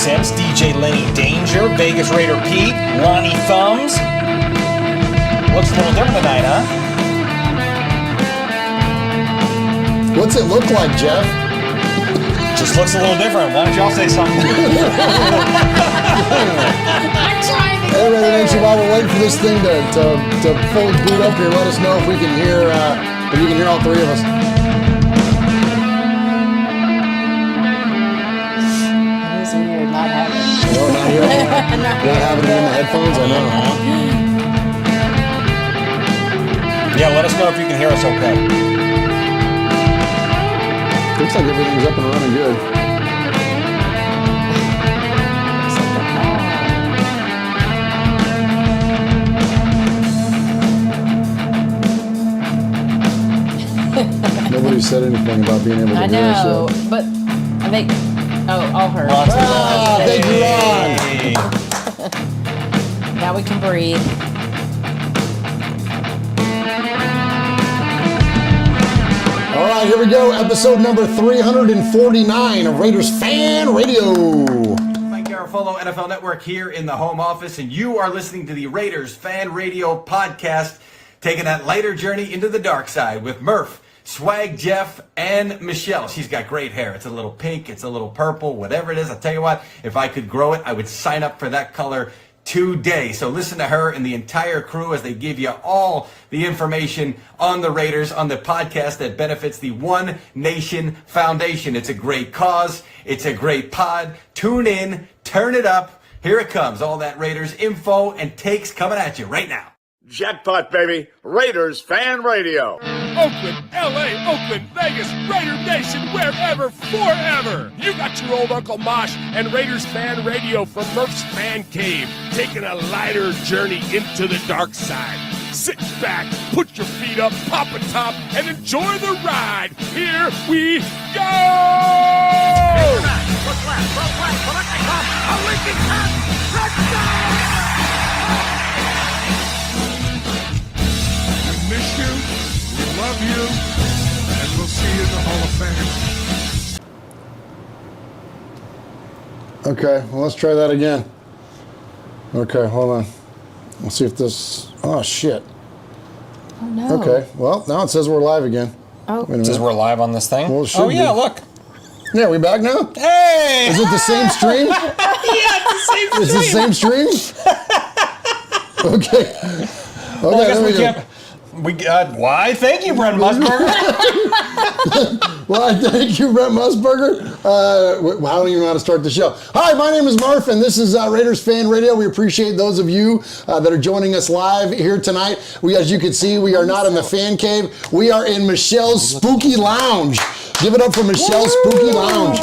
Sense, DJ Lenny Danger, Vegas Raider Pete, Ronnie Thumbs. Looks a little different tonight, huh? What's it look like, Jeff? Just looks a little different. Why don't y'all say something? I'm trying to Hey, Raider Nation, while we're waiting for this thing to fully boot up here, let us know if we can hear all three of us. It is weird not having it. No, not here. Not having it in the headphones, I know. Yeah, let us know if you can hear us okay. Looks like everything's up and running good. Nobody said anything about being able to I hear us know, yet. but I think, all her. Thank you, Ron. Now we can breathe. All right, here we go. Episode number 349 of Raiders Fan Radio. Mike Garofalo, NFL Network here in the home office, and you are listening to the Raiders Fan Radio podcast, taking that lighter journey into the dark side with Murf, Swag Jeff, and Michelle. She's got great hair. It's a little pink, it's a little purple, whatever it is. I'll tell you what, if I could grow it, I would sign up for that color today. So listen to her and the entire crew as they give you all the information on the Raiders on the podcast that benefits the One Nation Foundation. It's a great cause. It's a great pod. Tune in, turn it up. Here it comes. All that Raiders info and takes coming at you right now. Jackpot, baby. Raiders Fan Radio. Oakland, LA, Oakland, Vegas, Raider Nation, wherever, forever. You got your old Uncle Mosh and Raiders Fan Radio from Murf's Fan Cave, taking a lighter journey into the dark side. Sit back, put your feet up, pop a top, and enjoy the ride. Here we go! What's left? Well played. Paletnikov. A leaking pass. Touchdown! We miss you, we love you, and we'll see you in the Hall of Fame. Okay, well, let's try that again. Okay, hold on. Let's see if this... Oh, shit. Oh, no. Okay, well, now it says we're live again. Oh. Wait a minute. It says we're live on this thing? Well, it should oh, yeah, be. look. Yeah, we back now? Hey! Is it the same stream? Yeah, it's the same It's the same stream? Okay. Well, I Okay, guess there we we go. can't... Why? Thank you, Brent Musburger. Well, I thank you, Brent Musburger. I don't even know how to start the show. Hi, my name is Murf, and this is Raiders Fan Radio. We appreciate those of you that are joining us live here tonight. As you can see, we are not in the fan cave. We are in Michelle's Spooky Lounge. Give it up for Michelle's Spooky Lounge.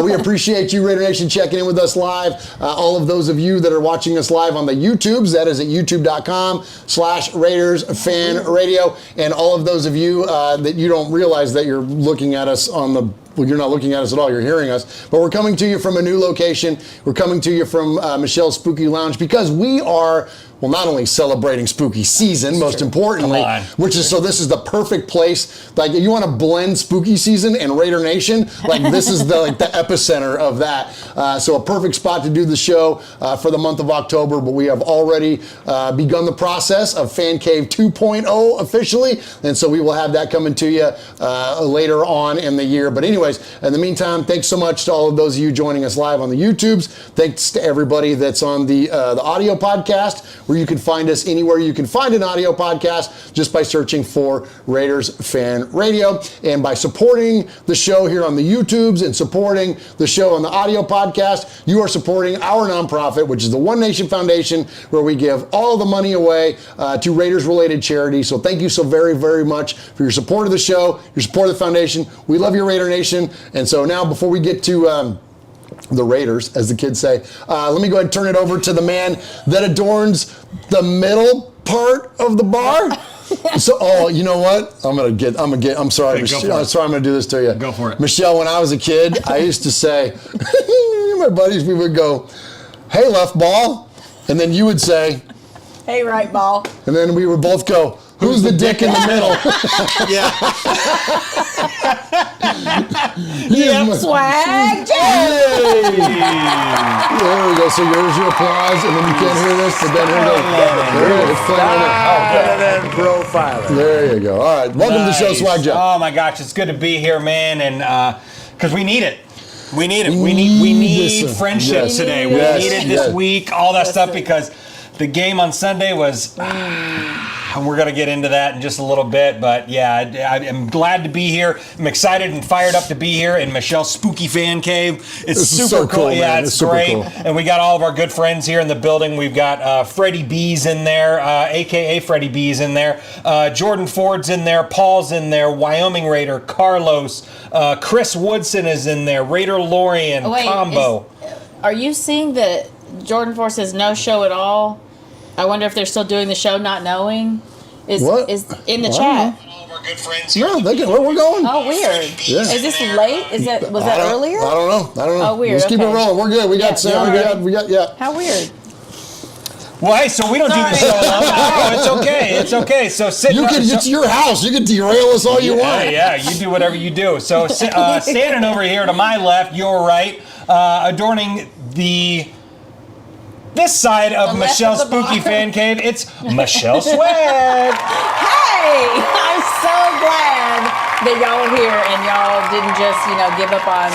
We appreciate you, Raider Nation, checking in with us live. All of those of you that are watching us live on the YouTubes, that is at youtube.com/Raiders Fan Radio. And all of those of you that you don't realize that you're looking at us on the... Well, you're not looking at us at all, you're hearing us. But we're coming to you from a new location. We're coming to you from Michelle's Spooky Lounge because we are... Well, not only celebrating spooky season, most importantly, which is, so this is the perfect place. Like, you want to blend spooky season and Raider Nation, like this is the epicenter of that. So a perfect spot to do the show for the month of October, but we have already begun the process of Fan Cave 2.0 officially, and so we will have that coming to you later on in the year. But anyways, in the meantime, thanks so much to all of those of you joining us live on the YouTubes. Thanks to everybody that's on the audio podcast, where you can find us anywhere you can find an audio podcast just by searching for Raiders Fan Radio. And by supporting the show here on the YouTubes and supporting the show on the audio podcast, you are supporting our nonprofit, which is the One Nation Foundation, where we give all the money away to Raiders-related charities. So thank you so very, very much for your support of the show, your support of the foundation. We love you, Raider Nation. And so now, before we get to... the Raiders, as the kids say. Let me go ahead and turn it over to the man that adorns the middle part of the bar. So, you know what? I'm sorry, Michelle. I'm going to do this to you. Go for it. Michelle, when I was a kid, I used to say, my buddies, we would go, "Hey, left ball," and then you would say, Hey, right ball. and then we would both go, "Who's the dick in the middle?" Yeah. Yep, swag. Hey! There we go. So here's your applause, and then you can't hear this, but then here it goes. There it is. It's playing on Profiler. There you go. All right. Welcome to the show, Swag Jeff. Oh my gosh, it's good to be here, man, and because we need it. We need it. We need this, friendship yes. today. Yes, We need it this yes. week, all that stuff, because the game on Sunday was. And we're going to get into that in just a little bit, but yeah, I'm glad to be here. I'm excited and fired up to be here in Michelle's spooky fan cave. It's This is super so cool. cool, Yeah, man. it's It's super great. cool. And we got all of our good friends here in the building. We've got Freddie B's in there, a.k.a. Freddie B's in there. Jordan Ford's in there. Paul's in there. Wyoming Raider. Carlos. Chris Woodson is in there. Raider Lorian. Combo. Are you seeing that Jordan Ford says no show at all? I wonder if they're still doing the show not knowing. What? Is in the I don't chat. All of our good friends here. No, we're going. Oh, weird. Yeah. Is this late? Was that earlier? I don't know. Oh, weird. Let's keep it Okay. rolling. We're good. We got Yeah, sound. yeah. We got. Yeah. How weird. Well, hey, so we don't do the show Sorry. alone. No, it's okay. It's okay. So sit. It's your house. You can derail us all you want. Yeah, you do whatever you do. So standing over here to my left, your right, adorning this side of The left Michelle's of the spooky bar. fan cave, it's Michelle Swag. Hey, I'm so glad that y'all are here and y'all didn't just, give up on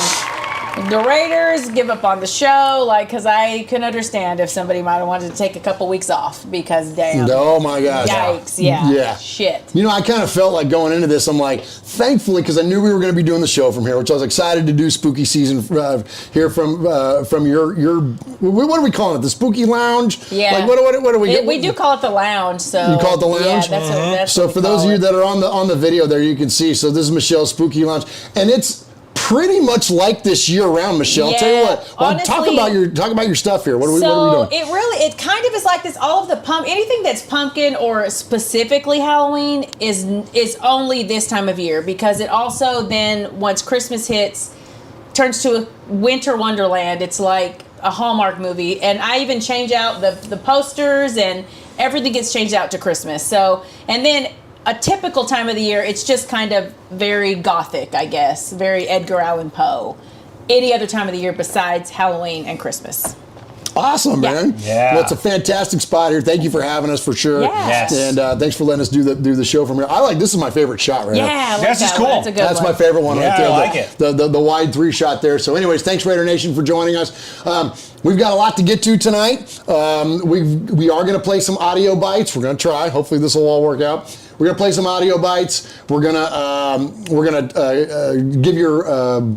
the Raiders, give up on the show, because I can understand if somebody might have wanted to take a couple weeks off because damn. Oh my gosh. Yikes, yeah. Yeah. Shit. I kind of felt like going into this, I'm like, thankfully, because I knew we were going to be doing the show from here, which I was excited to do spooky season here from your what are we calling it? The spooky lounge? Yeah. Like, what do we get? We do call it the lounge, so. You call it the lounge? Yeah, that's So what we for those call of you it. that are on the video there, you can see. So this is Michelle's spooky lounge, and it's pretty much like this year round, Michelle. Yeah, Tell you what, talk honestly, about your stuff here. What are we doing? It kind of is like this. All of the anything that's pumpkin or specifically Halloween is only this time of year, because it also then once Christmas hits turns to a winter wonderland. It's like a Hallmark movie, and I even change out the posters and everything gets changed out to Christmas. So and then. A typical time of the year, it's just kind of very gothic, I guess, very Edgar Allan Poe. Any other time of the year besides Halloween and Christmas. Awesome, Yeah. man. Yeah. Well, it's a fantastic spot here. Thank you for having us for sure. Yeah. Yes. And thanks for letting us do the show from here. This is my favorite shot right now. Yeah, I like This is that cool. one. That's a good That's one. my favorite one Yeah, right there. I like it. The wide 3 shot there. So anyways, thanks Raider Nation for joining us. We've got a lot to get to tonight. We are going to play some audio bites. We're going to try. Hopefully this will all work out. We're gonna play some audio bites. We're gonna give your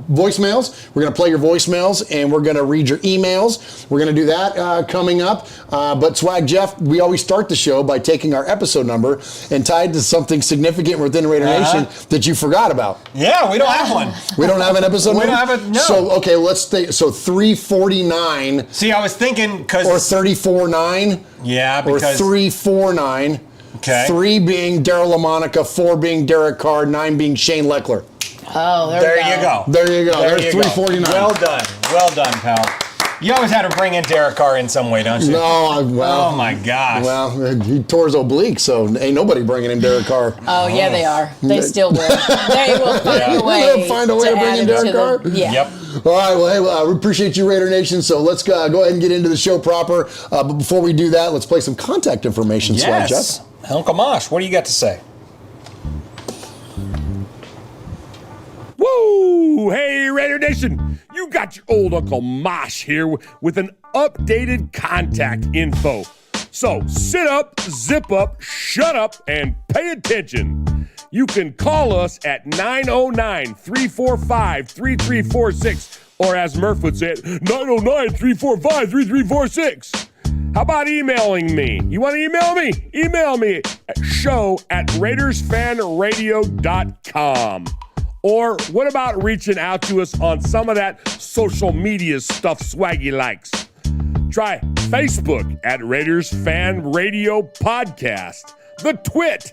voicemails. We're gonna play your voicemails, and we're gonna read your emails. We're gonna do that coming up. But Swag Jeff, we always start the show by taking our episode number and tie it to something significant within Raider Nation that you forgot about. Yeah, we don't have one. We don't have an episode We number? don't have it, no. So okay, let's think. So 349 See, I was thinking because or 349 yeah, or because 349. Okay. 3 being Daryl LaMonica, 4 being Derek Carr, 9 being Shane Leckler. Oh, there you go. There you go. There There's you go. 349. Well done, pal. You always had to bring in Derek Carr in some way, don't you? No, Oh my gosh. Well, he tore his oblique, so ain't nobody bringing in Derek Carr. Oh yeah, they are. They still will. They will find a way. They'll find a way to bring add in him Derek to Carr? Yeah. Yep. All right, well, hey, we appreciate you, Raider Nation. So let's go ahead and get into the show proper. But before we do that, let's play some contact information. Swag Yes. Jeff. Uncle Mosh, what do you got to say? Woo! Hey, Raider Nation! You got your old Uncle Mosh here with an updated contact info. So sit up, zip up, shut up, and pay attention. You can call us at 909-345-3346, or as Murf would say it, 909-345-3346. How about emailing me? You want to email me? Email me at show@RaidersFanRadio.com. Or what about reaching out to us on some of that social media stuff Swaggy likes? Try Facebook at Raiders Fan Radio Podcast, the Twit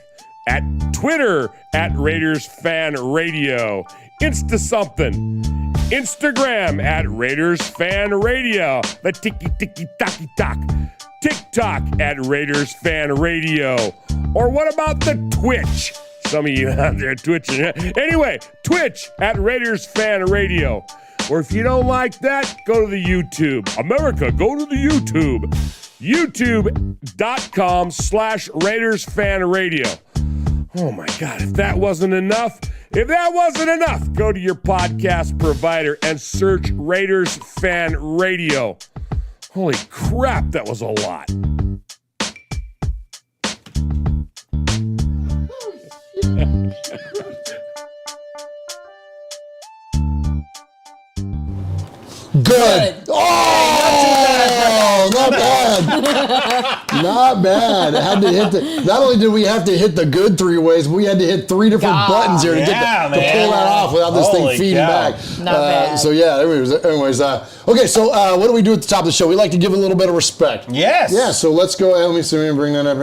at Twitter at Raiders Fan Radio, Insta something, Instagram at Raiders Fan Radio, the tiki-tiki-taki-talk, TikTok at Raiders Fan Radio. Or what about the Twitch? some of you out there twitching. Anyway, Twitch at Raiders Fan Radio. Or if you don't like that, go to the YouTube. America, go to the YouTube. YouTube.com/Raiders Fan Radio. Oh my God, if that wasn't enough, go to your podcast provider and search Raiders Fan Radio. Holy crap, that was a lot. Good. Oh, not bad. Not bad. Had to hit not only did we have to hit the good 3 ways, but we had to hit 3 different buttons here to get to pull that off without this thing feeding back. Not bad. So yeah, anyways, okay, so what do we do at the top of the show? We like to give a little bit of respect. Yes. Yeah, so let's go ahead. Let me see, let me bring that up.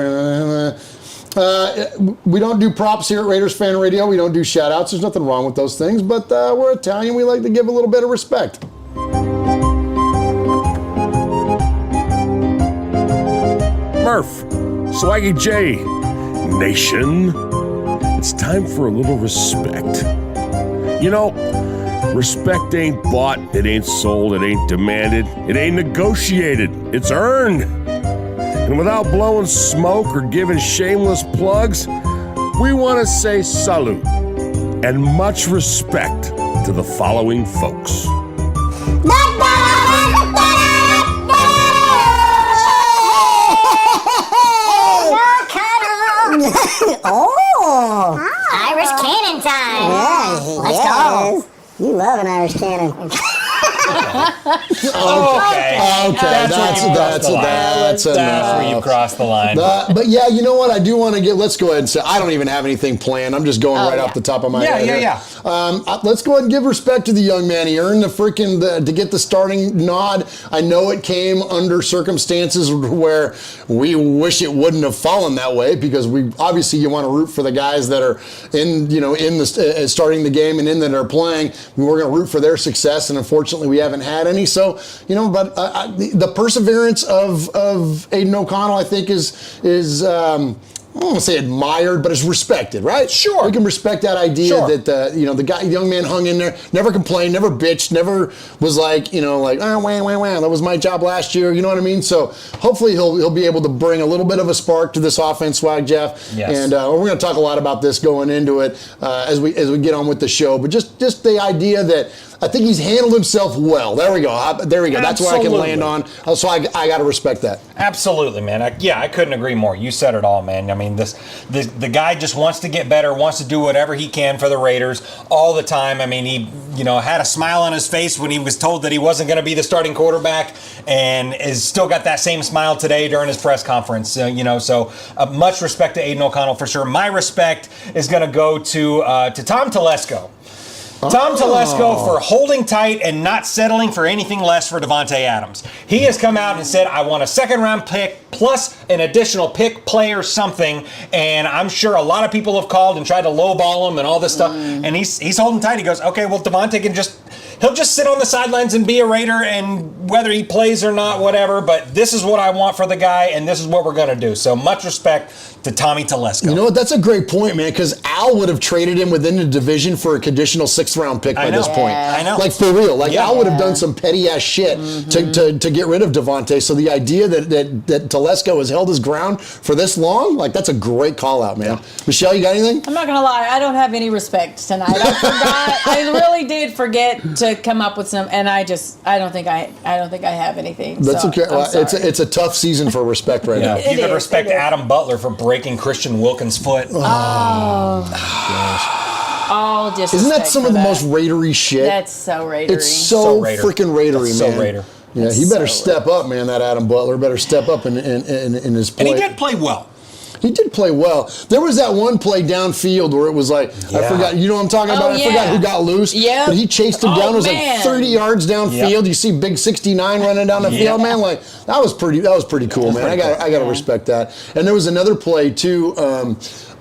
We don't do props here at Raiders Fan Radio. We don't do shout-outs. There's nothing wrong with those things, but we're Italian. We like to give a little bit of respect. Murf, Swaggy J, Nation, it's time for a little respect. You know, respect ain't bought, it ain't sold, it ain't demanded, it ain't negotiated, it's earned. And without blowing smoke or giving shameless plugs, we want to say salute and much respect to the following folks. Oh! Irish cannon time! Yeah, let's go! You love an Irish cannon. Okay. That's where you cross the line. But yeah, you know what? I do want to let's go ahead and say, I don't even have anything planned. I'm just going off the top of my head. Yeah. Let's go ahead and give respect to the young man. He earned to get the starting nod. I know it came under circumstances where we wish it wouldn't have fallen that way, because obviously you want to root for the guys that are in the starting the game and in that are playing. We're going to root for their success, and unfortunately we haven't had any. So, but the perseverance of Aiden O'Connell, I think, is I don't want to say admired, but is respected, right? Sure. We can respect that idea that the young man hung in there, never complained, never bitched, never was wah, that was my job last year. You know what I mean? So hopefully he'll be able to bring a little bit of a spark to this offense, Swag Jeff. Yes. And we're going to talk a lot about this going into it as we get on with the show. But just the idea that I think he's handled himself well. There we go. That's where I can land on. So I got to respect that. Absolutely, man. I couldn't agree more. You said it all, man. I mean, the guy just wants to get better, wants to do whatever he can for the Raiders all the time. I mean, he had a smile on his face when he was told that he wasn't going to be the starting quarterback, and is still got that same smile today during his press conference. So much respect to Aiden O'Connell for sure. My respect is going to go to Tom Telesco. Tom Telesco for holding tight and not settling for anything less for Devonte Adams. He has come out and said, I want a second-round pick plus an additional pick, player, something. And I'm sure a lot of people have called and tried to lowball him and all this stuff. And he's holding tight. He goes, okay, well, Devonte he'll just sit on the sidelines and be a Raider, and whether he plays or not, whatever. But this is what I want for the guy, and this is what we're going to do. So much respect to Tommy Telesco. You know what? That's a great point, man, because Al would have traded him within the division for a conditional 6th-round pick by this point. I know. Like, for real. Like, Al would have done some petty-ass shit to get rid of Devonte. So the idea that Telesco has held his ground for this long, like, that's a great call-out, man. Yeah. Michelle, you got anything? I'm not going to lie. I don't have any respect tonight. I forgot. I really did forget to come up with some, and I don't think I have anything. That's so okay. Well, it's a tough season for respect right now. You could respect Adam Butler for breaking Christian Wilkins' foot. Oh disrespect. Isn't that some of the most Raidery shit? That's so Raidery. It's so freaking Raidery, man. So Raider. Yeah, he better step up, man. That Adam Butler better step up in his play. And he did play well. He did play well. There was that one play downfield where it was like, I forgot, you know what I'm talking about? I forgot who got loose. Yeah. But he chased him down. It was like 30 yards downfield. Yep. You see Big 69 running down the field, man. Like, that was pretty cool, man. I got to respect that. And there was another play, too.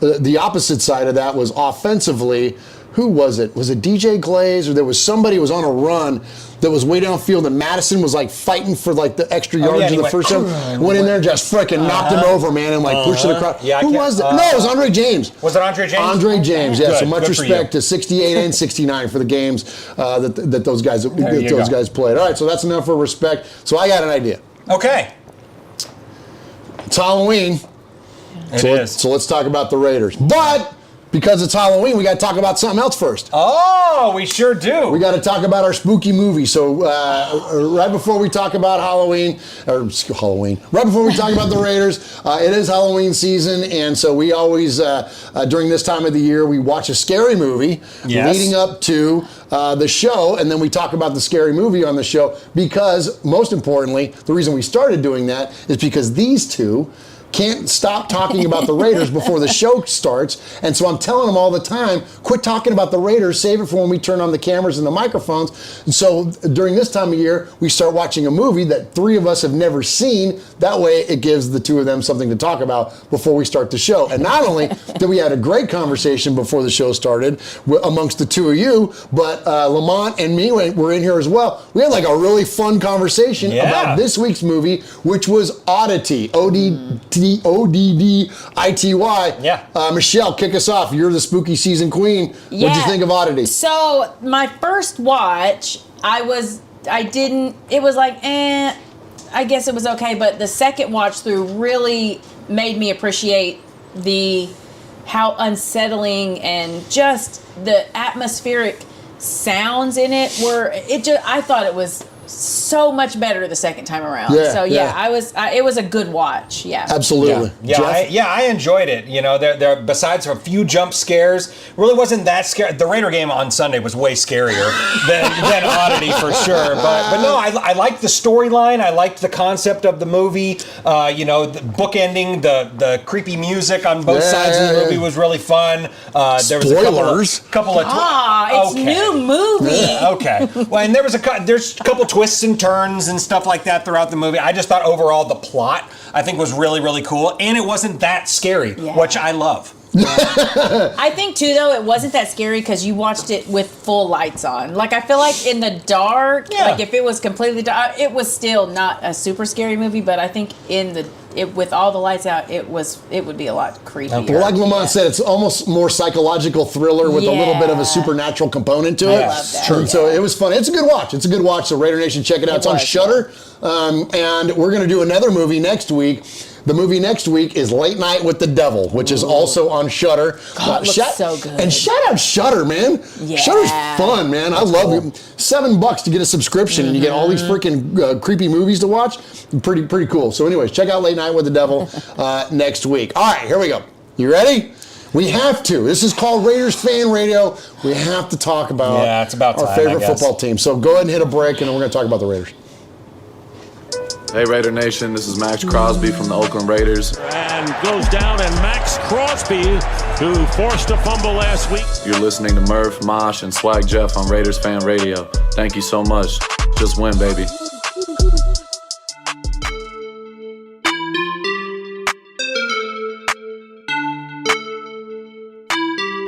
The opposite side of that was offensively. who was it? Was it DJ Glaze, or there was somebody who was on a run that was way downfield, and Madison was like fighting for like the extra yards in the first time. Went in there and just freaking knocked him over, man, and like pushed it across. Yeah, who was it? No, it was Andre James. Was it Andre James? Andre James, yeah. Good, so much good for respect you. to 68 and 69 for the games that those guys played. All right, so that's enough for respect. So I got an idea. Okay. It's Halloween. It is. So let's talk about the Raiders. But because it's Halloween, we got to talk about something else first. Oh, we sure do. We got to talk about our spooky movie. So right before we talk about right before we talk about the Raiders, it is Halloween season, and so we always, during this time of the year, we watch a scary movie leading up to the show, and then we talk about the scary movie on the show because, most importantly, the reason we started doing that is because these two can't stop talking about the Raiders before the show starts. And so I'm telling them all the time, quit talking about the Raiders, save it for when we turn on the cameras and the microphones. And so during this time of year, we start watching a movie that three of us have never seen. That way it gives the two of them something to talk about before we start the show. And not only did we had a great conversation before the show started amongst the two of you, but Lamont and me were in here as well. We had like a really fun conversation about this week's movie, which was Oddity, O-D-D-I-T-Y. Yeah. Michelle, kick us off. You're the spooky season queen. What'd you think of Oddity? So my first watch, it was like, I guess it was okay, but the second watch through really made me appreciate how unsettling and just the atmospheric sounds in it were. I thought it was so much better the second time around. It was a good watch. Yeah, absolutely. I enjoyed it. You know, there besides a few jump scares, really wasn't that scary. The Raider game on Sunday was way scarier than Oddity for sure. But no, I liked the storyline. I liked the concept of the movie. The bookending, the creepy music on both sides of the movie was really fun. There was Spoilers. a couple of it's new movie. Okay. Well, and there's a couple twists and turns and stuff like that throughout the movie. I just thought overall the plot, I think, was really, really cool. And it wasn't that scary, which I love. I think, too, though, it wasn't that scary because you watched it with full lights on. Like, I feel like in the dark, like if it was completely dark, it was still not a super scary movie, but I think with all the lights out, it would be a lot creepier. Well, like Lamont said, it's almost more psychological thriller with a little bit of a supernatural component to it. I love that. True. So it was fun. It's a good watch. So Raider Nation, check it out. It's on Shudder. And we're going to do another movie next week. The movie next week is Late Night with the Devil, which is also on Shudder. God, it looks so good. And shout out Shudder, man. Yeah. Shudder's fun, man. I love it. $7 to get a subscription, and you get all these freaking creepy movies to watch. Pretty cool. So anyways, check out Late Night with the Devil next week. All right, here we go. You ready? We have to. This is called Raiders Fan Radio. We have to talk about, it's about our time, favorite football team. So go ahead and hit a break, and then we're going to talk about the Raiders. Hey Raider Nation, this is Max Crosby from the Oakland Raiders. And goes down, and Max Crosby, who forced a fumble last week. You're listening to Murf, Mosh, and Swag Jeff on Raiders Fan Radio. Thank you so much. Just win, baby.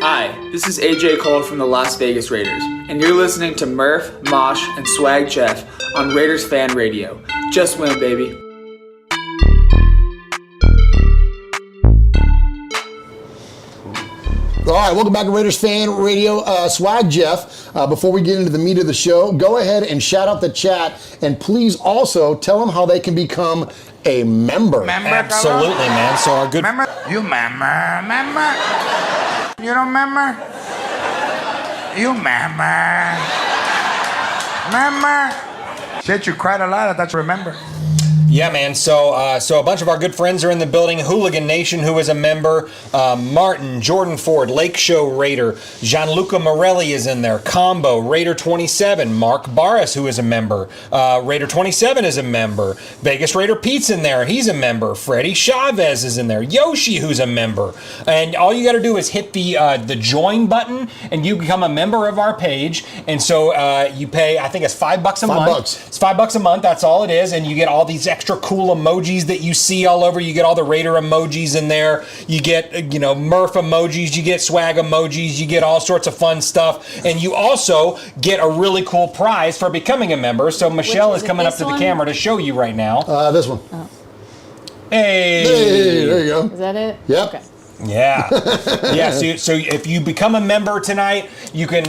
Hi, this is AJ Cole from the Las Vegas Raiders, and you're listening to Murf, Mosh, and Swag Jeff on Raiders Fan Radio. Just win, baby. All right, welcome back to Raiders Fan Radio. Swag Jeff, before we get into the meat of the show, go ahead and shout out the chat, and please also tell them how they can become a member. Absolutely, man. So our good... Remember? You remember? You don't remember? You remember? Shit, you cried a lot. I thought you remember. Yeah, man. So a bunch of our good friends are in the building. Hooligan Nation, who is a member. Martin, Jordan Ford, Lake Show Raider. Gianluca Morelli is in there. Combo, Raider 27. Mark Barris, who is a member. Raider 27 is a member. Vegas Raider Pete's in there. He's a member. Freddie Chavez is in there. Yoshi, who's a member. And all you got to do is hit the join button, and you become a member of our page. And so you pay, I think it's $5 a month. $5. It's $5 a month. That's all it is. And you get all these extra extra cool emojis that you see all over. You get all the Raider emojis in there. You get, Murf emojis. You get swag emojis. You get all sorts of fun stuff. And you also get a really cool prize for becoming a member. So Michelle is coming up to the camera to show you right now. This one. Oh. Hey, there you go. Is that it? Yep. Okay. Yeah, yeah. So if you become a member tonight, you can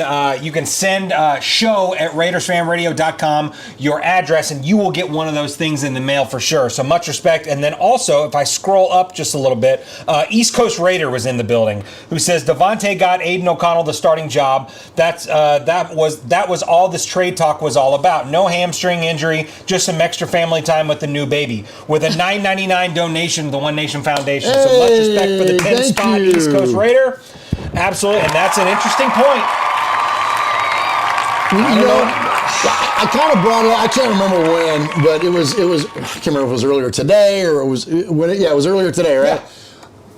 send show@RaidersFanRadio.com your address, and you will get one of those things in the mail for sure. So much respect. And then also, if I scroll up just a little bit, East Coast Raider was in the building, who says Devonte got Aiden O'Connell the starting job. That was all this trade talk was all about. No hamstring injury, just some extra family time with the new baby. With a $9.99 donation to the One Nation Foundation. So much respect for the 10 spot East Coast Raider. Absolutely, and that's an interesting point. I kind of brought it up. I can't remember when, but it was. I can't remember if it was earlier today or it was when. It was earlier today, right? Yeah.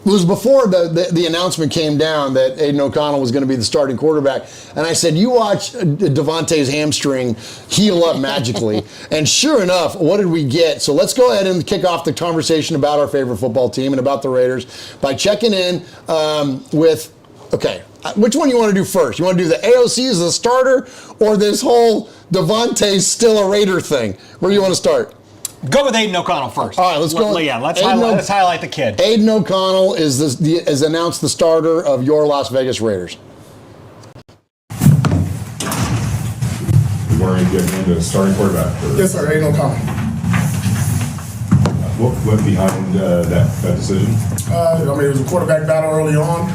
It was before the announcement came down that Aiden O'Connell was going to be the starting quarterback. And I said, you watch Devontae's hamstring heal up magically. And sure enough, what did we get? So let's go ahead and kick off the conversation about our favorite football team and about the Raiders by checking in with, okay, which one you want to do first? You want to do the AOC as the starter or this whole Devontae's still a Raider thing? Where do you want to start? Go with Aiden O'Connell first. All right, let's go. Yeah, let's highlight the kid. Aiden O'Connell is announced the starter of your Las Vegas Raiders. You weren't getting into starting quarterback. Yes, sir. Aiden O'Connell. What went behind that decision? It was a quarterback battle early on.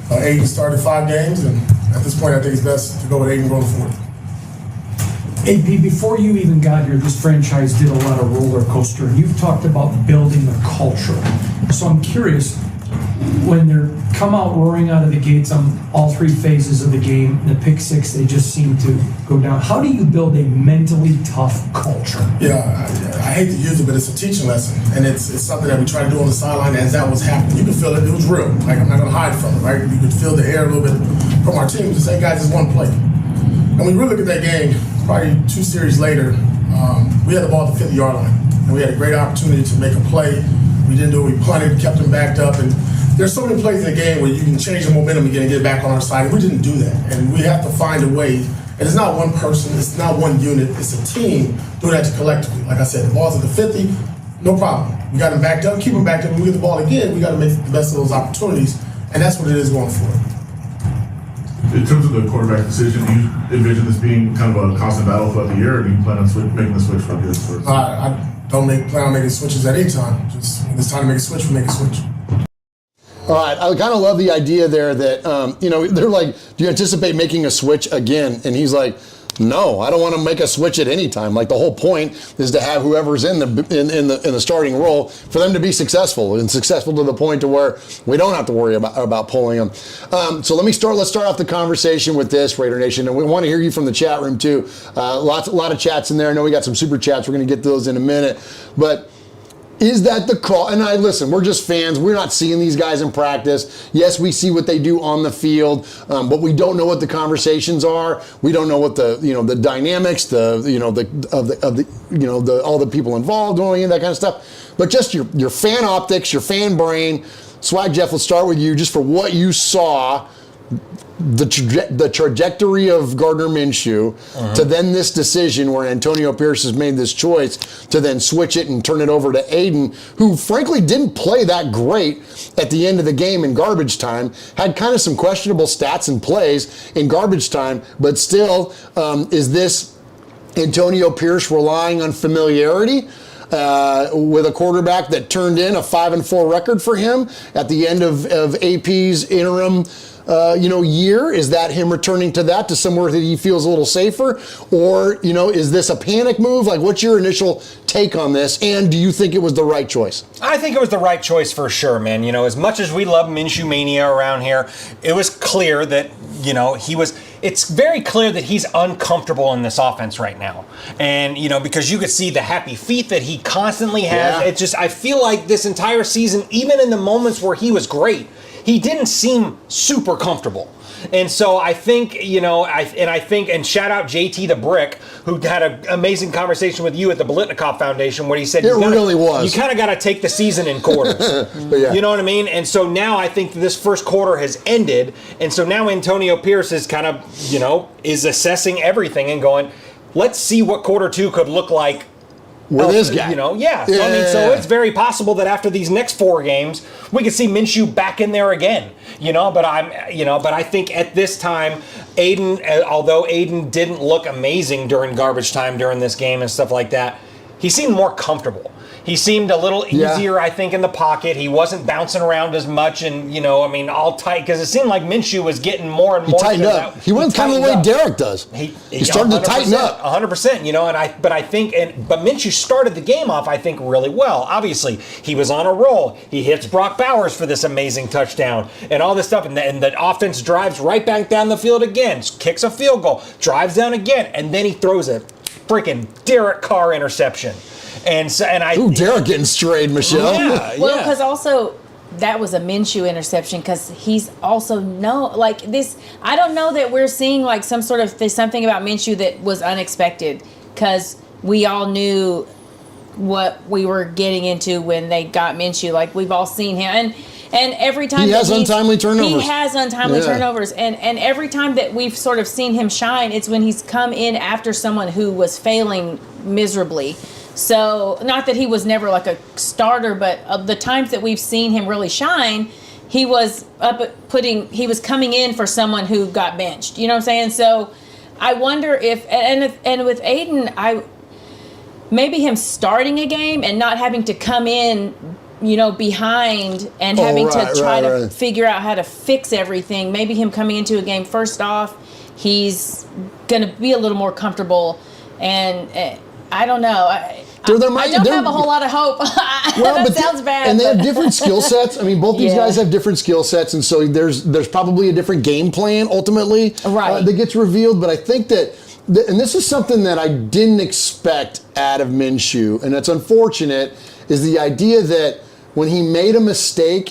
Aiden started 5 games, and at this point, I think it's best to go with Aiden going forward. AP, before you even got here, this franchise did a lot of roller coaster. You've talked about building a culture. So I'm curious, when they come out roaring out of the gates on all 3 phases of the game, the pick 6, they just seem to go down. How do you build a mentally tough culture? Yeah, I hate to use it, but it's a teaching lesson. And it's something that we try to do on the sideline as that was happening. You could feel it. It was real. Like, I'm not going to hide from it, right? You could feel the air a little bit from our team to say, guys, it's one play. And when you really look at that game, probably 2 series later, we had the ball at the 50-yard line. And we had a great opportunity to make a play. We didn't do it. We punted, kept them backed up. And there's so many plays in the game where you can change the momentum again and get it back on our side. And we didn't do that. And we have to find a way. And it's not one person. It's not one unit. It's a team doing that collectively. Like I said, the ball's at the 50, no problem. We got them backed up, keep them backed up. When we get the ball again, we got to make the best of those opportunities. And that's what it is going forward. In terms of the quarterback decision, do you envision this being kind of a constant battle throughout the year, or do you plan on making the switch for this first? I don't plan on making switches at any time. Just when it's time to make a switch, we make a switch. All right, I kind of love the idea there that, they're like, do you anticipate making a switch again? And he's like, no, I don't want to make a switch at any time. Like, the whole point is to have whoever's in the starting role for them to be successful to the point to where we don't have to worry about pulling them. So let's start off the conversation with this, Raider Nation, and we want to hear you from the chat room too. A lot of chats in there. I know we got some super chats. We're going to get to those in a minute, but is that the call? And listen, we're just fans. We're not seeing these guys in practice. Yes, we see what they do on the field, but we don't know what the conversations are. We don't know what the dynamics, all the people involved, doing that kind of stuff. But just your fan optics, your fan brain. Swag Jeff, let's start with you, just for what you saw. The trajectory of Gardner Minshew to then this decision where Antonio Pierce has made this choice to then switch it and turn it over to Aiden, who frankly didn't play that great at the end of the game in garbage time, had kind of some questionable stats and plays in garbage time, but still, is this Antonio Pierce relying on familiarity with a quarterback that turned in a 5-4 record for him at the end of AP's interim year? Is that him returning to somewhere that he feels a little safer? Or, is this a panic move? Like, what's your initial take on this? And do you think it was the right choice? I think it was the right choice for sure, man. As much as we love Minshew Mania around here, it was clear that, it's very clear that he's uncomfortable in this offense right now. And, because you could see the happy feet that he constantly has. Yeah. I feel like this entire season, even in the moments where he was great, he didn't seem super comfortable. And so I think, and shout out JT the Brick, who had an amazing conversation with you at the Bolitnikov Foundation, where he said, it really was. You kind of got to take the season in quarters. You know what I mean? And so now I think this first quarter has ended. And so now Antonio Pierce is kind of, is assessing everything and going, let's see what quarter 2 could look like. With this guy. So it's very possible that after these next 4 games, we could see Minshew back in there again. But I think at this time, although Aiden didn't look amazing during garbage time during this game and stuff like that, he seemed more comfortable. He seemed a little easier, I think, in the pocket. He wasn't bouncing around as much and, all tight. Because it seemed like Minshew was getting more and more. He tightened up. He went kind of the way Derek does. He started to tighten up. 100%, but Minshew started the game off, I think, really well. Obviously, he was on a roll. He hits Brock Bowers for this amazing touchdown and all this stuff. And the offense drives right back down the field again, kicks a field goal, drives down again, and then he throws a freaking Derek Carr interception. Derek getting strayed, Michelle. Yeah, well, because also that was a Minshew interception because he's also this. I don't know that we're seeing like some sort of there's something about Minshew that was unexpected because we all knew what we were getting into when they got Minshew. Like we've all seen him and every time he has untimely turnovers. He has untimely turnovers, and every time that we've sort of seen him shine, it's when he's come in after someone who was failing miserably. So, not that he was never like a starter, but of the times that we've seen him really shine, he was he was coming in for someone who got benched. You know what I'm saying? So, I wonder if with Aiden, maybe him starting a game and not having to come in, behind and having to try to figure out how to fix everything. Maybe him coming into a game first off, he's going to be a little more comfortable and. I don't know. I don't have a whole lot of hope. That sounds bad. And they have different skill sets. I mean, both these guys have different skill sets, and so there's probably a different game plan ultimately that gets revealed. But I think that, and this is something that I didn't expect out of Minshew, and it's unfortunate, is the idea that when he made a mistake,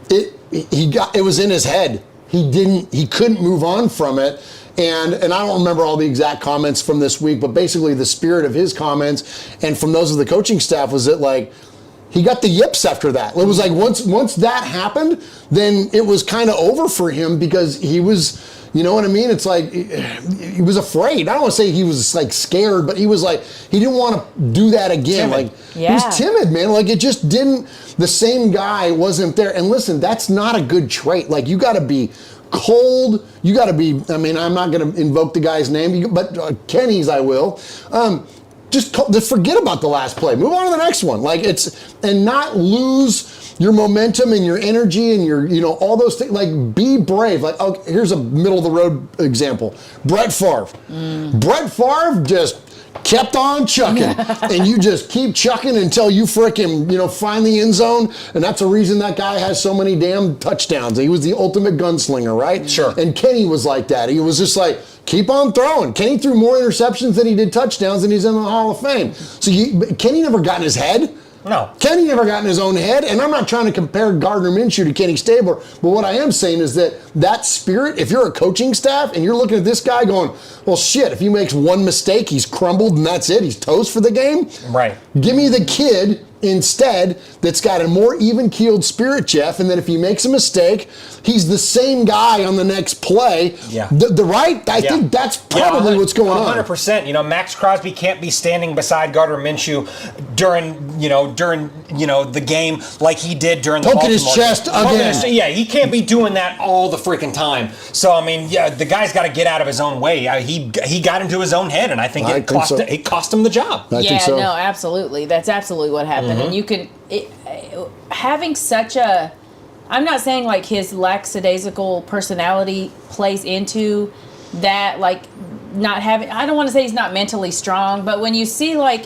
it was in his head. He couldn't move on from it. And I don't remember all the exact comments from this week, but basically the spirit of his comments and from those of the coaching staff was that like he got the yips after that. It was like once that happened, then it was kind of over for him because he was, you know what I mean? It's like he was afraid. I don't want to say he was like scared, but he was like he didn't want to do that again. Timid. He was timid, man. Like it just didn't. The same guy wasn't there. And listen, that's not a good trait. Like you got to be cold. You got to be, I'm not going to invoke the guy's name, but Kenny's I will. Just forget about the last play. Move on to the next one. And not lose your momentum and your energy and your, all those things. Like, be brave. Like, here's a middle of the road example. Brett Favre. Brett Favre just kept on chucking, and you just keep chucking until you frickin', find the end zone, and that's the reason that guy has so many damn touchdowns. He was the ultimate gunslinger, right? Sure. And Kenny was like that. He was just like, keep on throwing. Kenny threw more interceptions than he did touchdowns, and he's in the Hall of Fame. So Kenny never got in his head. No. Kenny never got in his own head, and I'm not trying to compare Gardner Minshew to Kenny Stabler, but what I am saying is that spirit, if you're a coaching staff and you're looking at this guy going, well, shit, if he makes one mistake, he's crumbled and that's it, he's toast for the game. Right. Give me the kid instead that's got a more even-keeled spirit, Jeff, and that if he makes a mistake, he's the same guy on the next play. Yeah. I think that's probably what's going on. 100%. Max Crosby can't be standing beside Gardner Minshew during the game like he did during the Poking Baltimore his chest game. again. He can't be doing that all the freaking time. So, the guy's got to get out of his own way. He got into his own head, and I think it cost him the job. I think so. No, absolutely. That's absolutely what happened. And you can, having such a, I'm not saying like his lackadaisical personality plays into that, like not having, I don't want to say he's not mentally strong, but when you see like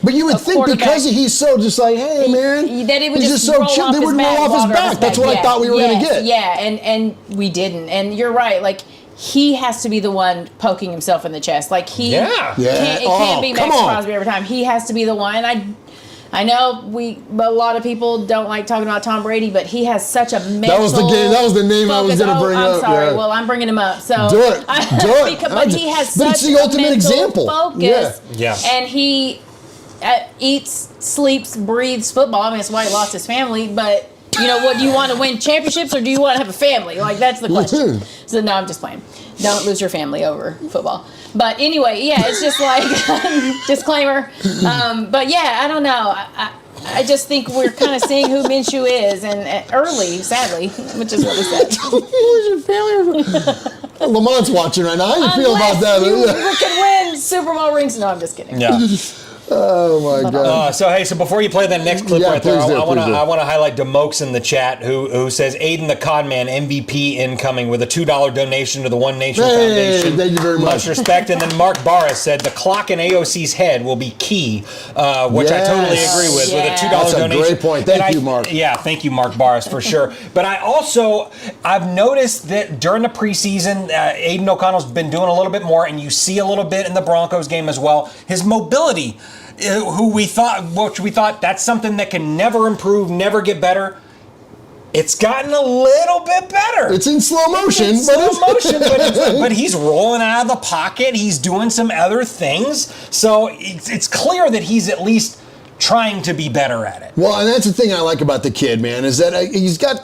But you would think because he's so just like, hey man, that it would he's just so roll chill, they off would his roll off his back. That's what I thought we were going to get. Yeah, and we didn't. And you're right, like he has to be the one poking himself in the chest. Like it can't be Max Crosby every time. He has to be the one. And I know a lot of people don't like talking about Tom Brady, but he has such a mental. That was the name focus. I was going to bring up. I'm sorry. Yeah. Well, I'm bringing him up. So do it. But he has such it's the ultimate a mental example. Focus. Yeah. And he eats, sleeps, breathes football. I mean, that's why he lost his family. But what? Do you want to win championships or do you want to have a family? Like that's the question. So no, I'm just playing. Don't lose your family over football. But anyway, yeah, it's just like disclaimer. But yeah, I don't know. I just think we're kind of seeing who Minshew is, and early, sadly, which is really sad. Lose your family. Lamont's watching right now. How do you feel about that? You can win Super Bowl rings. No, I'm just kidding. Yeah. Oh my God! So before you play that next clip right there, I want to highlight Demokes in the chat who says Aiden the Con Man MVP incoming with a $2 donation to the One Nation Foundation. Thank you very much. Much respect. And then Mark Barras said the clock in AOC's head will be key, which I totally agree with. With a $2 That's donation. a great point. Thank you, Mark. Yeah, thank you, Mark Barras, for sure. But I've noticed that during the preseason, Aiden O'Connell's been doing a little bit more, and you see a little bit in the Broncos game as well. His mobility. Which we thought that's something that can never improve, never get better. It's gotten a little bit better. It's in slow motion. But he's rolling out of the pocket. He's doing some other things. So it's clear that he's at least trying to be better at it. Well, and that's the thing I like about the kid, man, is that he's got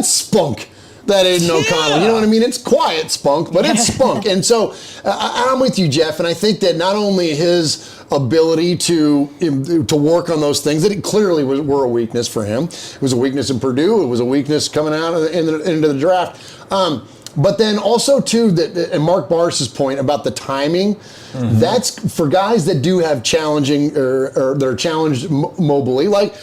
spunk. That Aiden O'Connell. You know what I mean? It's quiet spunk, but it's spunk. And so I'm with you, Jeff, and I think that not only his ability to work on those things that it clearly were a weakness for him. It was a weakness in Purdue. It was a weakness coming out into the draft. But then also too, and Mark Barris's point about the timing, that's for guys that do have challenging or they're challenged mobily. Like,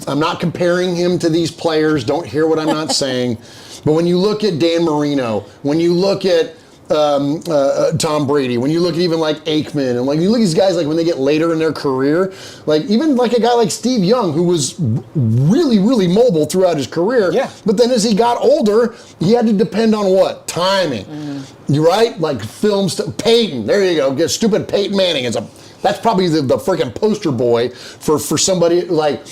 I'm not comparing him to these players. Don't hear what I'm not saying. But when you look at Dan Marino, when you look at Tom Brady, when you look at even like Aikman, and like you look at these guys like when they get later in their career, like even like a guy like Steve Young, who was really, really mobile throughout his career. Yeah. But then as he got older, he had to depend on what? Timing. You right? Like films. Peyton. There you go. Get stupid Peyton Manning that's probably the freaking poster boy for somebody like.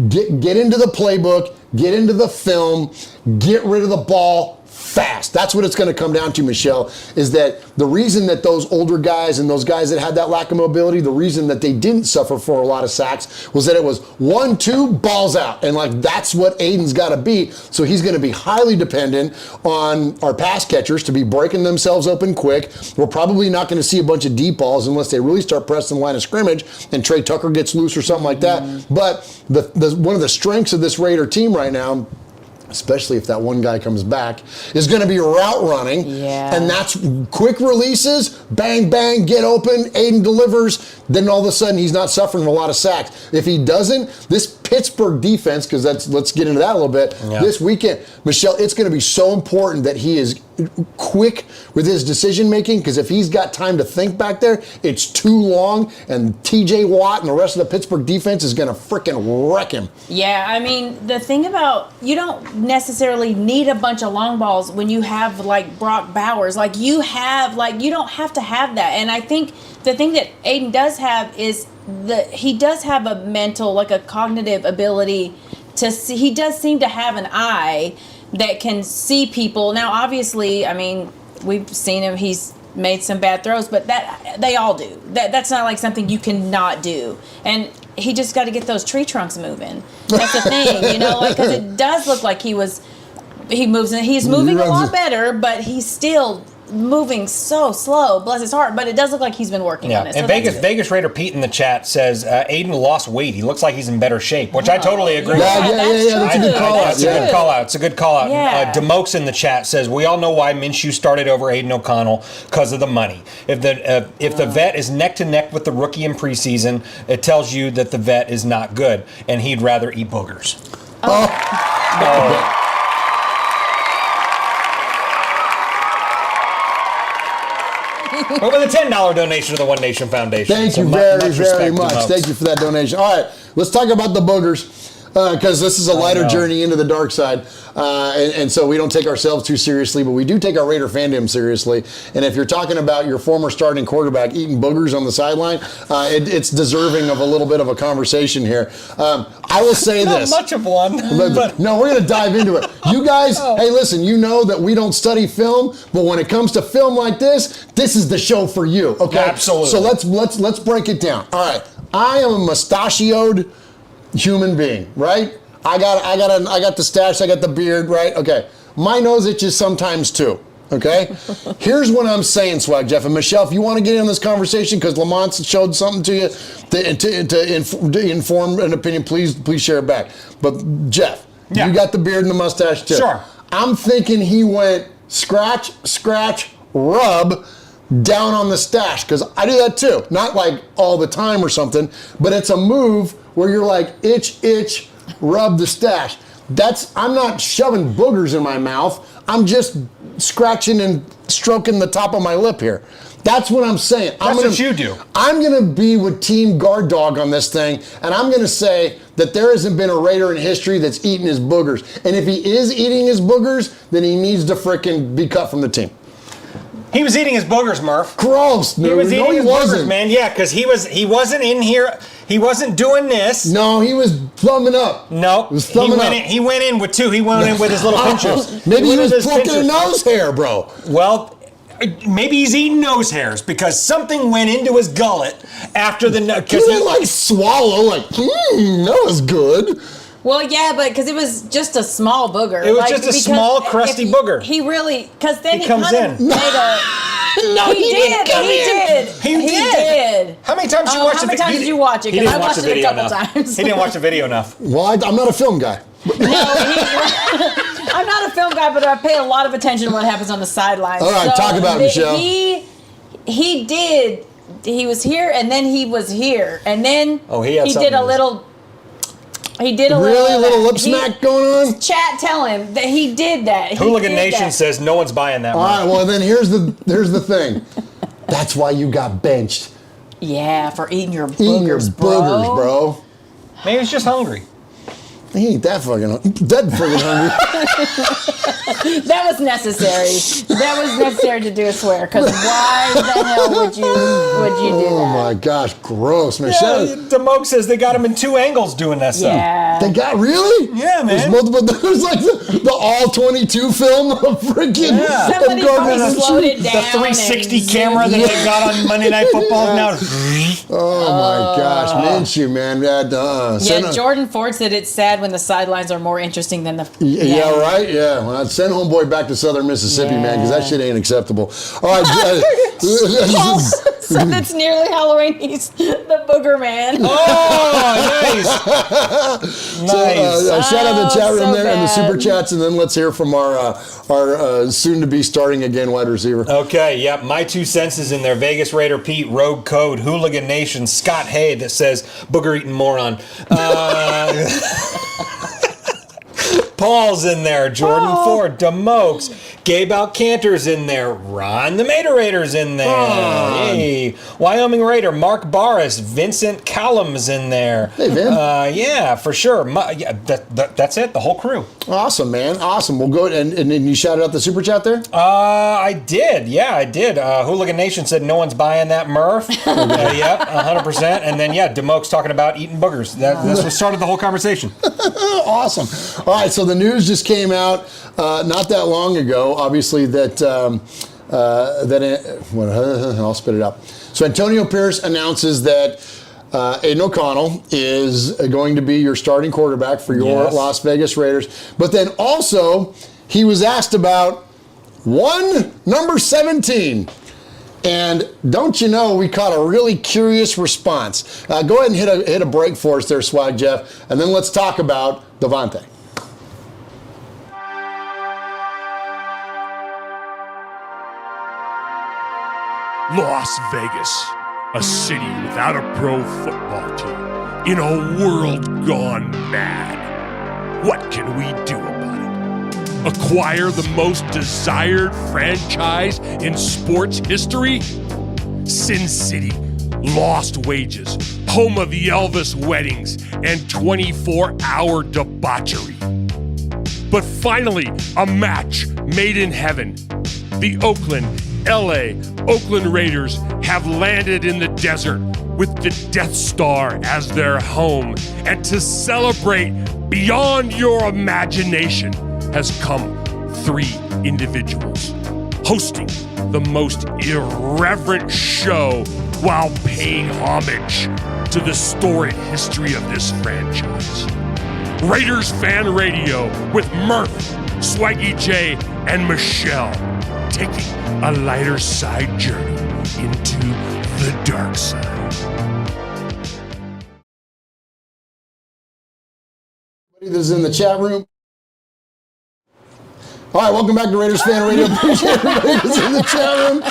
Get into the playbook, get into the film, get rid of the ball fast. That's what it's going to come down to, Michelle, is that the reason that those older guys and those guys that had that lack of mobility, the reason that they didn't suffer for a lot of sacks was that it was 1-2 balls out. And like that's what Aiden's got to be. So he's going to be highly dependent on our pass catchers to be breaking themselves open quick. We're probably not going to see a bunch of deep balls unless they really start pressing the line of scrimmage and Trey Tucker gets loose or something like that. But one of the strengths of this Raider team right now, especially if that one guy comes back, is going to be route running. Yeah. And that's quick releases, bang, bang, get open, Aiden delivers, then all of a sudden he's not suffering a lot of sacks. If he doesn't, this Pittsburgh defense, because let's get into that a little bit, this weekend, Michelle, it's going to be so important that he is quick with his decision making, because if he's got time to think back there, it's too long, and TJ Watt and the rest of the Pittsburgh defense is going to freaking wreck him. Yeah, I mean, the thing about, you don't necessarily need a bunch of long balls when you have like Brock Bowers. Like you don't have to have that. And I think the thing that Aiden does have is he does have a mental, like a cognitive ability to see. He does seem to have an eye that can see people. Now, obviously, I mean, we've seen him. He's made some bad throws, but that they all do. That's not like something you cannot do. And he just got to get those tree trunks moving. That's the thing, you know, like because it does look like he's moving a lot better, but he's still moving so slow, bless his heart, but it does look like he's been working on it. And Vegas Raider Pete in the chat says Aiden lost weight. He looks like he's in better shape, which I totally agree with. That's a good call out. It's a good call out. Yeah. Demokes in the chat says, we all know why Minshew started over Aiden O'Connell, because of the money. If the vet is neck to neck with the rookie in preseason, it tells you that the vet is not good, and he'd rather eat boogers. But with a $10 donation to the One Nation Foundation. Thank you very much. Thank you for that donation. All right, let's talk about the boogers. because this is a lighter journey into the dark side. And so we don't take ourselves too seriously, but we do take our Raider fandom seriously. And if you're talking about your former starting quarterback eating boogers on the sideline, it's deserving of a little bit of a conversation here. I will say this. Not much of one. But no, we're going to dive into it. You guys, hey, listen, you know that we don't study film, but when it comes to film like this is the show for you. Okay, absolutely. So let's break it down. All right, I am a mustachioed human being, right? I got the stash, I got the beard, right? Okay. My nose itches sometimes too. Okay? Here's what I'm saying, Swag Jeff. And Michelle, if you want to get in this conversation because Lamont showed something to you to inform an opinion, please share it back. But Jeff, you got the beard and the mustache too. Sure. I'm thinking he went scratch, rub down on the stash because I do that too. Not like all the time or something, but it's a move where you're like itch, rub the stash. I'm not shoving boogers in my mouth. I'm just scratching and stroking the top of my lip here. That's what I'm saying. That's what you do. I'm going to be with Team Guard Dog on this thing, and I'm going to say that there hasn't been a Raider in history that's eaten his boogers. And if he is eating his boogers, then he needs to frickin' be cut from the team. He was eating his boogers, Murph. Gross. He was eating his boogers, man. Yeah, because he wasn't in here. He wasn't doing this. No, he was thumbing up. No, he went in with two. He went in with his little pinchers. Maybe he was plucking a nose hair, bro. Well, maybe he's eating nose hairs because something went into his gullet after the. He didn't like swallow, like, that was good. Well, yeah, but because it was just a small booger. It was just a small, crusty booger. He really, because then he comes kind of in. made a. No, he did. He did. How many times did you watch How many times did you watch it? Because I watched it a couple times. He didn't watch the video enough. Well, I'm not a film guy. No, I'm not a film guy, but I pay a lot of attention to what happens on the sidelines. All right, talk about it, Michelle. He did. He was here, and then he was here, and then he did a little. He did a little lip smack going on? Chat, tell him that he did that. Hooligan Nation says no one's buying that. All right, well then here's the thing. That's why you got benched. Yeah, for eating your boogers, bro. Maybe he's just hungry. He ain't that fucking hungry. That was necessary. That was necessary to do a swear. Because why the hell would you do that? Oh my gosh, gross, man. Yeah, Demoke says they got him in two angles doing that stuff. Yeah. They got really? Yeah, man. There's multiple. There's like the all 22 film of freaking. Yeah. Somebody probably slowed it down. The 360 camera that they got on Monday Night Football now. Oh my gosh, Minshew, man. Yeah, Jordan Ford said it's sad when the sidelines are more interesting than the. Yeah, right. Yeah, well, send homeboy back to Southern Mississippi, man, because that shit ain't acceptable. All right. So that's nearly Halloween. He's the booger man. Oh, nice. Shout out the chat room there and the bad. super chats, and then let's hear from our soon-to-be starting again wide receiver. Okay, yep. My 2 cents is in there. Vegas Raider Pete, Rogue Code, Hooligan Nation, Scott Hay that says booger eating moron. Paul's in there, Jordan Ford, Demokes, Gabe Alcantar's in there, Ron the Materator's in there, hey, Wyoming Raider, Mark Barris, Vincent Callum's in there. Hey, Vin. Yeah, for sure. That's it, the whole crew. Awesome, man. Awesome. We'll go and you shouted out the super chat there? I did. Yeah, I did. Hooligan Nation said no one's buying that Murf. Yep, 100%. And then, Demokes talking about eating boogers. That's what started the whole conversation. Awesome. All right, so the news just came out not that long ago, obviously, that I'll spit it out. So Antonio Pierce announces that Aiden O'Connell is going to be your starting quarterback for your Las Vegas Raiders. But then also, he was asked about number 17. And don't you know, we caught a really curious response. Go ahead and hit a break for us there, Swag Jeff, and then let's talk about Devonte. Las Vegas, a city without a pro football team, in a world gone mad. What can we do about it? Acquire the most desired franchise in sports history? Sin City, Lost Wages, home of the Elvis weddings and 24-hour debauchery. But finally, a match made in heaven. The Oakland Raiders have landed in the desert with the Death Star as their home. And to celebrate beyond your imagination has come 3 individuals hosting the most irreverent show while paying homage to the storied history of this franchise. Raiders Fan Radio with Murf, Swaggy J, and Michelle, taking a lighter side journey into the dark side. This is in the chat room. All right, welcome back to Raiders Fan Radio. Appreciate everybody that's in the chat room.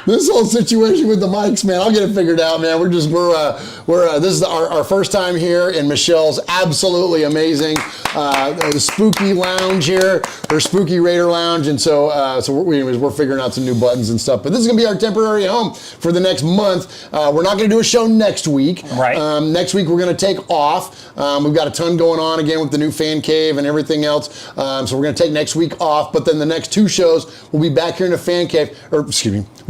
This whole situation with the mics, man, I'll get it figured out, man. This is our first time here, and Michelle's absolutely amazing. The spooky lounge here, her spooky Raider lounge, and so we're figuring out some new buttons and stuff. But this is gonna be our temporary home for the next month. We're not gonna do a show next week. Right. Next week we're gonna take off. We've got a ton going on again with the new fan cave and everything else. So we're gonna take next week off. But then the next 2 shows, we'll be back here in the fan cave, we'll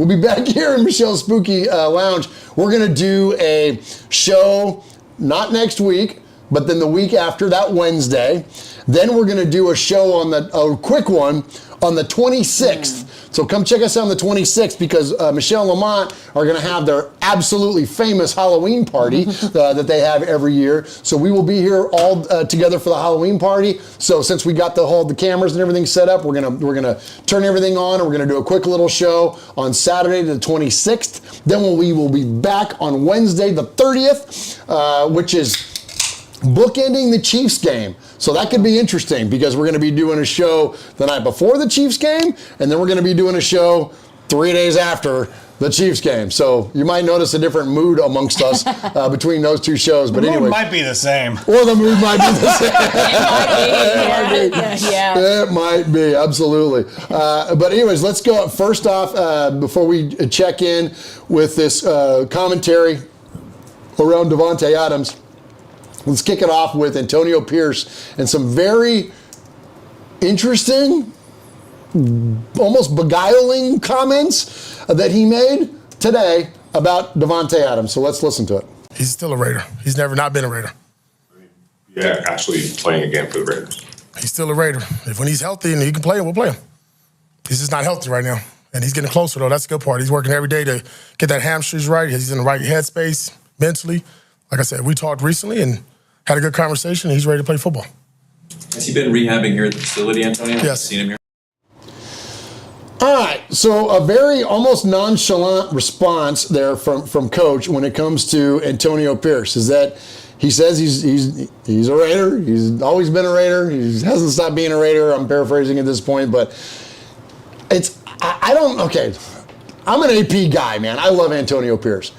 be back here in Michelle's spooky lounge. We're gonna do a show, not next week, but then the week after, that Wednesday. Then we're gonna do a show a quick one on the 26th. So come check us out on the 26th, because Michelle and Lamont are going to have their absolutely famous Halloween party that they have every year. So we will be here all together for the Halloween party. So since we got the cameras and everything set up, we're gonna turn everything on, and we're gonna do a quick little show on Saturday the 26th. Then we will be back on Wednesday the 30th, which is bookending the Chiefs game. So that could be interesting, because we're going to be doing a show the night before the Chiefs game, and then we're going to be doing a show 3 days after the Chiefs game. So you might notice a different mood amongst us between those 2 shows. But anyway, it might be the same. Or the mood might be the same. It might be, absolutely. But anyways, let's go. First off, before we check in with this commentary around Devonte Adams, let's kick it off with Antonio Pierce and some very interesting, almost beguiling comments that he made today about Devonte Adams. So let's listen to it. He's still a Raider. He's never not been a Raider. Yeah, actually playing a game for the Raiders. He's still a Raider. If when he's healthy and he can play, we'll play him. He's just not healthy right now. And he's getting closer, though. That's the good part. He's working every day to get that hamstrings right. He's in the right headspace mentally. Like I said, we talked recently and had a good conversation. He's ready to play football. Has he been rehabbing here at the facility, Antonio? Yes. Seen him here? All right, so a very almost nonchalant response there from Coach when it comes to Antonio Pierce is that he says he's a Raider. He's always been a Raider. He hasn't stopped being a Raider. I'm paraphrasing at this point, but I'm an AP guy, man. I love Antonio Pierce.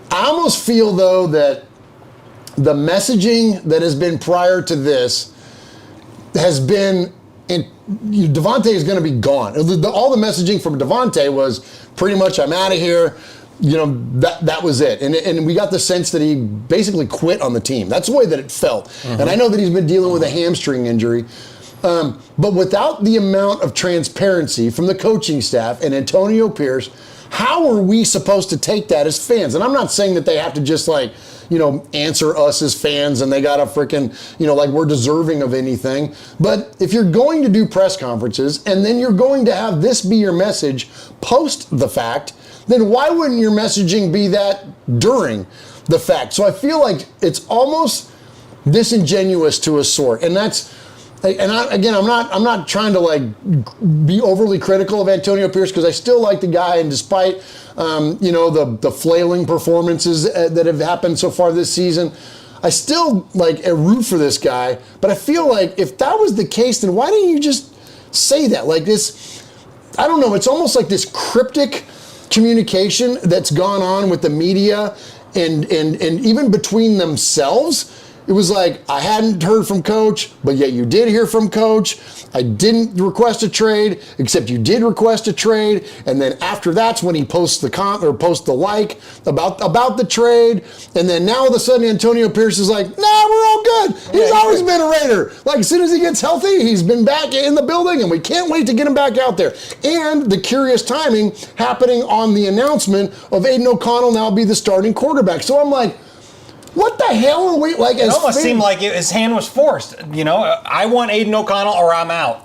I almost feel, though, that the messaging that has been prior to this has been, Devonte is going to be gone. All the messaging from Devonte was pretty much, I'm out of here. That was it. And we got the sense that he basically quit on the team. That's the way that it felt. Mm-hmm. And I know that he's been dealing with a hamstring injury. But without the amount of transparency from the coaching staff and Antonio Pierce, how are we supposed to take that as fans? And I'm not saying that they have to just answer us as fans and they got to freaking, like we're deserving of anything. But if you're going to do press conferences and then you're going to have this be your message post the fact, then why wouldn't your messaging be that during the fact? So I feel like it's almost disingenuous to a sort. And I'm not trying to be overly critical of Antonio Pierce, because I still like the guy, and despite the flailing performances that have happened so far this season, I still root for this guy. But I feel like if that was the case, then why didn't you just say that? I don't know. It's almost like this cryptic communication that's gone on with the media and even between themselves. it was like, I hadn't heard from Coach, but yet you did hear from Coach. I didn't request a trade, except you did request a trade. And then after that's when he posts the like about the trade. And then now all of a sudden Antonio Pierce is like, nah, we're all good. He's always been a Raider. Like, as soon as he gets healthy, he's been back in the building, and we can't wait to get him back out there. And the curious timing happening on the announcement of Aiden O'Connell now be the starting quarterback. So I'm like, what the hell are we like? It almost seemed like his hand was forced. I want Aiden O'Connell or I'm out.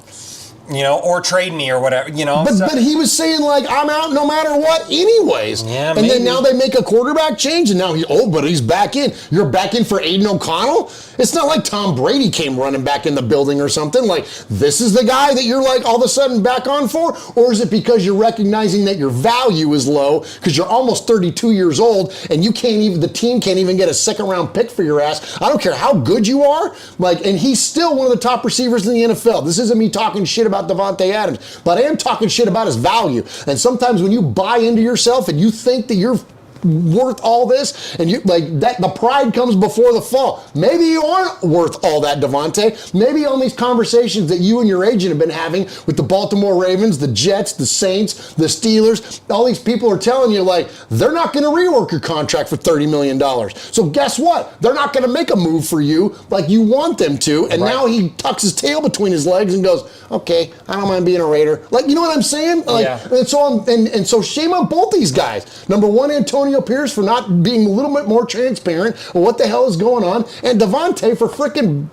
Or trade me or whatever. But he was saying like, I'm out no matter what, anyways. Yeah, and then now they make a quarterback change, and now but he's back in. You're back in for Aiden O'Connell. It's not like Tom Brady came running back in the building or something. Like, this is the guy that you're like all of a sudden back on for, or is it because you're recognizing that your value is low because you're almost 32 years old and the team can't even get a second-round pick for your ass? I don't care how good you are. And he's still one of the top receivers in the NFL. This isn't me talking shit about Devonte Adams, but I am talking shit about his value. And sometimes when you buy into yourself and you think that you're worth all this, and you like that, the pride comes before the fall. Maybe you aren't worth all that, Devonte. Maybe on these conversations that you and your agent have been having with the Baltimore Ravens, the Jets, the Saints, the Steelers, all these people are telling you like they're not going to rework your contract for $30 million. So guess what? They're not going to make a move for you like you want them to. And now he tucks his tail between his legs and goes, okay, I don't mind being a Raider. Like, you know what I'm saying? Like, and so shame on both these guys. Number one, Antonio Pierce for not being a little bit more transparent on what the hell is going on, and Devonte for freaking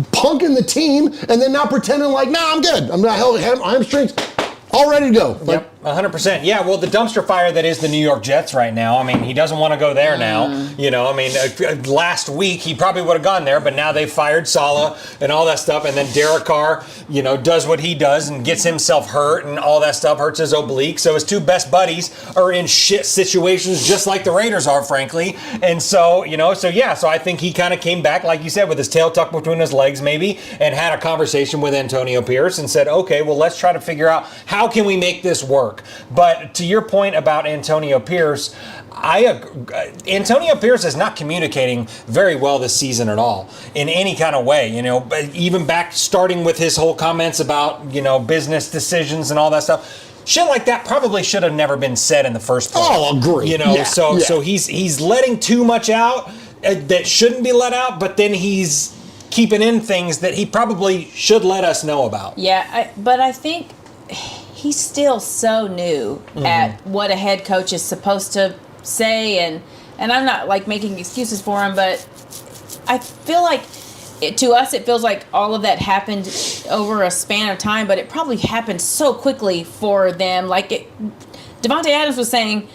punking the team and then not pretending like, nah, I'm good. I'm not hamstrings. All ready to go. Yep, 100%. Yeah, well, the dumpster fire that is the New York Jets right now, I mean, he doesn't want to go there now. Last week he probably would have gone there, but now they fired Saleh and all that stuff, and then Derek Carr, does what he does and gets himself hurt and all that stuff, hurts his oblique. So his two best buddies are in shit situations just like the Raiders are, frankly. And so, so I think he kind of came back, like you said, with his tail tucked between his legs maybe, and had a conversation with Antonio Pierce and said, okay, well, let's try to figure out how can we make this work? But to your point about Antonio Pierce, Antonio Pierce is not communicating very well this season at all in any kind of way. Even back starting with his whole comments about business decisions and all that stuff. Shit like that probably should have never been said in the first place. Oh, agree. So he's letting too much out that shouldn't be let out, but then he's keeping in things that he probably should let us know about. Yeah, but I think he's still so new at what a head coach is supposed to say, and I'm not like making excuses for him, but I feel like to us it feels like all of that happened over a span of time, but it probably happened so quickly for them. Devonte Adams was saying,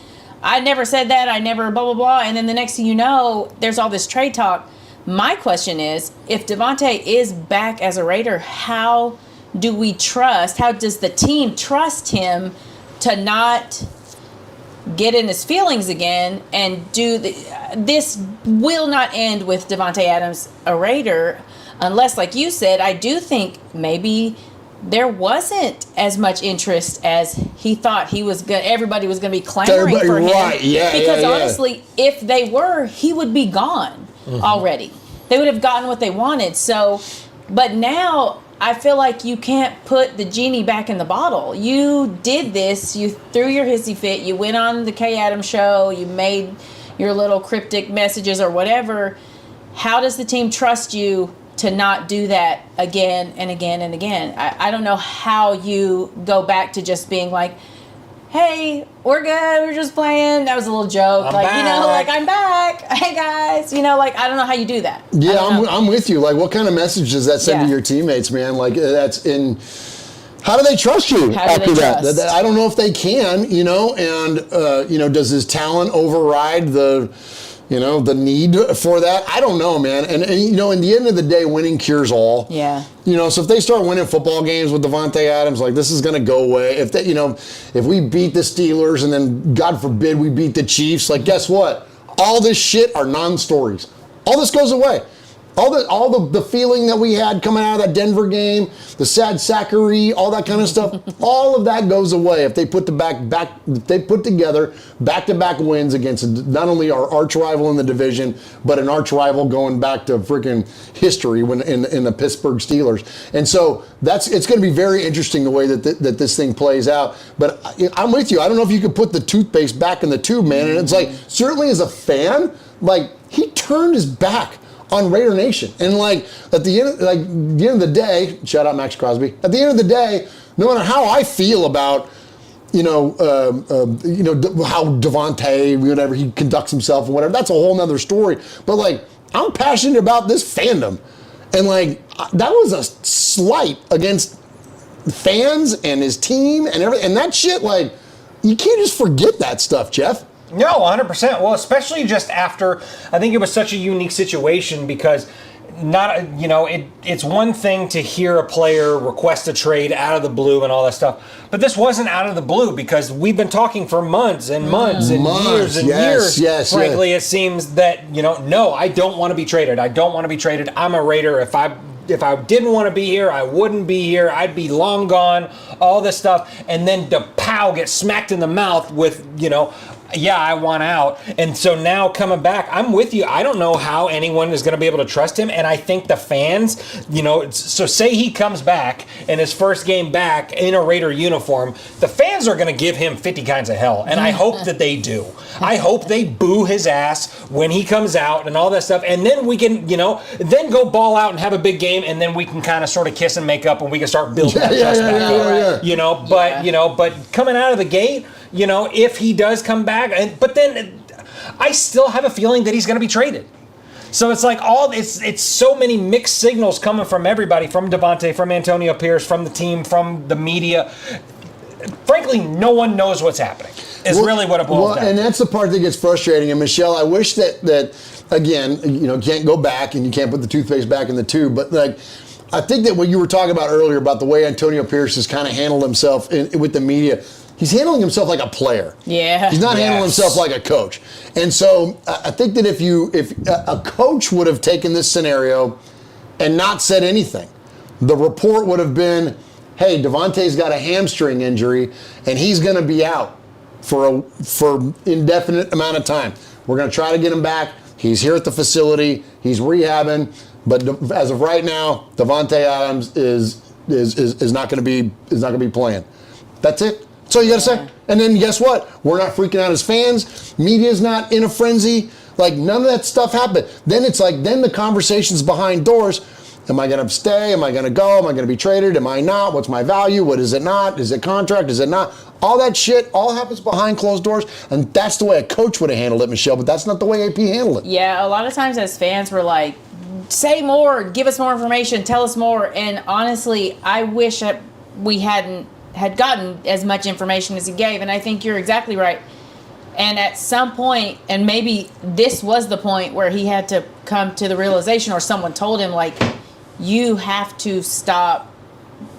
I never said that, I never blah blah blah, and then the next thing you know, there's all this trade talk. My question is, if Devonte is back as a Raider, how does the team trust him to not get in his feelings again and this will not end with Devonte Adams a Raider unless, like you said, I do think maybe there wasn't as much interest as he thought he was good. Everybody was going to be clamoring for him. Right. Yeah, honestly, if they were, he would be gone already. They would have gotten what they wanted. So, but now I feel like you can't put the genie back in the bottle. You did this. You threw your hissy fit. You went on the Kay Adams show. You made your little cryptic messages or whatever. How does the team trust you to not do that again and again and again? I don't know how you go back to just being like, hey, we're good, we're just playing. That was a little joke. I'm back. Hey guys. I don't know how you do that. Yeah, I'm with you. Like, what kind of message does that send to your teammates, man? Like, how do they trust you after that? I don't know if they can, and does his talent override the need for that? I don't know, man. And in the end of the day, winning cures all. Yeah. So if they start winning football games with Devonte Adams, like, this is going to go away. If we beat the Steelers and then, God forbid, we beat the Chiefs, like, guess what? All this shit are non-stories. All this goes away. All the feeling that we had coming out of that Denver game, the sad sackery, all that kind of stuff, all of that goes away if they put together back-to-back wins against not only our arch rival in the division, but an arch rival going back to freaking history when in the Pittsburgh Steelers. And so it's going to be very interesting the way that this thing plays out. But I'm with you. I don't know if you could put the toothpaste back in the tube, man. And it's like, certainly as a fan, like, he turned his back on Raider Nation. And like at the end of the day, shout out Max Crosby. At the end of the day, no matter how I feel about how Devonte, whatever he conducts himself or whatever, that's a whole nother story. But like, I'm passionate about this fandom, and like that was a slight against fans and his team and everything. And that shit, like, you can't just forget that stuff, Jeff. No, 100%. Well, especially just after, I think it was such a unique situation because it's one thing to hear a player request a trade out of the blue and all that stuff, but this wasn't out of the blue because we've been talking for months and months and years and years. Yes, frankly, it seems that, no, I don't want to be traded. I don't want to be traded. I'm a Raider. If I didn't want to be here, I wouldn't be here. I'd be long gone, all this stuff. And then the pow gets smacked in the mouth with, yeah, I want out. And so now coming back, I'm with you. I don't know how anyone is going to be able to trust him. And I think the fans, so say he comes back in his first game back in a Raider uniform, the fans are going to give him 50 kinds of hell. And I hope that they do. I hope they boo his ass when he comes out and all that stuff. And then we can, then go ball out and have a big game. And then we can kind of sort of kiss and make up and we can start building that trust back up. But coming out of the gate, if he does come back, but then I still have a feeling that he's going to be traded. So it's like it's so many mixed signals coming from everybody, from Devonte, from Antonio Pierce, from the team, from the media. Frankly, no one knows what's happening. Is really what it boils down. And that's the part that gets frustrating. And Michelle, I wish that again, you can't go back and you can't put the toothpaste back in the tube, but like, I think that what you were talking about earlier about the way Antonio Pierce has kind of handled himself with the media, he's handling himself like a player. Yeah. He's not handling himself like a coach. And so I think that if a coach would have taken this scenario and not said anything, the report would have been, hey, Devontae's got a hamstring injury and he's going to be out for indefinite amount of time. We're going to try to get him back. He's here at the facility. He's rehabbing. But as of right now, Devonte Adams is not going to be playing. That's it. So you got to say. And then guess what? We're not freaking out as fans. Media's not in a frenzy. Like, none of that stuff happened. Then it's like, then the conversation's behind doors. Am I going to stay? Am I going to go? Am I going to be traded? Am I not? What's my value? What is it not? Is it contract? Is it not? All that shit all happens behind closed doors. And that's the way a coach would have handled it, Michelle. But that's not the way AP handled it. Yeah, a lot of times as fans we're like, say more, give us more information, tell us more. And honestly, I wish that we had gotten as much information as he gave. And I think you're exactly right. And at some point, and maybe this was the point where he had to come to the realization, or someone told him, like, you have to stop.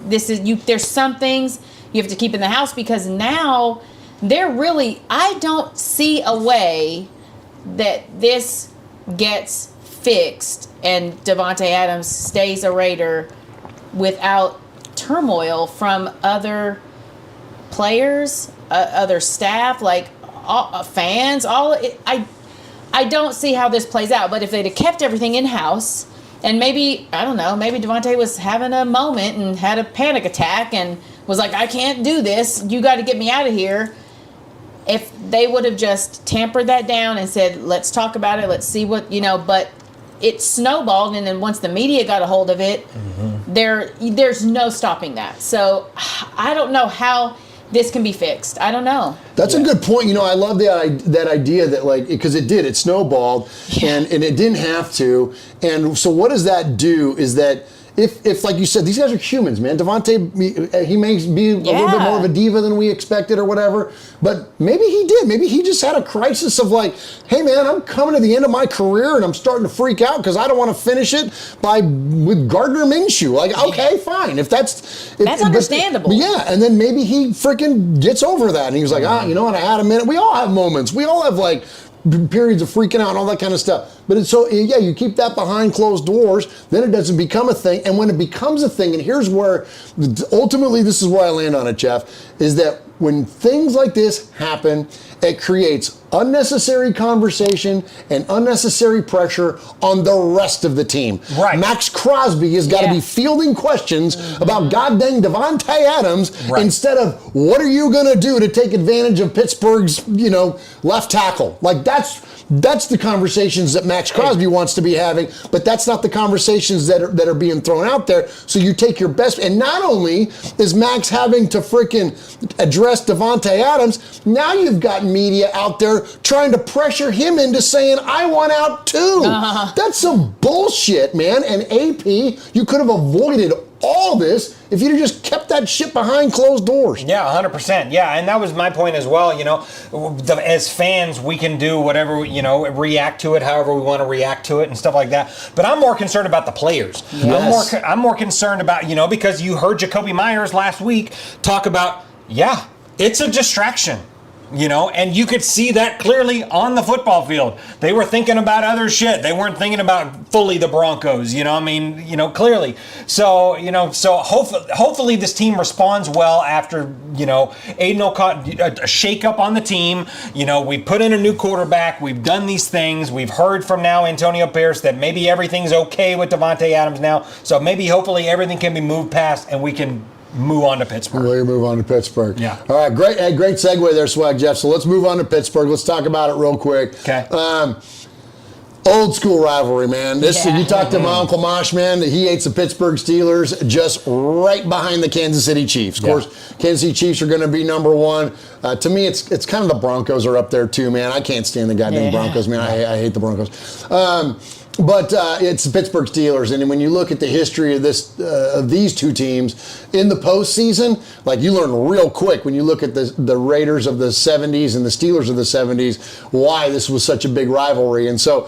There's some things you have to keep in the house, because now I don't see a way that this gets fixed and Devonte Adams stays a Raider without turmoil from other players, other staff, like fans. I don't see how this plays out. But if they'd have kept everything in house, and maybe Devonte was having a moment and had a panic attack and was like, I can't do this. You got to get me out of here. If they would have just tampered that down and said, let's talk about it, let's see what, but it snowballed, and then once the media got a hold of it, there's no stopping that. So I don't know how this can be fixed. I don't know. That's a good point. I love that idea that, like, because it snowballed, and it didn't have to. And so what does that do is that if like you said, these guys are humans, man. Devonte, he may be a little bit more of a diva than we expected or whatever, but maybe he did. Maybe he just had a crisis of like, hey man, I'm coming to the end of my career and I'm starting to freak out because I don't want to finish it with Gardner Minshew. Like, okay, fine. If that's understandable. But yeah, and then maybe he freaking gets over that and he was like, you know what, I had a minute. We all have moments. We all have like periods of freaking out and all that kind of stuff. But it's you keep that behind closed doors, then it doesn't become a thing. And when it becomes a thing, and here's where, ultimately this is where I land on it, Jeff, is that when things like this happen, it creates unnecessary conversation and unnecessary pressure on the rest of the team. Right. Max Crosby has got to be fielding questions about goddamn Devonte Adams instead of what are you going to do to take advantage of Pittsburgh's, left tackle. Like that's the conversations that Max Crosby wants to be having, but that's not the conversations that are being thrown out there. So you take your best, and not only is Max having to freaking address Devonte Adams, now you've got media out there trying to pressure him into saying, I want out too. That's some bullshit, man. And AP, you could have avoided all this if you'd have just kept that shit behind closed doors. Yeah, 100%. Yeah, and that was my point as well. As fans, we can do whatever, react to it however we want to react to it and stuff like that. But I'm more concerned about the players. Yes. I'm more concerned about, because you heard Jacoby Myers last week talk about, it's a distraction. And you could see that clearly on the football field. They were thinking about other shit. They weren't thinking about fully the Broncos, clearly. So, hopefully this team responds well after, Aiden O'Connell, a shake-up on the team. We put in a new quarterback. We've done these things. We've heard from now Antonio Pierce that maybe everything's okay with Devonte Adams now. So maybe hopefully everything can be moved past and we can move on to Pittsburgh. We'll move on to Pittsburgh. Yeah. All right, great segue there, Swag Jeff. So let's move on to Pittsburgh. Let's talk about it real quick. Okay. Old school rivalry, man. You talk to my Uncle Mosh, man, he hates the Pittsburgh Steelers just right behind the Kansas City Chiefs. Of course, Kansas City Chiefs are going to be number one. To me, it's kind of the Broncos are up there too, man. I can't stand the goddamn Broncos, man. I hate the Broncos. But it's the Pittsburgh Steelers, and when you look at the history of these two teams in the postseason, like you learn real quick when you look at the Raiders of the 70s and the Steelers of the 70s, why this was such a big rivalry. And so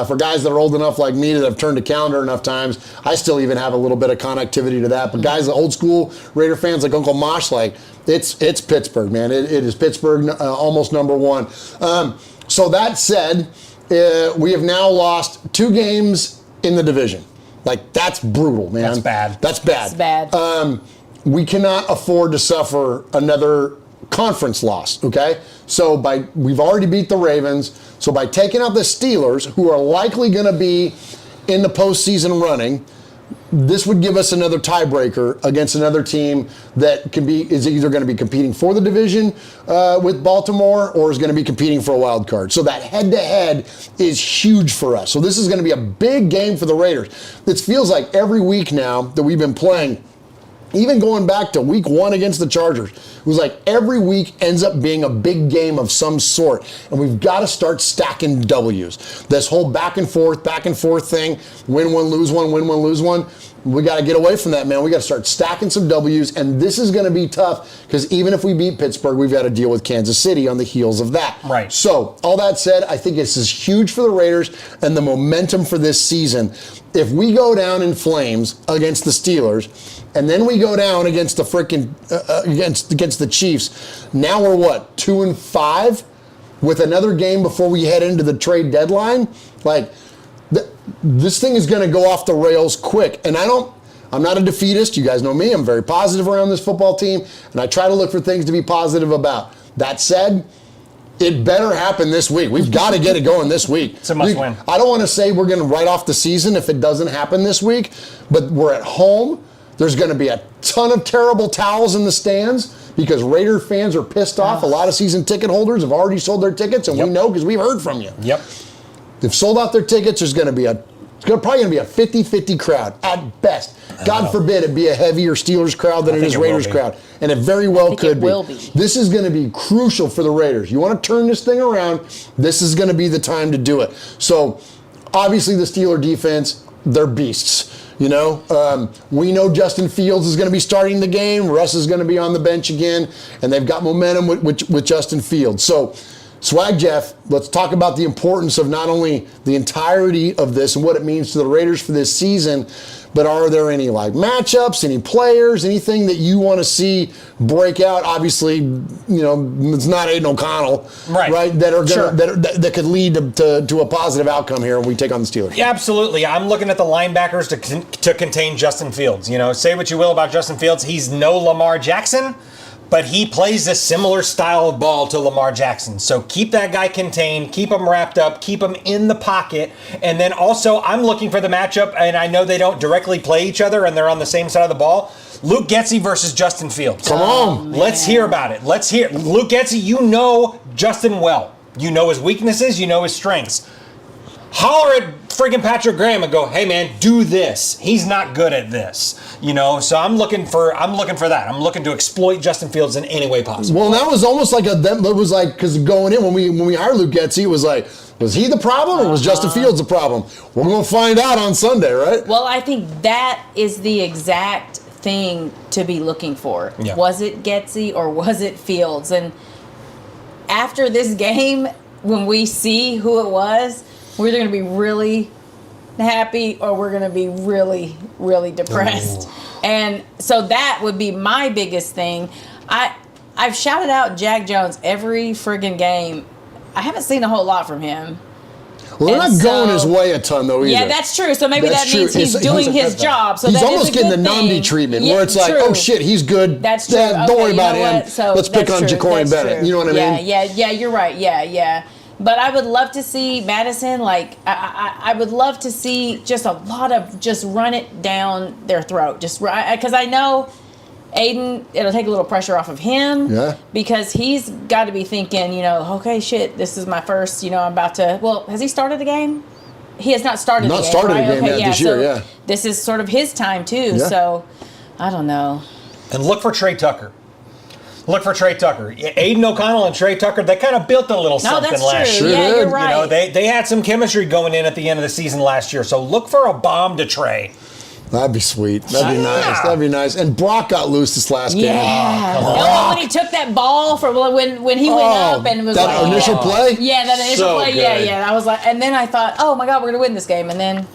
for guys that are old enough like me that have turned a calendar enough times, I still even have a little bit of connectivity to that. But guys, the old school Raider fans like Uncle Mosh, it's Pittsburgh, man. It is Pittsburgh, almost number one. So that said, we have now lost 2 games in the division. That's brutal, man. That's bad. It's bad. We cannot afford to suffer another conference loss, okay? So we've already beat the Ravens. So by taking out the Steelers, who are likely going to be in the postseason running, this would give us another tiebreaker against another team that is either going to be competing for the division with Baltimore or is going to be competing for a wild card. So that head-to-head is huge for us. So this is going to be a big game for the Raiders. It feels like every week now that we've been playing, even going back to week 1 against the Chargers, it was like every week ends up being a big game of some sort. And we've got to start stacking W's. This whole back and forth thing, win one, lose one, win one, lose one. We got to get away from that, man. We got to start stacking some W's, and this is going to be tough because even if we beat Pittsburgh, we've got to deal with Kansas City on the heels of that. Right. So, all that said, I think this is huge for the Raiders and the momentum for this season. If we go down in flames against the Steelers, and then we go down against the freaking against the Chiefs, now we're what, 2-5 with another game before we head into the trade deadline? This thing is going to go off the rails quick. And I'm not a defeatist. You guys know me. I'm very positive around this football team, and I try to look for things to be positive about. That said, it better happen this week. We've got to get it going this week. It's a must win. I don't want to say we're going to write off the season if it doesn't happen this week, but we're at home. There's going to be a ton of terrible towels in the stands because Raider fans are pissed off. A lot of season ticket holders have already sold their tickets, and we know because we've heard from you. Yep. They've sold out their tickets. There's going to be probably going to be a 50-50 crowd at best. God forbid it be a heavier Steelers crowd than it is Raiders crowd. And it very well could be. This is going to be crucial for the Raiders. You want to turn this thing around, this is going to be the time to do it. So, obviously the Steeler defense, they're beasts. We know Justin Fields is going to be starting the game. Russ is going to be on the bench again. And they've got momentum with Justin Fields. So Swag Jeff, let's talk about the importance of not only the entirety of this and what it means to the Raiders for this season, but are there any like matchups, any players, anything that you want to see break out? Obviously, it's not Aiden O'Connell, right? That are gonna, that could lead to a positive outcome here when we take on the Steelers. Yeah, absolutely. I'm looking at the linebackers to contain Justin Fields. Say what you will about Justin Fields, he's no Lamar Jackson, but he plays a similar style of ball to Lamar Jackson. So keep that guy contained, keep him wrapped up, keep him in the pocket. And then also, I'm looking for the matchup, and I know they don't directly play each other and they're on the same side of the ball. Luke Getsy versus Justin Fields. Come on. Let's hear about it. Let's hear. Luke Getsy, you know Justin well. You know his weaknesses, you know his strengths. Holler at friggin' Patrick Graham and go, hey man, do this. He's not good at this. So I'm looking for that. I'm looking to exploit Justin Fields in any way possible. Well, that was almost like because going in when we hired Luke Getsy, it was like, was he the problem or was Justin Fields the problem? We're going to find out on Sunday, right? Well, I think that is the exact thing to be looking for. Yeah. Was it Getsy or was it Fields? And after this game, when we see who it was, we're either going to be really happy or we're going to be really, really depressed. Ooh. And so that would be my biggest thing. I've shouted out Jack Jones every friggin' game. I haven't seen a whole lot from him. Well, they're not going his way a ton, though, either. Yeah, that's true. So maybe that means he's doing his job. So he's that almost is a getting good the thing. Namdi treatment, Yeah, where it's like, true. oh shit, he's good. That's true. Don't worry about him. So let's pick on Ja'Cory Bennett. True. You know what I mean? Yeah, you're right. Yeah. But I would love to see Madison, I would love to see just a lot of just run it down their throat. Just because I know Aiden, it'll take a little pressure off of him. Yeah. Because he's got to be thinking, okay, shit, this is my first, I'm about to, well, has he started the game? He has not started the game. Not started the game yet this year, yeah. This is sort of his time, too. Yeah. So, I don't know. And look for Trey Tucker. Aiden O'Connell and Trey Tucker, they kind of built a little something last year. Yeah, you're right. They had some chemistry going in at the end of the season last year. So look for a bomb to Trey. That'd be sweet. That'd be nice. And Brock got loose this last game. Yeah. When he took that ball from when he went up and was that initial play? Yeah, that initial play. Good. Yeah. I was like, and then I thought, oh my God, we're gonna win this game, and then.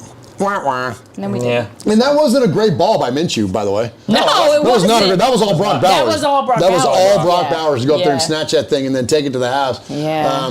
And then we did. And that wasn't a great ball by Minshew, by the way. No, it was wasn't. not a good. That was all Brock Bowers. That was all Brock That was Bowers. all Brock Bowers to go up there and snatch that thing and then take it to the house. Yeah.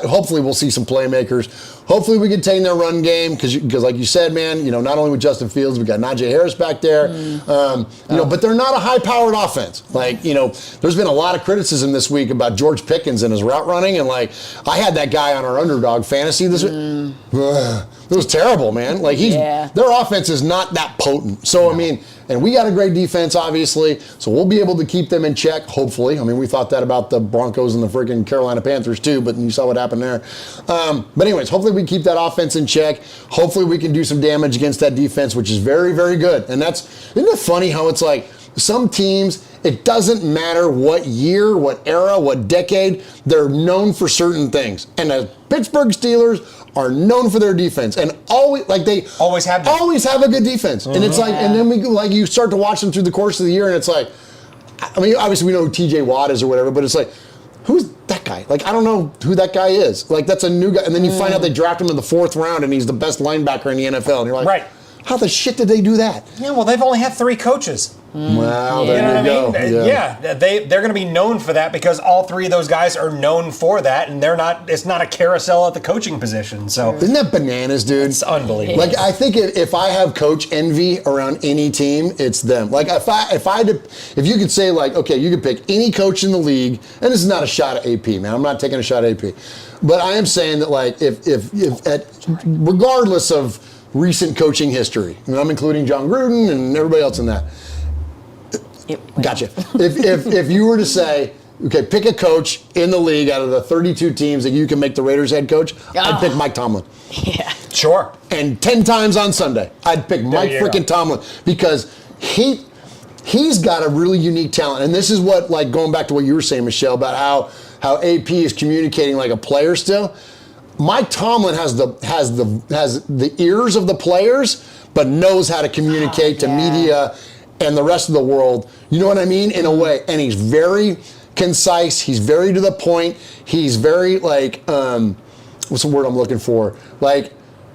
Hopefully we'll see some playmakers. Hopefully we can tame their run game because like you said, man, not only with Justin Fields, we got Najee Harris back there. But they're not a high-powered offense. There's been a lot of criticism this week about George Pickens and his route running, and I had that guy on our underdog fantasy this week. It was terrible, man. Their offense is not that potent. So and we got a great defense, obviously. So we'll be able to keep them in check, hopefully. We thought that about the Broncos and the freaking Carolina Panthers too, but you saw what happened there. But anyways, hopefully we keep that offense in check. Hopefully we can do some damage against that defense, which is very, very good. And isn't it funny how it's like some teams, it doesn't matter what year, what era, what decade, they're known for certain things. And the Pittsburgh Steelers are known for their defense, and always have a good defense. And it's and then you start to watch them through the course of the year, and it's obviously we know who TJ Watt is or whatever, but it's who's that guy? I don't know who that guy is. That's a new guy, and then you find out they draft him in the 4th round, and he's the best linebacker in the NFL, and you're like, right. How the shit did they do that? Yeah, well, they've only had 3 coaches. Well, there you go. They're going to be known for that because all 3 of those guys are known for that, and it's not a carousel at the coaching position. So isn't that bananas, dude? It's unbelievable. I think if I have coach envy around any team, it's them. If you could say okay, you could pick any coach in the league, and this is not a shot at AP, man. I'm not taking a shot at AP, but I am saying that regardless of recent coaching history, and I'm including John Gruden and everybody else in that. Gotcha. If you were to say, okay, pick a coach in the league out of the 32 teams that you can make the Raiders head coach, I'd pick Mike Tomlin. Yeah. Sure. And 10 times on Sunday, I'd pick Mike freaking Tomlin because he's got a really unique talent. And this is what, going back to what you were saying, Michelle, about how AP is communicating like a player still. Mike Tomlin has the ears of the players, but knows how to communicate to media and the rest of the world. You know what I mean? In a way. And he's very concise. He's very to the point. He's very like, what's the word I'm looking for? Like,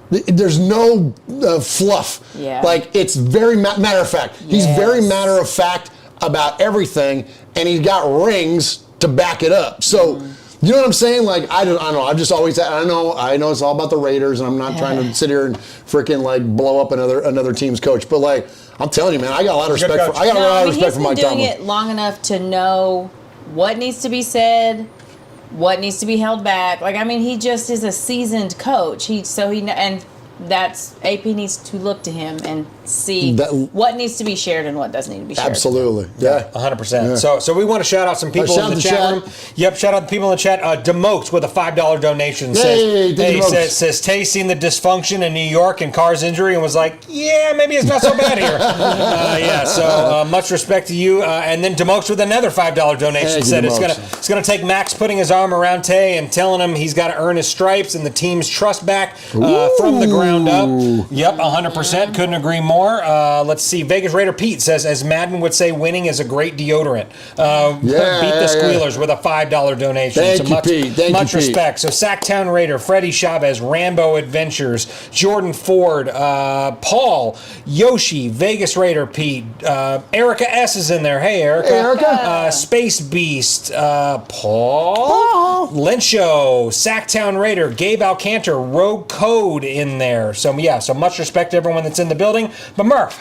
there's no fluff. Yeah. Like, it's very matter of fact. He's very matter of fact about everything, and he's got rings to back it up. So, you know what I'm saying? Like, I don't know. I've just always, I know it's all about the Raiders, and I'm not trying to sit here and freaking like blow up another team's coach. But like, I'm telling you, man, I got a lot of respect for. I got a lot of respect for Mike Tomlin. He's been doing it long enough to know what needs to be said, what needs to be held back. Like, I mean, he just is a seasoned coach. And that's AP needs to look to him and see what needs to be shared and what doesn't need to be shared. Absolutely, yeah, 100%. Yeah. So we want to shout out some people in the chat room. Yep, shout out the people in the chat. Demokes with a $5 donation says Tay seen the dysfunction in New York and Carr's injury and was like, yeah, maybe it's not so bad here. So much respect to you. And then Demokes with another $5 donation said it's gonna take Max putting his arm around Tay and telling him he's got to earn his stripes and the team's trust back from the ground up. Yep, 100%. Couldn't agree more. Let's see. Vegas Raider Pete says, as Madden would say, winning is a great deodorant. Beat the Squealers with a $5 donation. Thank you, Pete. Much respect. So Sacktown Raider, Freddie Chavez, Rambo Adventures, Jordan Ford, Paul, Yoshi, Vegas Raider Pete, Erica S is in there. Hey, Erica. Hey, Erica. Space Beast, Paul, Lyncho, Sacktown Raider, Gabe Alcantar, Rogue Code in there. So much respect to everyone that's in the building. But Murph,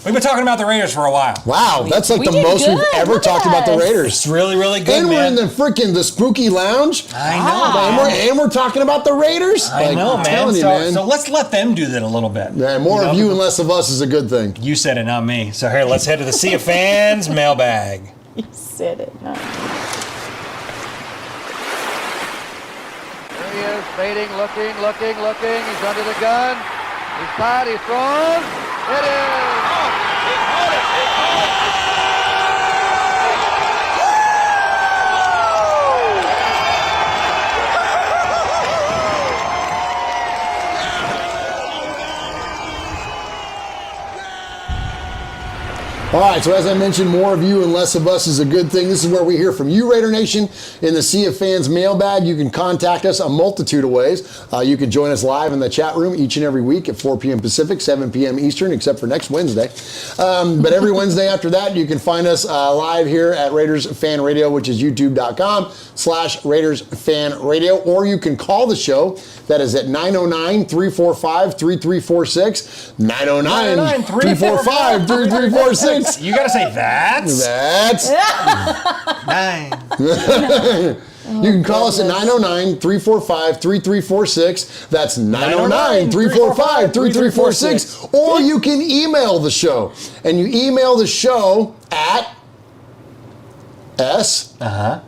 we've been talking about the Raiders for a while. Wow, that's like the most we've ever talked about the Raiders. It's really, really good, and man. we're in the spooky lounge. I know, and we're talking about the Raiders. I know, man. So let's let them do that a little bit. Yeah, more of you and less of us is a good thing. You said it, not me. So here, let's head to the Sea of Fans mailbag. You said it, not me. He is fading, looking. He's under the gun. He's tied. He throws. It is. He caught it. All right, so as I mentioned, more of you and less of us is a good thing. This is where we hear from you, Raider Nation, in the Sea of Fans mailbag. You can contact us a multitude of ways. You can join us live in the chat room each and every week at 4 p.m. Pacific, 7 p.m. Eastern, except for next Wednesday. But every Wednesday after that, you can find us live here at Raiders Fan Radio, which is youtube.com/Raiders Fan Radio, or you can call the show. That is at 909-345-3346, 909-345-3346. You gotta say that's. Nine. You can call us at 909-345-3346. That's 909-345-3346. Or you can email the show. And you email the show at S-H-O.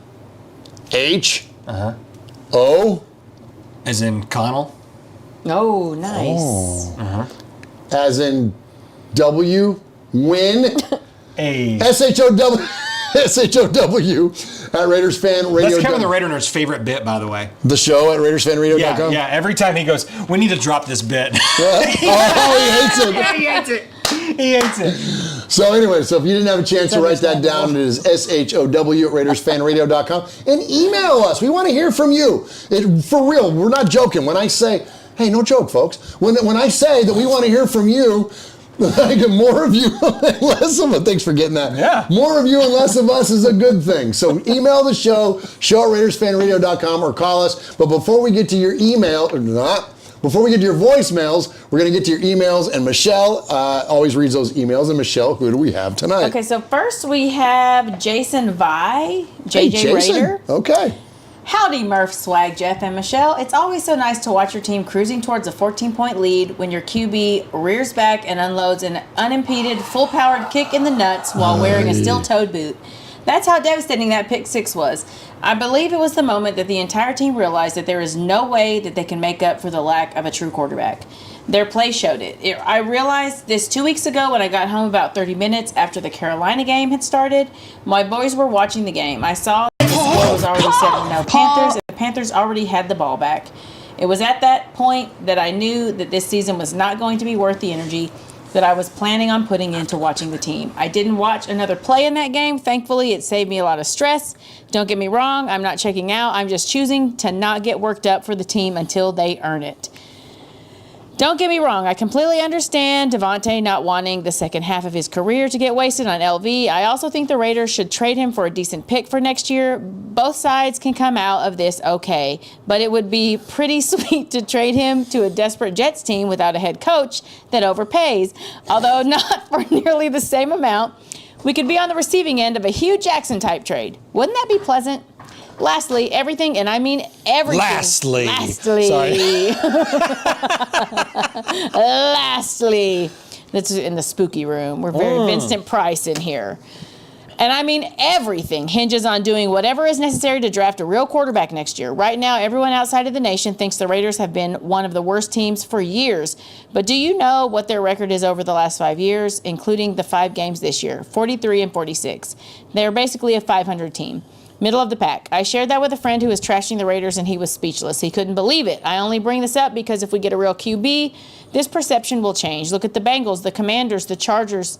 As in Connell? Oh, nice. As in W. Win. A. S-H-O-W. S-H-O-W at Raiders Fan Radio. That's Kevin the Raider Nerd's favorite bit, by the way. The show at RaidersFanRadio.com? Yeah, every time he goes, we need to drop this bit. He hates it. He hates it. So anyway, if you didn't have a chance to write that down, it is S-H-O-W at RaidersFanRadio.com. And email us. We want to hear from you. For real, we're not joking. When I say, hey, no joke, folks. When I say that we want to hear from you, I get more of you and less of us. Thanks for getting that. Yeah. More of you and less of us is a good thing. So email the show at RaidersFanRadio.com, or call us. But before we get to your email, before we get to your voicemails, we're going to get to your emails. And Michelle always reads those emails. And Michelle, who do we have tonight? Okay, so first we have Jason Vi, JJ Jason. Raider. Okay. Howdy, Murph, Swag, Jeff, and Michelle. It's always so nice to watch your team cruising towards a 14-point lead when your QB rears back and unloads an unimpeded, full-powered kick in the nuts while wearing a steel-toed boot. That's how devastating that pick six was. I believe it was the moment that the entire team realized that there is no way that they can make up for the lack of a true quarterback. Their play showed it. I realized this 2 weeks ago when I got home about 30 minutes after the Carolina game had started. My boys were watching the game. I saw that the score was already 7-0 Panthers, and the Panthers already had the ball back. It was at that point that I knew that this season was not going to be worth the energy. that I was planning on putting into watching the team. I didn't watch another play in that game. Thankfully, it saved me a lot of stress. Don't get me wrong, I'm not checking out. I'm just choosing to not get worked up for the team until they earn it. Don't get me wrong, I completely understand Devonte not wanting the second half of his career to get wasted on LV. I also think the Raiders should trade him for a decent pick for next year. Both sides can come out of this okay, but it would be pretty sweet to trade him to a desperate Jets team without a head coach that overpays, although not for nearly the same amount. We could be on the receiving end of a Hugh Jackson type trade. Wouldn't that be pleasant? Lastly, everything, and I mean everything. Lastly. Sorry. Lastly. This is in the spooky room. We're very Vincent Price in here. And I mean everything hinges on doing whatever is necessary to draft a real quarterback next year. Right now, everyone outside of the nation thinks the Raiders have been one of the worst teams for years. But do you know what their record is over the last 5 years, including the 5 games this year? 43-46. They're basically a 500 team. Middle of the pack. I shared that with a friend who was trashing the Raiders and he was speechless. He couldn't believe it. I only bring this up because if we get a real QB, this perception will change. Look at the Bengals, the Commanders, the Chargers,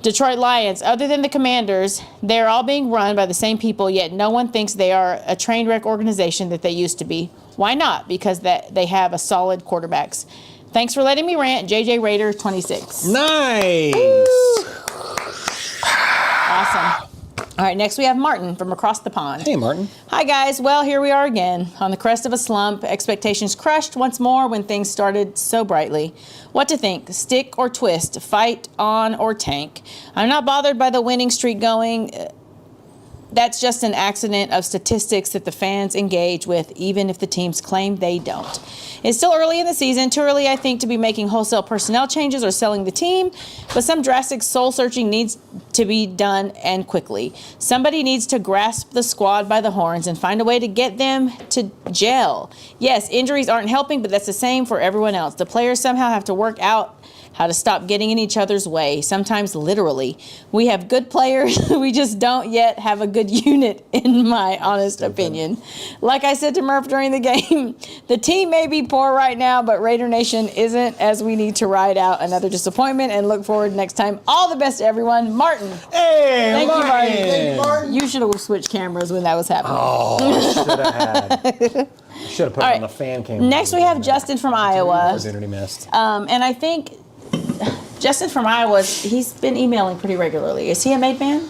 Detroit Lions. Other than the Commanders, they're all being run by the same people, yet no one thinks they are a train wreck organization that they used to be. Why not? Because they have a solid quarterbacks. Thanks for letting me rant. JJ Raider 26. Nice. Woo. Awesome. All right, next we have Martin from across the pond. Hey, Martin. Hi, guys. Well, here we are again. On the crest of a slump, expectations crushed once more when things started so brightly. What to think? Stick or twist? Fight on or tank? I'm not bothered by the winning streak going. That's just an accident of statistics that the fans engage with, even if the teams claim they don't. It's still early in the season. Too early, I think, to be making wholesale personnel changes or selling the team, but some drastic soul-searching needs to be done, and quickly. Somebody needs to grasp the squad by the horns and find a way to get them to gel. Yes, injuries aren't helping, but that's the same for everyone else. The players somehow have to work out how to stop getting in each other's way, sometimes literally. We have good players, we just don't yet have a good unit, in my honest opinion. Like I said to Murf during the game, the team may be poor right now, but Raider Nation isn't, as we need to ride out another disappointment and look forward next time. All the best to everyone. Martin. Hey, Thank Martin. you, Martin. Hey, Martin. You should have switched cameras when that was happening. Oh, should have had. Should have put it on the fan cam. Next we have Justin from Iowa. Opportunity missed. And I think Justin from Iowa, he's been emailing pretty regularly. Is he a made man?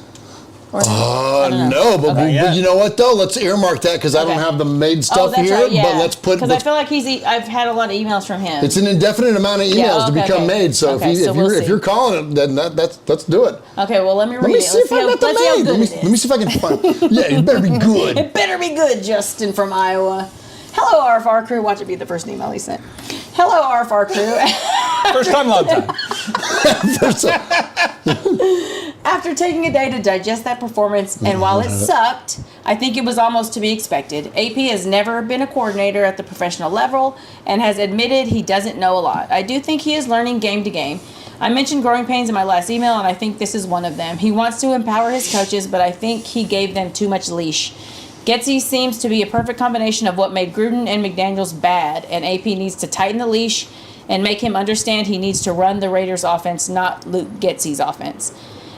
Or No, but, Okay. but you know what though? Let's earmark that because I don't have the made stuff that's here. right, yeah. But let's put. Because I feel like I've had a lot of emails from him. It's an indefinite amount of emails to become made. So Okay, if you're calling it, then let's do it. Okay, well let me read Let me it. see if I got the made. Let me see if I can find. Yeah, it better be good. It better be good, Justin from Iowa. Hello, RFR crew. Watch it be the first email he sent. Hello, RFR crew. First time, long time. After taking a day to digest that performance, and while it sucked, I think it was almost to be expected. AP has never been a coordinator at the professional level and has admitted he doesn't know a lot. I do think he is learning game to game. I mentioned growing pains in my last email, and I think this is one of them. He wants to empower his coaches, but I think he gave them too much leash. Getsy seems to be a perfect combination of what made Gruden and McDaniels bad, and AP needs to tighten the leash and make him understand he needs to run the Raiders' offense, not Luke Getsy's offense.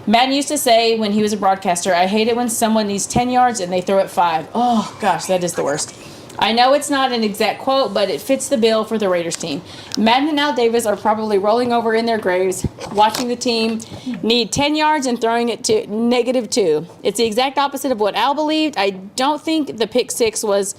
Madden used to say when he was a broadcaster, I hate it when someone needs 10 yards and they throw it 5. Oh, gosh, that is the worst. I know it's not an exact quote, but it fits the bill for the Raiders team. Madden and Al Davis are probably rolling over in their graves, watching the team need 10 yards and throwing it to -2. It's the exact opposite of what Al believed. I don't think the pick 6 was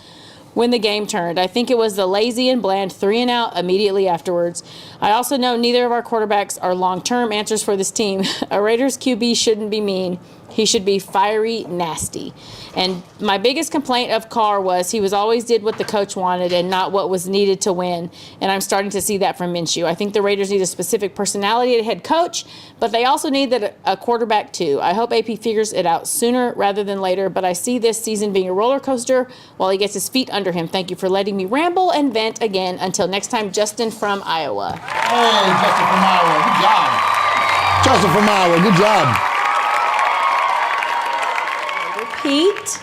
when the game turned. I think it was the lazy and bland 3 and out immediately afterwards. I also know neither of our quarterbacks are long-term answers for this team. A Raiders QB shouldn't be mean. He should be fiery, nasty. And my biggest complaint of Carr was he always did what the coach wanted and not what was needed to win. And I'm starting to see that from Minshew. I think the Raiders need a specific personality at head coach, but they also need a quarterback too. I hope AP figures it out sooner rather than later, but I see this season being a roller coaster while he gets his feet under him. Thank you for letting me ramble and vent again. Until next time, Justin from Iowa. Hey, Justin from Iowa. Good job. Justin from Iowa. Good job. Pete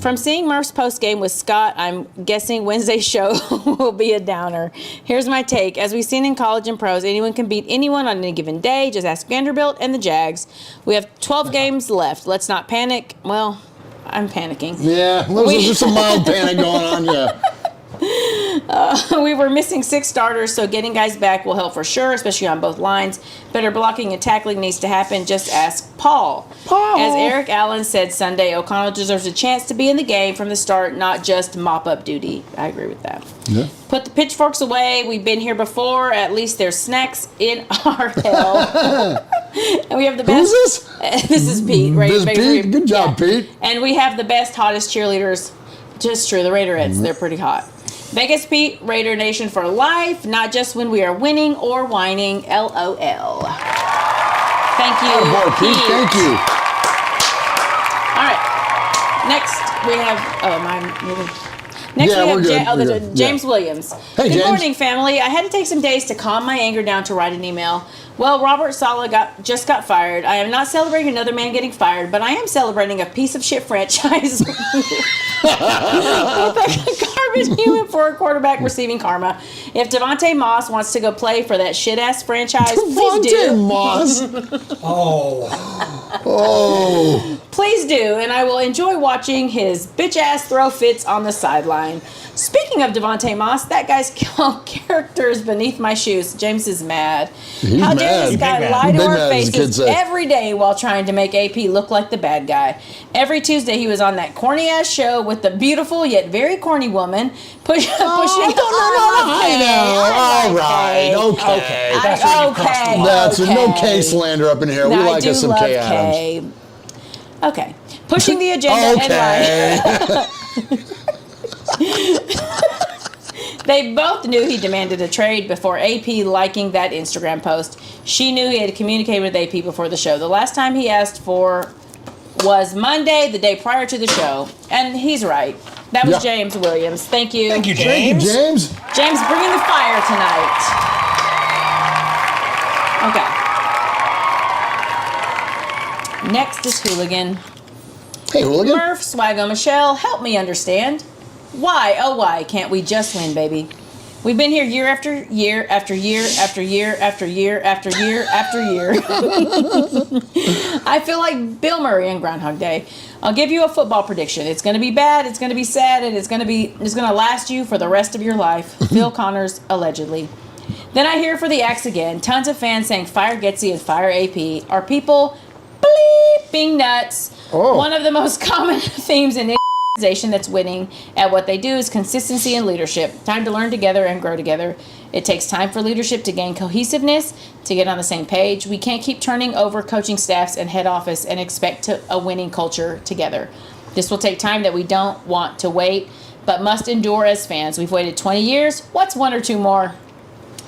From seeing Murph's post-game with Scott, I'm guessing Wednesday's show will be a downer. Here's my take. As we've seen in college and pros, anyone can beat anyone on any given day. Just ask Vanderbilt and the Jags. We have 12 games left. Let's not panic. Well, I'm panicking. Yeah, there's some mild panic going on, yeah. We were missing 6 starters, so getting guys back will help for sure, especially on both lines. Better blocking and tackling needs to happen. Just ask Paul. As Eric Allen said Sunday, O'Connell deserves a chance to be in the game from the start, not just mop-up duty. I agree with that. Yeah. Put the pitchforks away. We've been here before. At least there's snacks in our hell. And we have the best. Who's this? This is Pete. Right? This is Pete. Good job, Pete. And we have the best, hottest cheerleaders. Just true. The Raiderettes. They're pretty hot. Vegas Pete, Raider Nation for life, not just when we are winning or whining. LOL. Thank you, boy, Pete. Thank you. All right. Next we have. Next we have James Williams. Hey, Good James. morning, family. I had to take some days to calm my anger down to write an email. Well, Robert Saleh just got fired. I am not celebrating another man getting fired, but I am celebrating a piece of shit franchise with a garbage human for a quarterback receiving karma. If Devonte Moss wants to go play for that shit ass franchise, please do. Devonte Moss. Please do, and I will enjoy watching his bitch ass throw fits on the sideline. Speaking of Devonte Moss, that guy's character is beneath my shoes. James is mad. How dare this guy lie to our faces every day while trying to make AP look like the bad guy? Every Tuesday he was on that corny ass show with the beautiful yet very corny woman pushing. All right, okay. That's no K slander up in here. We like us some K Adams. Okay, pushing the agenda and lying. They both knew he demanded a trade before AP liking that Instagram post. She knew he had communicated with AP before the show. The last time he asked for was Monday, the day prior to the show. And he's right. That was James Williams. Thank you. Thank you, James. Thank you, James. James bringing the fire tonight. Okay. Next is Hooligan. Hey, Hooligan. Murf, Swaggo, Michelle, help me understand. Why, oh why, can't we just win, baby? We've been here year after year after year after year after year after year after year. I feel like Bill Murray in Groundhog Day. I'll give you a football prediction. It's going to be bad, it's going to be sad, and it's going to last you for the rest of your life. Phil Connors, allegedly. Then I hear for the axe again. Tons of fans saying fire Getsy and fire AP. Are people bleeping nuts? One of the most common themes in organization that's winning at what they do is consistency and leadership. Time to learn together and grow together. It takes time for leadership to gain cohesiveness, to get on the same page. We can't keep turning over coaching staffs and head office and expect a winning culture together. This will take time that we don't want to wait, but must endure as fans. We've waited 20 years. What's 1 or 2 more?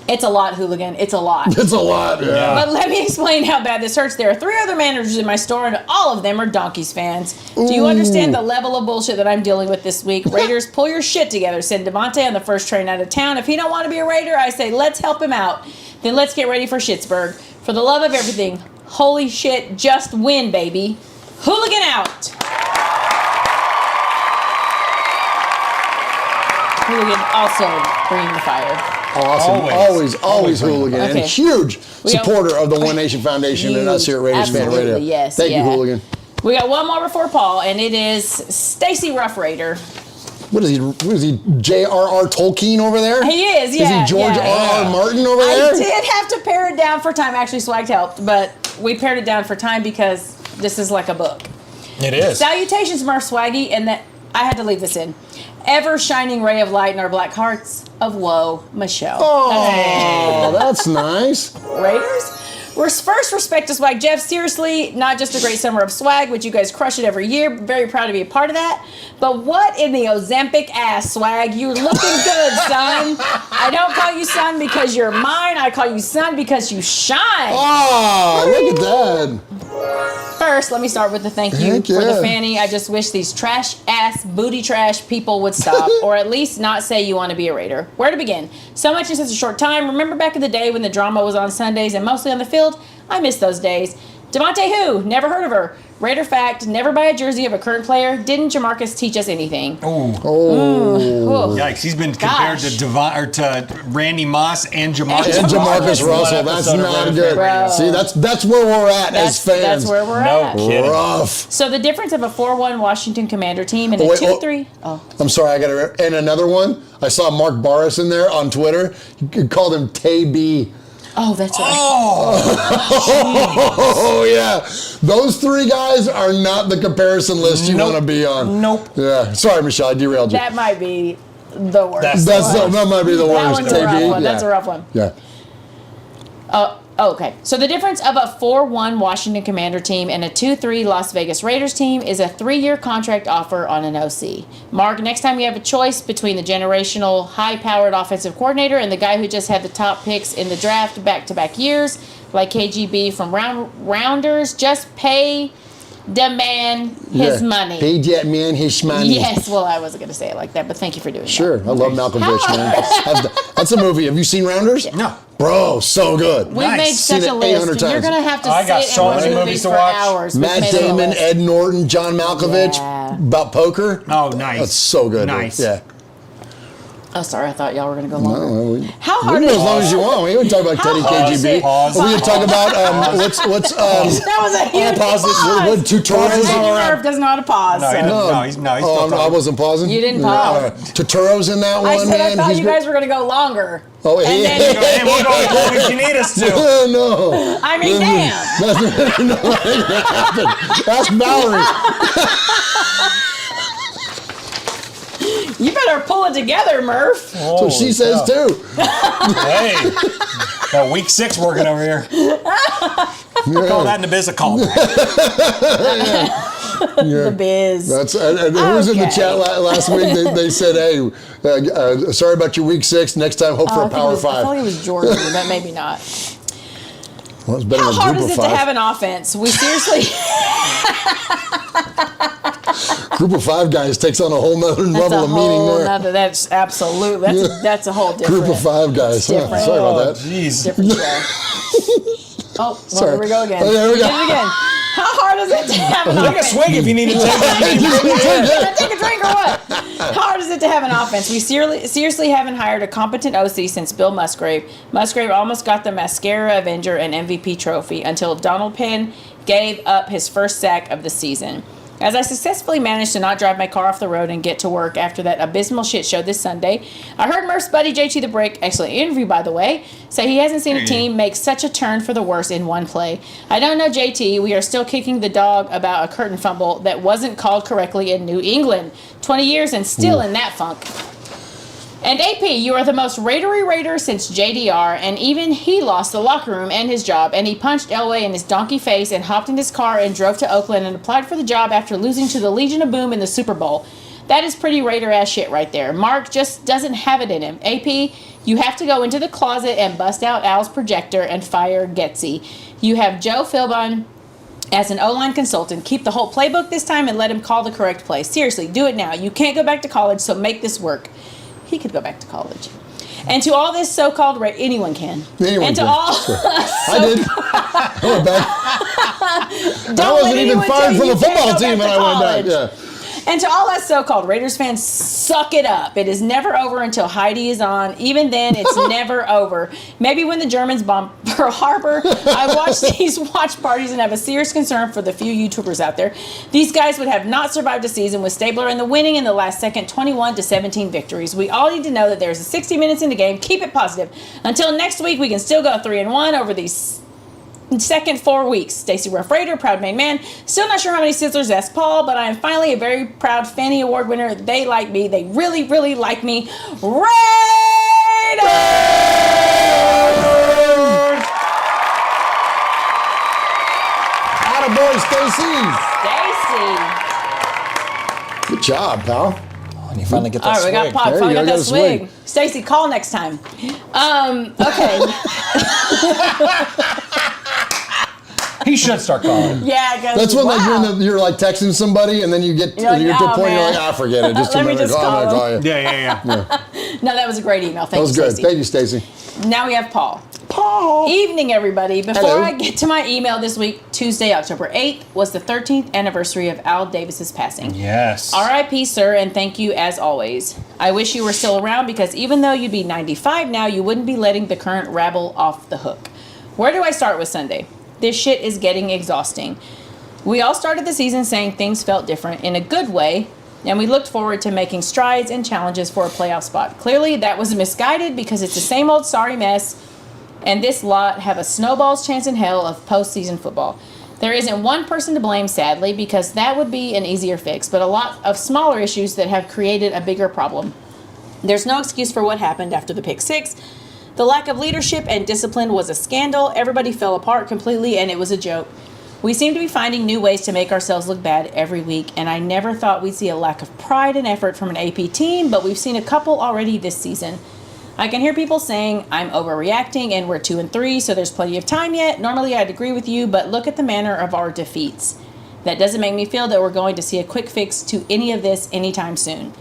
It's a lot, Hooligan. It's a lot. It's a lot, yeah. But let me explain how bad this hurts. There are 3 other managers in my store, and all of them are Donkeys fans. Do you understand the level of bullshit that I'm dealing with this week? Raiders, pull your shit together. Send Devonte on the first train out of town. If he don't want to be a Raider, I say let's help him out. Then let's get ready for Schittsburg. For the love of everything, holy shit, just win, baby. Hooligan out. Hooligan also bringing the fire. Awesome. Always Hooligan. Okay. And huge supporter of the One Nation Foundation and us here at Raiders Fan Radio. Yes. Thank you, Hooligan. We got one more before Paul, and it is Stacy Rough Raider. What is he, J.R.R. Tolkien over there? He is, yeah. Is he George R.R. Martin over there? I did have to pare it down for time. Actually, Swag helped, but we pared it down for time because this is like a book. It is. Salutations, Murph Swaggy, and that I had to leave this in. Ever shining ray of light in our black hearts of woe, Michelle. Oh, that's nice. Raiders? First, respect to Swag Jeff. Seriously, not just a great summer of swag, which you guys crush it every year. Very proud to be a part of that. But what in the Ozempic ass, Swag? You're looking good, son. I don't call you son because you're mine. I call you son because you shine. Oh, look at that. First, let me start with the thank you for the fanny. I just wish these trash ass, booty trash people would stop, or at least not say you want to be a Raider. Where to begin? So much in such a short time. Remember back in the day when the drama was on Sundays and mostly on the field? I miss those days. Devonte who? Never heard of her. Raider fact, never buy a jersey of a current player. Didn't Jamarcus teach us anything? Oh. Yikes, he's been compared to Randy Moss and Jamarcus And Jamarcus Russell. That's not good. Bro. See, that's where we're at as fans. That's where we're No at. kidding. Rough. So the difference of a 4-1 Washington Commander team and a 2-3. Oh. I'm sorry, I got to. And another one, I saw Mark Barris in there on Twitter. He called him Tay-B. Oh, that's right. Oh, yeah. Those three guys are not the comparison list you want to be on. Nope. Yeah. Sorry, Michelle, I derailed you. That might be the worst. That might be the worst. That one's a rough one. Yeah. That's a rough one. Yeah. Okay. So the difference of a 4-1 Washington Commander team and a 2-3 Las Vegas Raiders team is a 3-year contract offer on an OC. Mark, next time you have a choice between the generational, high-powered offensive coordinator and the guy who just had the top picks in the draft back-to-back years, like KGB from Rounders, just pay the man his money. Pay that man his money. Yes. Well, I wasn't going to say it like that, but thank you for doing Sure. that. I love Malcolm Rich, man. That's a movie. Have you seen Rounders? No. Bro, so good. We've made Seen such it a list. 800 You're times. going to have to I got sit so and watch many movies movies to for watch. hours. We've Matt made a Damon, list. Ed Norton, John Malkovich Yeah. about poker. Oh, nice. That's so good. Nice. Yeah. Oh, sorry. I thought y'all were going to go longer. No, How we hard can is go as long as you want. We can talk about Teddy KGB. Pause. We can talk about what's That was a huge pause. pause. What tutorials? Murf doesn't know how to pause. No, he so. doesn't. No, he's still I talking. wasn't pausing. You didn't pause. Tuturo's in that one, I said man. I thought He's you great. guys were going to go longer. Oh, And he- then- Hey, we'll go as long as you need us to. No. I mean, damn. That's Mallory. You better pull it together, Murph. That's what she says too. Hey, got week 6 working over here. Call that in the biz a call. The biz. That's and who was in the Okay. chat last week? They said, "Hey, sorry about your week 6. Next time, hope for a Power I 5." feel like it was Jordan, but maybe not. Well, it's better How than hard Group is of it to 5. have an offense? We seriously. Group of 5 guys takes on a whole nother level of meaning there. That's absolutely. That's a whole different. Group of 5 guys. Huh, different. sorry about that. Jeez. Different show. Well, Sorry. here we go again. Oh, there we go. Did it again. How hard is it to have an Take a offense? swig if you need to take it. Can I take a drink or what? How hard is it to have an offense? We seriously haven't hired a competent OC since Bill Musgrave. Musgrave almost got the Mascara Avenger and MVP trophy until Donald Penn gave up his first sack of the season. As I successfully managed to not drive my car off the road and get to work after that abysmal shit show this Sunday, I heard Murph's buddy JT the Brick, excellent interview by the way, say he hasn't seen a team make such a turn for the worse in one play. I don't know JT, we are still kicking the dog about a curtain fumble that wasn't called correctly in New England. 20 years and still in that funk. And AP, you are the most Raidery Raider since JDR, and even he lost the locker room and his job, and he punched Elway in his donkey face and hopped in his car and drove to Oakland and applied for the job after losing to the Legion of Boom in the Super Bowl. That is pretty Raider-ass shit right there. Mark just doesn't have it in him. AP, you have to go into the closet and bust out Al's projector and fire Getsy. You have Joe Philbin as an O-line consultant. Keep the whole playbook this time and let him call the correct play. Seriously, do it now. You can't go back to college, so make this work. He could go back to college. And to all this so-called anyone can. Anyone and to can. all Sure. I did. I went back. I wasn't even fired from the football team and I went back. Yeah. And to all us so-called Raiders fans, suck it up. It is never over until Heidi is on. Even then, it's never over. Maybe when the Germans bomb Pearl Harbor, I watch these watch parties and have a serious concern for the few YouTubers out there. These guys would have not survived a season with Stabler and the winning in the last second 21-17 victories. We all need to know that there's a 60 minutes in the game. Keep it positive. Until next week, we can still go 3-1 over these second 4 weeks. Stacey Ruff Raider, proud main man. Still not sure how many Sizzlers asked Paul, but I am finally a very proud Fanny Award winner. They like me. They really, really like me. Raiders! Attaboy, Stacey. Stacy. Good job, pal. And you finally get that All right, swig. we got Pod. There Finally you got go, that got a swig. Stacy, call next time. Okay. He should start calling. Yeah, I guess. That's when wow. you're like texting somebody and then you get You're like, you get to a "Oh, point you're man. like, forget it. Just Let me remember just I'm call gonna call you. Yeah. No, that was a great email. Thank That was you, good. Stacey. Thank you, Stacey. Now we have Paul. Paul. Evening, everybody. Before Hello. I get to my email this week, Tuesday, October 8th, was the 13th anniversary of Al Davis's passing. Yes. R.I.P., sir, and thank you as always. I wish you were still around because even though you'd be 95 now, you wouldn't be letting the current rabble off the hook. Where do I start with Sunday? This shit is getting exhausting. We all started the season saying things felt different in a good way, and we looked forward to making strides and challenges for a playoff spot. Clearly, that was misguided because it's the same old sorry mess, and this lot have a snowball's chance in hell of postseason football. There isn't one person to blame, sadly, because that would be an easier fix, but a lot of smaller issues that have created a bigger problem. There's no excuse for what happened after the pick six. The lack of leadership and discipline was a scandal. Everybody fell apart completely, and it was a joke. We seem to be finding new ways to make ourselves look bad every week, and I never thought we'd see a lack of pride and effort from an AP team, but we've seen a couple already this season. I can hear people saying I'm overreacting and we're 2-3, so there's plenty of time yet. Normally I'd agree with you, but look at the manner of our defeats. That doesn't make me feel that we're going to see a quick fix to any of this anytime soon.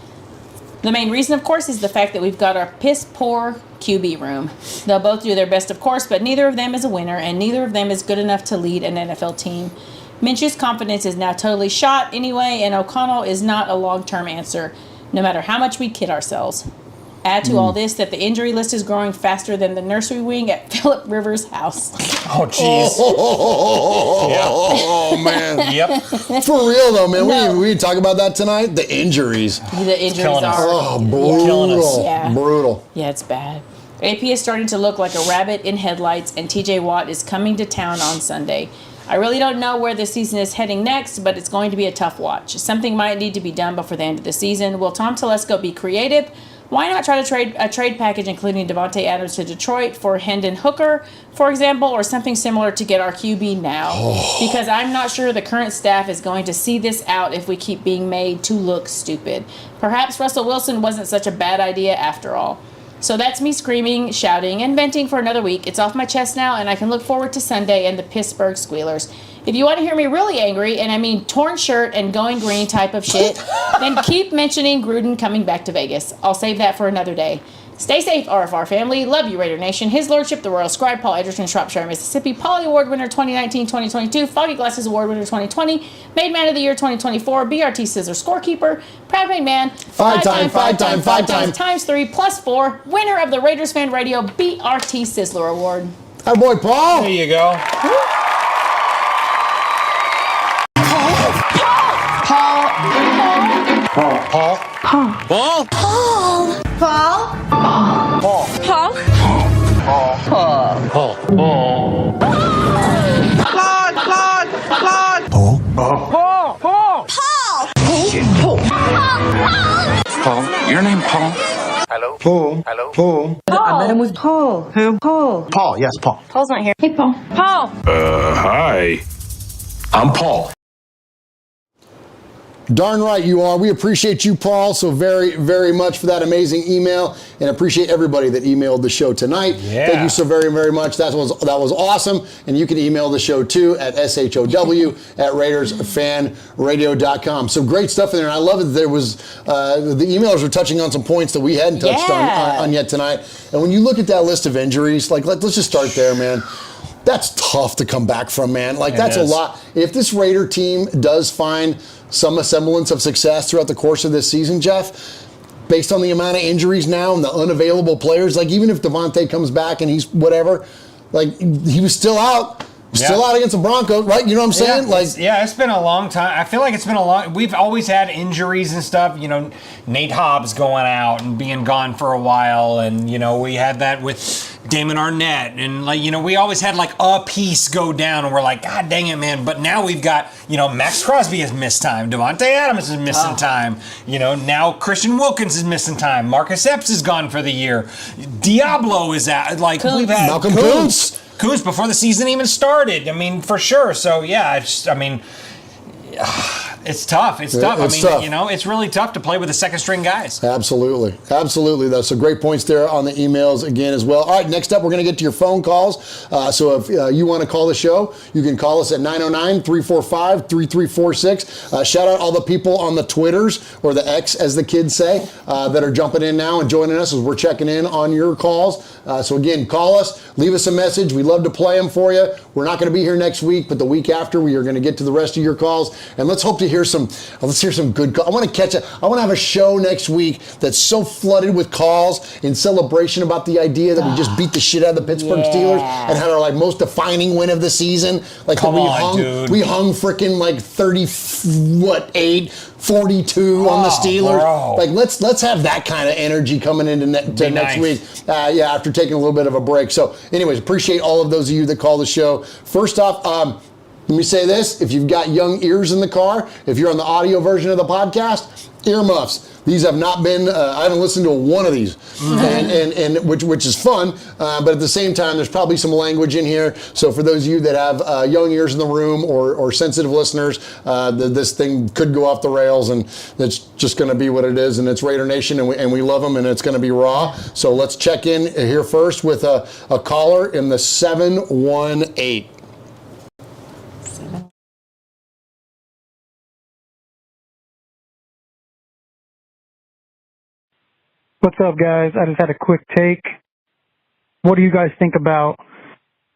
The main reason, of course, is the fact that we've got our piss-poor QB room. They'll both do their best, of course, but neither of them is a winner, and neither of them is good enough to lead an NFL team. Minshew's confidence is now totally shot anyway, and O'Connell is not a long-term answer, no matter how much we kid ourselves. Add to all this that the injury list is growing faster than the nursery wing at Phillip Rivers' house. Oh, jeez. Oh, man. Yep. For real, though, man. No. We talk about that tonight. The injuries. The injuries killing us. are... Oh, brutal. Yeah. Brutal. Yeah, it's bad. AP is starting to look like a rabbit in headlights, and TJ Watt is coming to town on Sunday. I really don't know where the season is heading next, but it's going to be a tough watch. Something might need to be done before the end of the season. Will Tom Telesco be creative? Why not try to trade a trade package including Devonte Adams to Detroit for Hendon Hooker, for example, or something similar to get our QB now? Because I'm not sure the current staff is going to see this out if we keep being made to look stupid. Perhaps Russell Wilson wasn't such a bad idea after all. So that's me screaming, shouting, and venting for another week. It's off my chest now, and I can look forward to Sunday and the Pittsburgh Squealers. If you want to hear me really angry, and I mean torn shirt and going green type of shit, then keep mentioning Gruden coming back to Vegas. I'll save that for another day. Stay safe, RFR family. Love you, Raider Nation. His Lordship, the Royal Scribe, Paul Edgerton, Shropshire, Mississippi, Polly Award winner 2019-2022, Foggy Glasses Award winner 2020, Made Man of the Year 2024, BRT Scissor Scorekeeper, Proud Made Man, five time, times 3 plus 4, winner of the Raiders Fan Radio BRT Sizzler Award. Our boy Paul. There you go. Paul, your name Paul? Hello? Paul. Hello? Paul. I met him with Paul. Who? Paul. Paul, yes, Paul. Paul's not here. Hey, Paul. Paul! Hi. I'm Paul. Darn right you are. We appreciate you, Paul, so very, very much for that amazing email, and appreciate everybody that emailed the show tonight. Yeah. Thank you so very, very much. That was awesome. And you can email the show too at show@RaidersFanRadio.com. Some great stuff in there. And I love it. There was the emailers were touching on some points that we hadn't touched on yet tonight. And when you look at that list of injuries, like let's just start there, man. That's tough to come back from, man. Like, that's a lot. If this Raider team does find some semblance of success throughout the course of this season, Jeff, based on the amount of injuries now and the unavailable players, like, even if Devonte comes back and he's whatever, like, he was still out. Still out against the Broncos, right? You know what I'm saying? It's been a long time. I feel like it's been a long. We've always had injuries and stuff. You know, Nate Hobbs going out and being gone for a while, and you know we had that with Damon Arnett, and like we always had like a piece go down, and we're like, God dang it, man! But now we've got Max Crosby has missed time, Devonte Adams is missing time. Now Christian Wilkins is missing time. Marcus Epps is gone for the year. Diablo is out. Like we've had Malcolm Kuntz. Before the season even started. I mean, for sure. So yeah, It's tough. It's tough. It's I mean, tough. you know, it's really tough to play with the second string guys. Absolutely. Absolutely, though. So great points there on the emails again as well. All right, next up, we're going to get to your phone calls. So if you want to call the show, you can call us at 909-345-3346. Shout out all the people on the Twitters, or the X, as the kids say, that are jumping in now and joining us as we're checking in on your calls. So again, call us, leave us a message. We love to play them for you. We're not going to be here next week, but the week after, we are going to get to the rest of your calls. And let's hope to hear some good calls. I want to have a show next week that's so flooded with calls in celebration about the idea that we just beat the shit out of the Pittsburgh Steelers and had our like most defining win of the season. Like Come we on, dude. hung freaking like 42 on the Steelers. Bro. Like let's have that kind of energy coming into next week. After taking a little bit of a break. So anyways, appreciate all of those of you that call the show. First off, let me say this. If you've got young ears in the car, if you're on the audio version of the podcast, earmuffs. These have not been, I haven't listened to one of these, and which is fun, but at the same time, there's probably some language in here. So for those of you that have young ears in the room or sensitive listeners, this thing could go off the rails, and it's just going to be what it is, and it's Raider Nation, and we love them, and it's going to be raw. So let's check in here first with a caller in the 718. What's up, guys? I just had a quick take. What do you guys think about,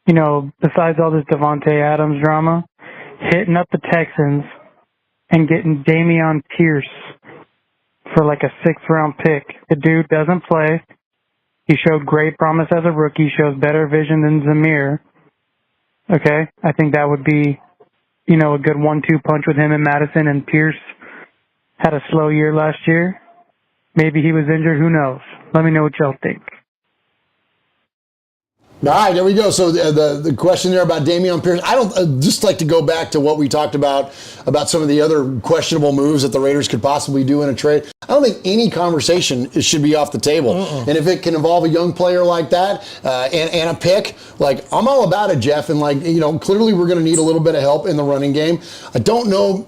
besides all this Devonte Adams drama, hitting up the Texans and getting Dameon Pierce for like a 6th-round pick? The dude doesn't play. He showed great promise as a rookie, shows better vision than Zamir. Okay? I think that would be, a good 1-2 punch with him and Madison, and Pierce had a slow year last year. Maybe he was injured. Who knows? Let me know what y'all think. All right, there we go. So the question there about Dameon Pierce, I don't just like to go back to what we talked about some of the other questionable moves that the Raiders could possibly do in a trade. I don't think any conversation should be off the table. And if it can involve a young player like that and a pick, like I'm all about it, Jeff. And clearly we're going to need a little bit of help in the running game. I don't know,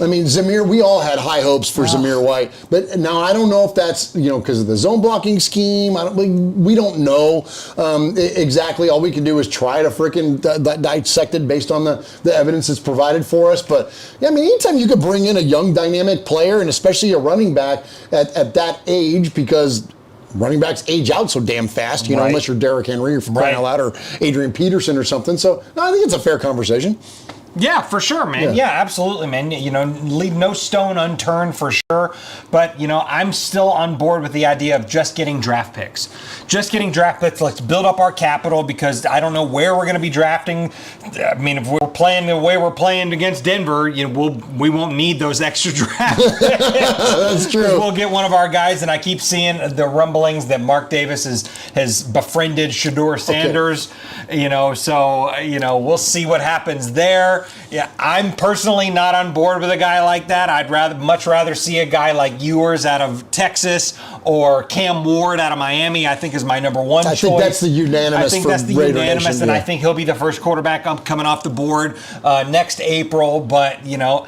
Zamir, we all had high hopes for Zamir White, but now I don't know if that's, because of the zone blocking scheme. We don't know exactly. All we can do is try to freaking dissect it based on the evidence that's provided for us. But anytime you could bring in a young dynamic player, and especially a running back at that age, because running backs age out so damn fast, unless you're Derrick Henry or crying out loud, or Adrian Peterson or something. So no, I think it's a fair conversation. Yeah, for sure, man. Yeah, absolutely, man. Leave no stone unturned for sure. But, I'm still on board with the idea of just getting draft picks. Just getting draft picks. Let's build up our capital, because I don't know where we're going to be drafting. I mean, if we're playing the way we're playing against Denver, we won't need those extra draft picks. That's true. We'll get one of our guys, and I keep seeing the rumblings that Mark Davis has befriended Shedeur Sanders. We'll see what happens there. Yeah, I'm personally not on board with a guy like that. I'd much rather see a guy like Ewers out of Texas, or Cam Ward out of Miami. I think is my number one choice. I think that's the unanimous. And I think he'll be the first quarterback coming off the board next April. But what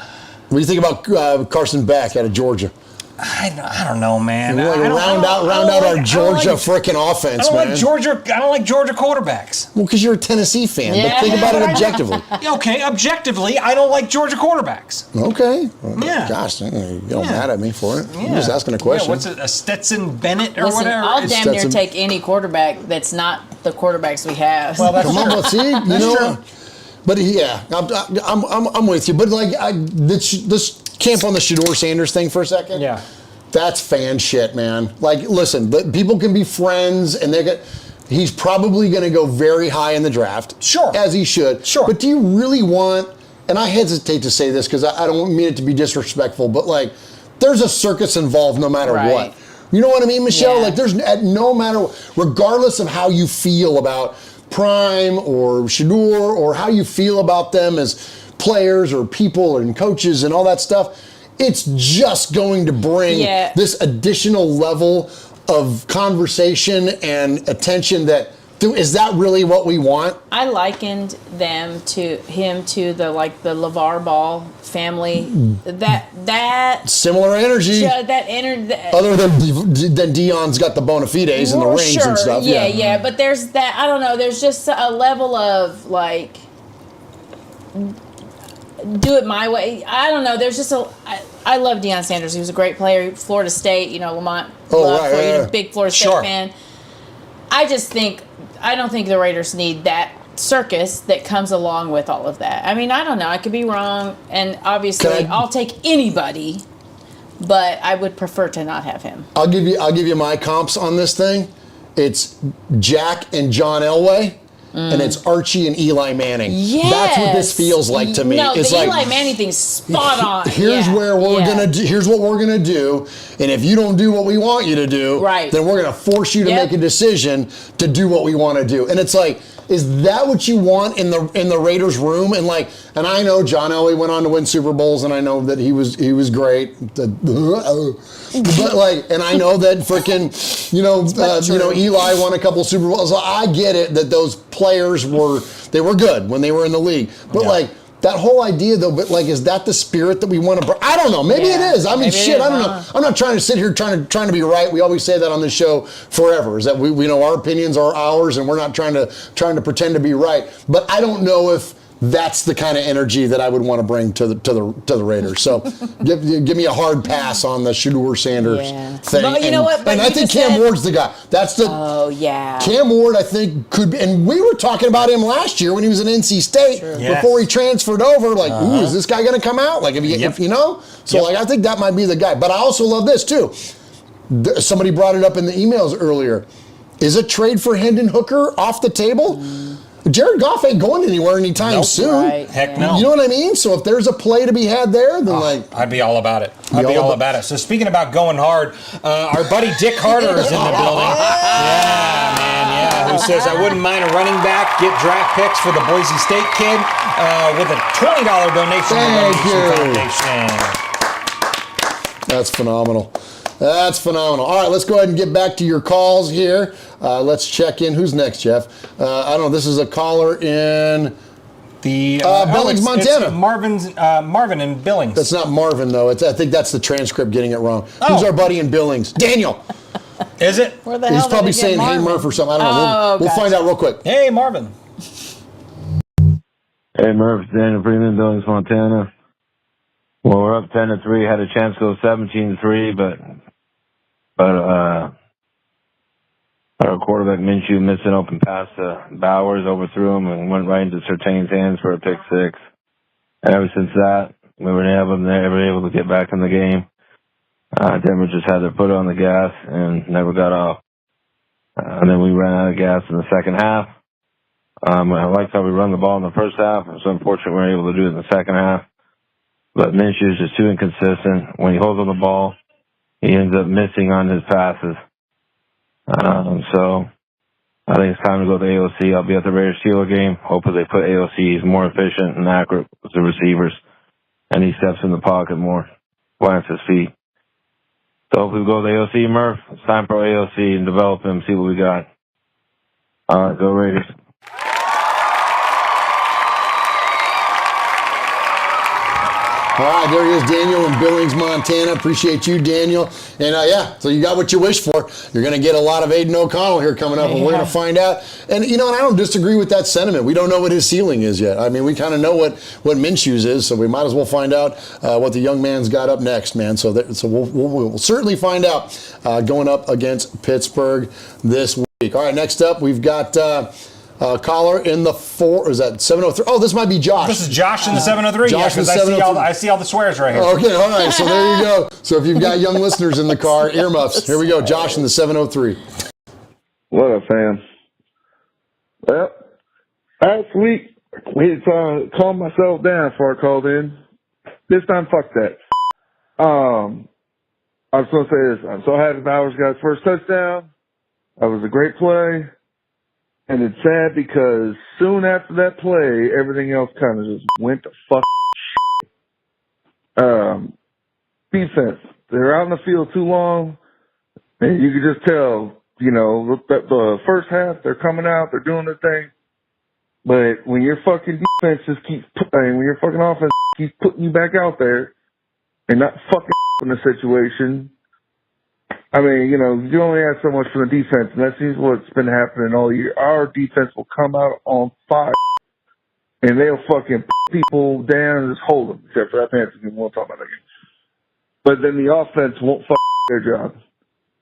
do you think about Carson Beck out of Georgia? I don't know, man. Round out our Georgia freaking offense, man. I don't like Georgia quarterbacks. Well, because you're a Tennessee fan. Yeah. But think about it objectively. Okay, objectively, I don't like Georgia quarterbacks. Okay. Well, Yeah. Gosh, you don't mad at me for it. I'm just asking a question. What's it, a Stetson Bennett or Listen, whatever? I'll damn near take any quarterback that's not the quarterbacks we have. Well, that's Come on, let's see. true. But yeah, I'm with you. But this camp on the Shedeur Sanders thing for a second. Yeah. That's fan shit, man. Listen, people can be friends, and he's probably going to go very high in the draft. Sure. As he should. Sure. But do you really want, and I hesitate to say this because I don't mean it to be disrespectful, but there's a circus involved no matter what. You know what I mean, Michelle? Yeah. There's no matter, regardless of how you feel about Prime or Shedeur, or how you feel about them as players or people and coaches and all that stuff, it's just going to bring this additional level of conversation and attention that is that really what we want? I likened him to the LeVar Ball family. That similar energy. Other than Dion's got the bona fides and the rings and stuff. Yeah. But there's that. I don't know. There's just a level of like, do it my way. I don't know. There's just I love Deion Sanders. He was a great player. Florida State. Lamont. Big Florida State fan. I don't think the Raiders need that circus that comes along with all of that. I mean, I don't know. I could be wrong, and obviously, I'll take anybody, but I would prefer to not have him. I'll give you my comps on this thing. It's Jack and John Elway. And it's Archie and Eli Manning. Yes. That's what this feels like to me. No, it's the like, Eli Manning thing's spot on. Here's what we're gonna do, and if you don't do what we want you to do, then we're gonna force you to make a decision to do what we want to do. And it's like, is that what you want in the Raiders room? And I know John Elway went on to win Super Bowls, and I know that he was great. But and I know that freaking Eli won a couple Super Bowls. So I get it that those players were good when they were in the league. But that whole idea though, is that the spirit that we want to bring? I don't know. Maybe it is. I mean, shit, I don't know. I'm not trying to sit here trying to be right. We always say that on this show forever, is that we know our opinions are ours and we're not trying to pretend to be right. But I don't know if that's the kind of energy that I would want to bring to the Raiders. So give me a hard pass on the Shedeur Sanders thing. But you know what? But and I think Cam Ward's the guy. That's the. Oh yeah. Cam Ward, I think, could be, and we were talking about him last year when he was in NC State before he transferred over. Like, ooh, is this guy going to come out? Like, if you know. So I think that might be the guy. But I also love this too. Somebody brought it up in the emails earlier. Is a trade for Hendon Hooker off the table? Jared Goff ain't going anywhere anytime soon. Heck no. You know what I mean? So if there's a play to be had there, then I'd be all about it. I'd be all about it. So speaking about going hard, our buddy Dick Harder is in the building. Yeah, man, yeah. Who says, I wouldn't mind a running back, get draft picks for the Boise State kid with a $20 donation to the Foundation. That's phenomenal. That's phenomenal. All right, let's go ahead and get back to your calls here. Let's check in. Who's next, Jeff? I don't know. This is a caller in the Billings, Montana. It's Marvin in Billings. That's not Marvin, though. I think that's the transcript getting it wrong. Who's our buddy in Billings? Daniel. Is it? Where the hell He's probably saying, hey, Murf or something. I don't know. We'll find out real quick. Hey, Marvin. Hey, Murf. Daniel Freeman, Billings, Montana. Well, we're up 10-3. Had a chance to go 17-3, but our quarterback Minshew missed an open pass to Bowers, overthrew him, and went right into Surtain's hands for a pick six. And ever since that, we were never able to get back in the game. Denver just had their foot on the gas and never got off. And then we ran out of gas in the second half. I liked how we run the ball in the first half. It's unfortunate we weren't able to do it in the second half. But Minshew is just too inconsistent. When he holds on the ball, he ends up missing on his passes. So I think it's time to go to AOC. I'll be at the Raiders Steeler game. Hopefully they put AOC. He's more efficient and accurate with the receivers. And he steps in the pocket more, plants his feet. So hopefully we go to AOC, Murph. It's time for AOC and develop him, see what we got. All right, go Raiders. All right, there he is, Daniel in Billings, Montana. Appreciate you, Daniel. And so you got what you wished for. You're going to get a lot of Aiden O'Connell here coming up, and we're going to find out. And, and I don't disagree with that sentiment. We don't know what his ceiling is yet. I mean, we kind of know what Minshew's is, so we might as well find out what the young man's got up next, man. So we'll certainly find out going up against Pittsburgh this week. All right, next up, we've got... caller in the 703. Oh, this might be Josh. This is Josh in the 703. Josh because I see all the swears right here. Okay, all right. So there you go. So if you've got young listeners in the car, earmuffs. Here we go. Josh in the 703. What up, fam? Well, last week, we had to calm myself down before I called in. This time, fuck that. I was going to say this. I'm so happy Bowers got his first touchdown. That was a great play. And it's sad because soon after that play, everything else kind of just went to fuck shit. Defense. They're out in the field too long. And you could just tell the first half, they're coming out, they're doing their thing. But when your fucking defense when your fucking offense keeps putting you back out there and not fucking in the situation, I mean, you only ask so much from the defense, and that seems what's been happening all year. Our defense will come out on fire, and they'll fucking put people down and just hold them, except for that Panthers game. We won't talk about that game. But then the offense won't their job.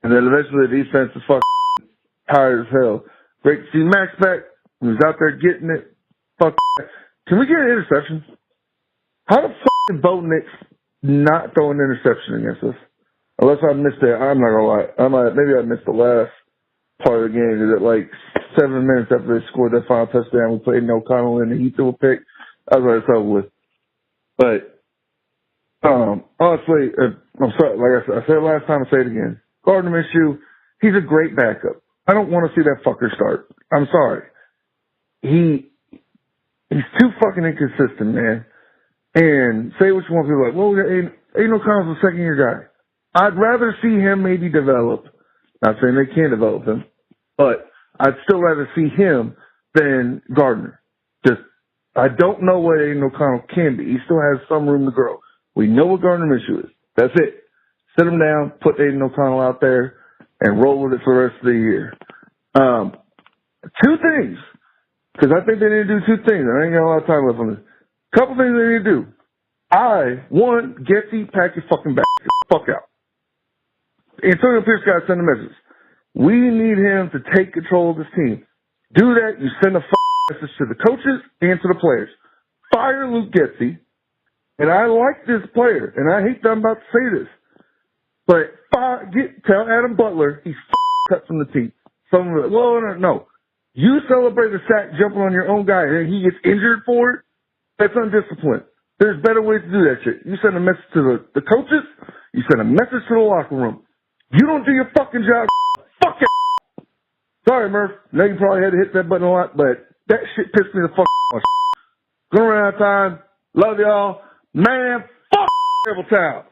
And then eventually the defense is tired as hell. Great to see Max back. He was out there getting it. Can we get an interception? How the fuck did Bo Nix not throw an interception against us? Unless I missed it. I'm not going to lie. Maybe I missed the last part of the game. Is it like 7 minutes after they scored that final touchdown, we played O'Connell and he threw a pick? I was right over with. But honestly, I'm sorry. Like I said last time, I say it again. Gardner Minshew, he's a great backup. I don't want to see that fucker start. I'm sorry. He's too fucking inconsistent, man. And say what you want. People are like, well, Aiden O'Connell's a second-year guy. I'd rather see him maybe develop. Not saying they can't develop him, but I'd still rather see him than Gardner. I don't know what Aiden O'Connell can be. He still has some room to grow. We know what Gardner Minshew is. That's it. Sit him down, put Aiden O'Connell out there, and roll with it for the rest of the year. Two things, because I think they need to do two things. I ain't got a lot of time left on this. Couple things they need to do. One, Getsy, pack your fucking bag. Get the fuck out. Antonio Pierce got to send a message. We need him to take control of this team. Do that, you send a message to the coaches and to the players. Fire Luke Getsy. And I like this player, and I hate that I'm about to say this, but tell Adam Butler he's cut from the team. Someone like, well, no. You celebrate a sack jumping on your own guy and he gets injured for it, that's undisciplined. There's better ways to do that shit. You send a message to the coaches, you send a message to the locker room. You don't do your fucking job, fuck it. Sorry, Murf. I know you probably had to hit that button a lot, but that shit pissed me the fuck off. Gonna run out of time. Love y'all. Man, fuck Terrible Town.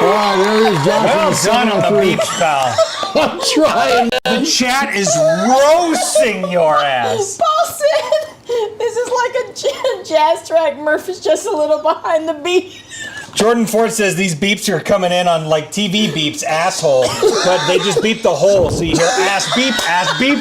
All right, there he is, Josh. Well done on the beach, pal. I'm trying. The chat is roasting your ass. Paul said, this is like a jazz track. Murf is just a little behind the beat. Jordan Ford says these beeps are coming in on like TV beeps, asshole, but they just beep the hole, so you hear ass beep, ass beep.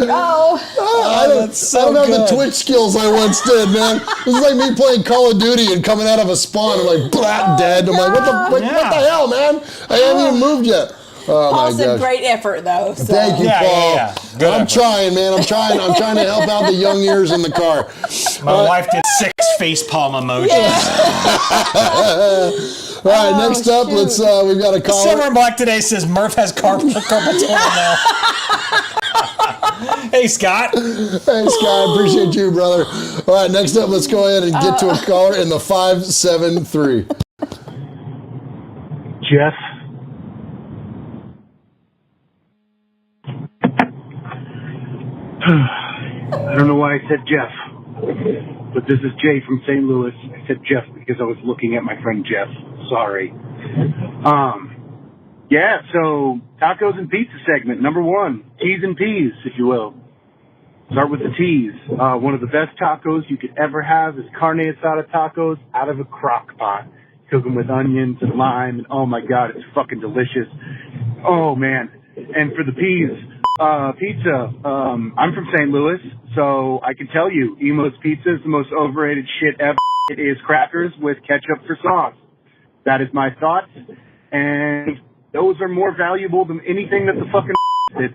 I don't have the Twitch skills I once did, man. This is like me playing Call of Duty and coming out of a spawn. I'm like, blah, dead. I'm like, what the hell, man? I haven't even moved yet. Oh, Paul my said gosh. great effort, though. So. Thank you, Paul. Good I'm effort. trying, man. I'm trying to help out the young ears in the car. My wife did 6 facepalm emojis. All right, next up, we've got a caller. Silver and Black today says Murf has carpal tunnel now. Hey, Scott. Hey, Scott. Appreciate you, brother. All right, next up, let's go ahead and get to a caller in the 573. Jeff. I don't know why I said Jeff, but this is Jay from St. Louis. I said Jeff because I was looking at my friend Jeff. Sorry. Yeah, so tacos and pizza segment, number 1, T's and P's, if you will. Start with the T's. One of the best tacos you could ever have is carne asada tacos out of a crock pot. Cook them with onions and lime, and oh my God, it's fucking delicious. Oh man. And for the P's, pizza. I'm from St. Louis, so I can tell you, Emo's Pizza is the most overrated shit ever. It is crackers with ketchup for sauce. That is my thoughts, and those are more valuable than anything that the fucking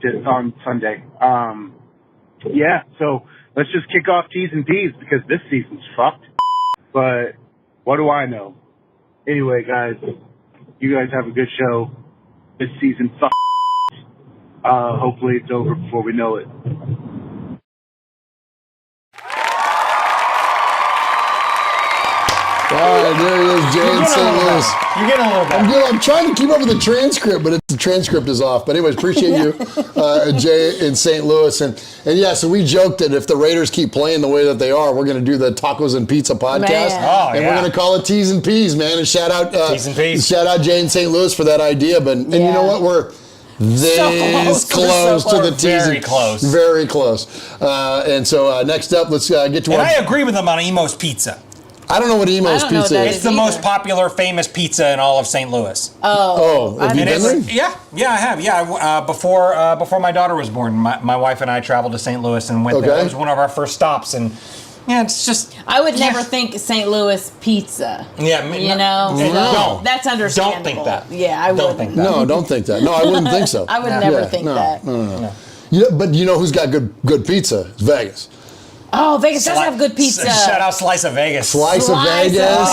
did on Sunday. Yeah, so let's just kick off T's and P's because this season's fucked. But what do I know? Anyway, guys, you guys have a good show. This season fucked. Hopefully it's over before we know it. All right, there he is, Jay in St. Louis. You're getting a little better. I'm trying to keep up with the transcript, but the transcript is off. But anyways, appreciate you, Jay in St. Louis. And yeah, so we joked that if the Raiders keep playing the way that they are, we're going to do the Tacos and Pizza podcast. Man. We're going to call it T's and P's, man. And shout out T's and P's. Shout out Jay in St. Louis for that idea. But and you know what? We're this close to the T's. Very close. Very close. And so next up, let's get to And I agree with them on Emo's Pizza. I don't know what Emo's Pizza is. It's the most popular, famous pizza in all of St. Louis. Have you been there? Yeah, I have. Yeah, before my daughter was born, my wife and I traveled to St. Louis and went there. It was one of our first stops, and yeah, it's just. I would never think St. Louis pizza. Yeah, no, that's understandable. Don't think that. Yeah, I wouldn't think that. No, don't think that. No, I wouldn't think so. I would never think that. No. But you know who's got good pizza? It's Vegas. Oh, Vegas does have good pizza. Shout out Slice of Vegas. Slice of Vegas.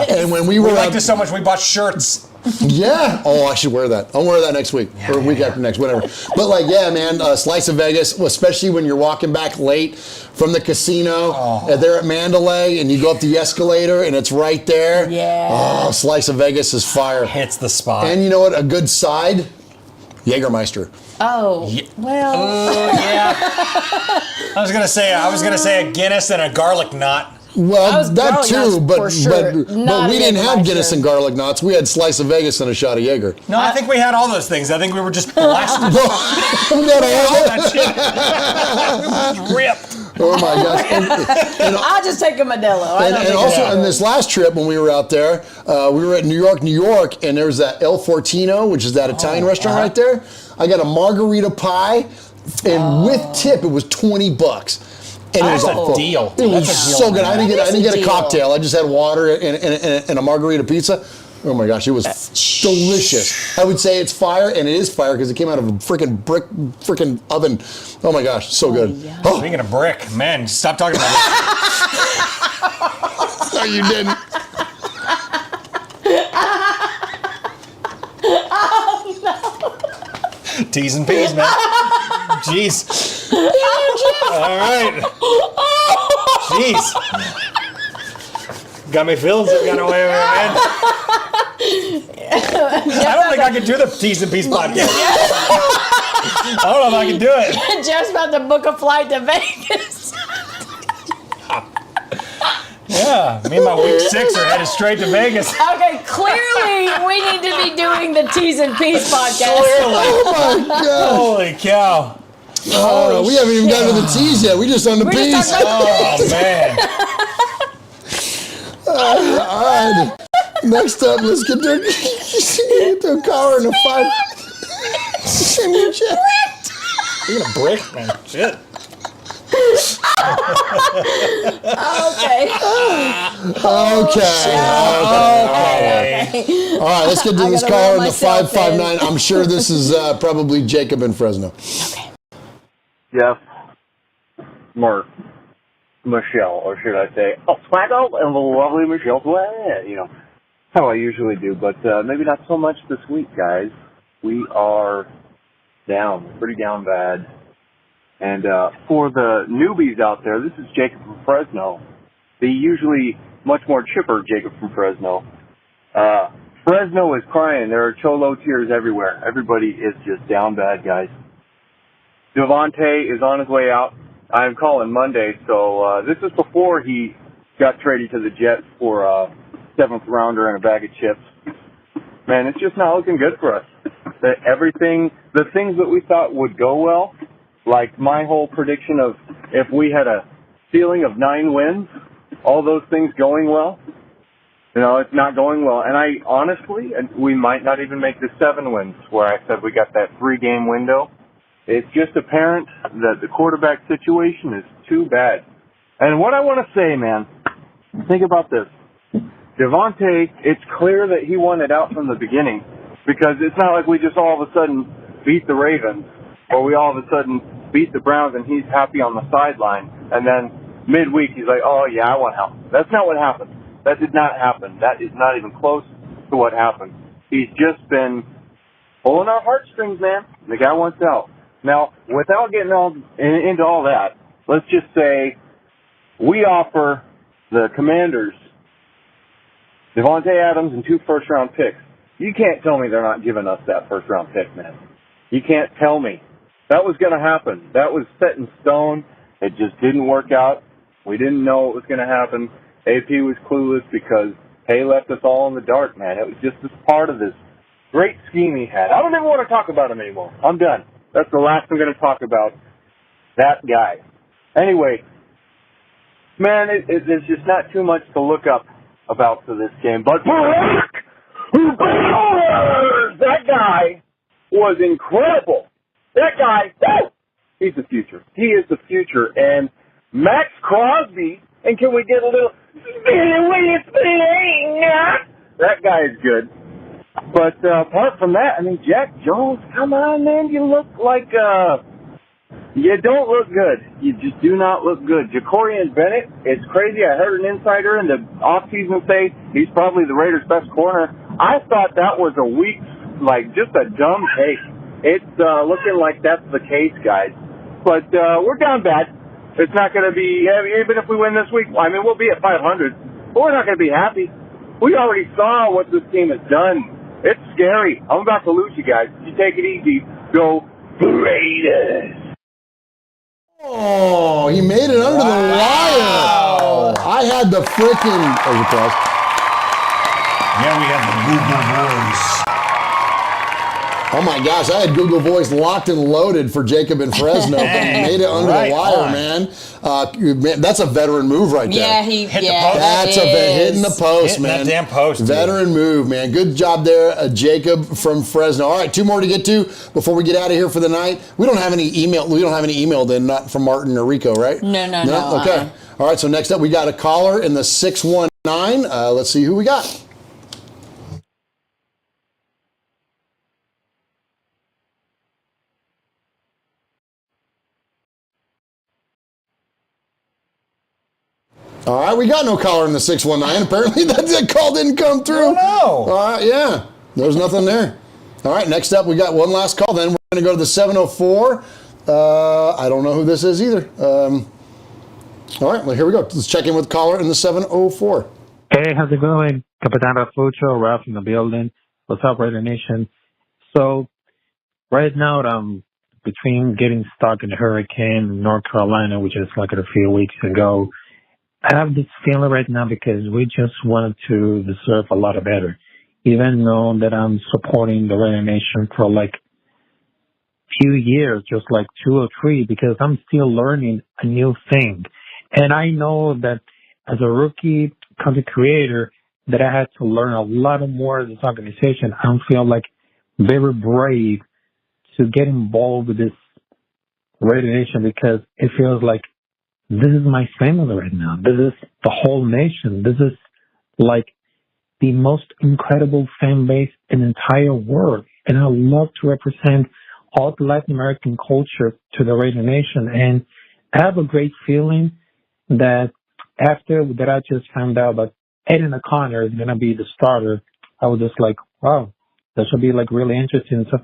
And when we were liked it so much, we bought shirts. Yeah. Oh, I should wear that. I'll wear that next week or a week after next, whatever. But like, yeah, man, Slice of Vegas, especially when you're walking back late from the casino there at Mandalay and you go up the escalator and it's right there. Yeah. Oh, Slice of Vegas is fire. Hits the spot. And you know what? A good side, Jägermeister. Oh, well. Yeah. I was gonna say a Guinness and a garlic knot. Well, that too, but we didn't have Jägermeister. Guinness and garlic knots. We had Slice of Vegas and a shot of Jaeger. No, I think we had all those things. I think we were just blasted. We got all that shit. We were ripped. Oh my gosh! And I'll just take a Modelo. And also on this last trip when we were out there, we were at New York, and there's that El Fortino, which is that Italian restaurant right there. I got a margarita pie, and with tip, it was $20. And it was a deal. It was so good. I didn't get a cocktail. I just had water and a margarita pizza. Oh my gosh, it was delicious. I would say it's fire, and it is fire because it came out of a freaking oven. Oh my gosh, so good. Yeah. Oh. Speaking of brick, man, stop talking about it. No, you didn't. Oh no. T's and P's, man. Jeez. All right. Jeez. Got me feeling some kind of way over here, man. I don't think I can do the T's and P's podcast. I don't know if I can do it. Jeff's about to book a flight to Vegas. Yeah, me and my week 6 are headed straight to Vegas. Okay, clearly we need to be doing the T's and P's podcast. Oh my god! Holy cow! Oh, we haven't even gotten to the T's yet. We just on the P's. Oh man! All right. Next up, let's get to a car and a 5. You're gonna brick, man. Shit. Okay. All right, let's get to this car in the 559. I'm sure this is probably Jacob in Fresno. Okay. Jeff, Murf, Michelle, or should I say, Swaggo and the lovely Michelle Swag, you know, how I usually do, but maybe not so much this week, guys. We are down, pretty down bad. And for the newbies out there, this is Jacob from Fresno. The usually much more chipper Jacob from Fresno. Fresno is crying. There are Cholo tears everywhere. Everybody is just down bad, guys. Devonte is on his way out. I'm calling Monday, so this is before he got traded to the Jets for a 7th rounder and a bag of chips. Man, it's just not looking good for us. The things that we thought would go well, like my whole prediction of if we had a ceiling of 9 wins, all those things going well, you know, it's not going well. And I honestly, we might not even make the 7 wins where I said we got that 3-game window. It's just apparent that the quarterback situation is too bad. And what I want to say, man, think about this. Devonte, it's clear that he wanted out from the beginning because it's not like we just all of a sudden beat the Ravens or we all of a sudden beat the Browns and he's happy on the sideline and then midweek he's like, oh yeah, I want out. That's not what happened. That did not happen. That is not even close to what happened. He's just been pulling our heartstrings, man. The guy wants out. Now, without getting into all that, let's just say we offer the Commanders Devonte Adams and 2 first-round picks. You can't tell me they're not giving us that first-round pick, man. You can't tell me. That was going to happen. That was set in stone. It just didn't work out. We didn't know it was going to happen. AP was clueless because Hay left us all in the dark, man. It was just this part of this great scheme he had. I don't even want to talk about him anymore. I'm done. That's the last I'm going to talk about. That guy. Anyway, man, there's just not too much to look up about for this game. But that guy was incredible. That guy, he's the future. He is the future. And Max Crosby, and can we get a little that guy is good. But apart from that, I mean, Jack Jones, come on, man. You look like you don't look good. You just do not look good. Jacorian Bennett, it's crazy. I heard an insider in the offseason say he's probably the Raiders' best corner. I thought that was a weak, like, just a dumb take. It's looking like that's the case, guys. But we're down bad. It's not going to be, even if we win this week, I mean, we'll be at 500, but we're not going to be happy. We already saw what this team has done. It's scary. I'm about to lose you guys. You take it easy. Go Raiders. Oh, he made it under the wire. I had the freaking. There's applause. Yeah, we have the Google Voice. Oh my gosh, I had Google Voice locked and loaded for Jacob in Fresno. He made it under the wire, man. That's a veteran move right there. Yeah, he hit the post. That's hitting the post, hitting man. That damn post. Veteran move, man. Good job there, Jacob from Fresno. All right, 2 more to get to before we get out of here for the night. We don't have any email. We don't have any email then, not from Martin or Rico, right? No. Okay. All right. So next up, we got a caller in the 619. Let's see who we got. All right, we got no caller in the 619. Apparently that call didn't come through. Oh, no. All right, yeah, there's nothing there. All right, next up, we got one last call. Then we're going to go to the 704. I don't know who this is either. All right, well, here we go. Let's check in with the caller in the 704. Hey, how's it going? Capitan Rafucho, Ralph in the building. What's up, Raider Nation? So, right now, between getting stuck in a hurricane in North Carolina, which is like a few weeks ago, I have this feeling right now because we just wanted to deserve a lot better. Even though that I'm supporting the Raider Nation for like few years, just like 2 or 3, because I'm still learning a new thing. And I know that as a rookie content creator, that I had to learn a lot more of this organization. I feel like very brave to get involved with this Raider Nation because it feels like this is my family right now. This is the whole nation. This is like the most incredible fan base in the entire world. And I love to represent all the Latin American culture to the Raider Nation. And I have a great feeling that after that I just found out that Aiden O'Connor is going to be the starter, I was just like, wow, that should be like really interesting. So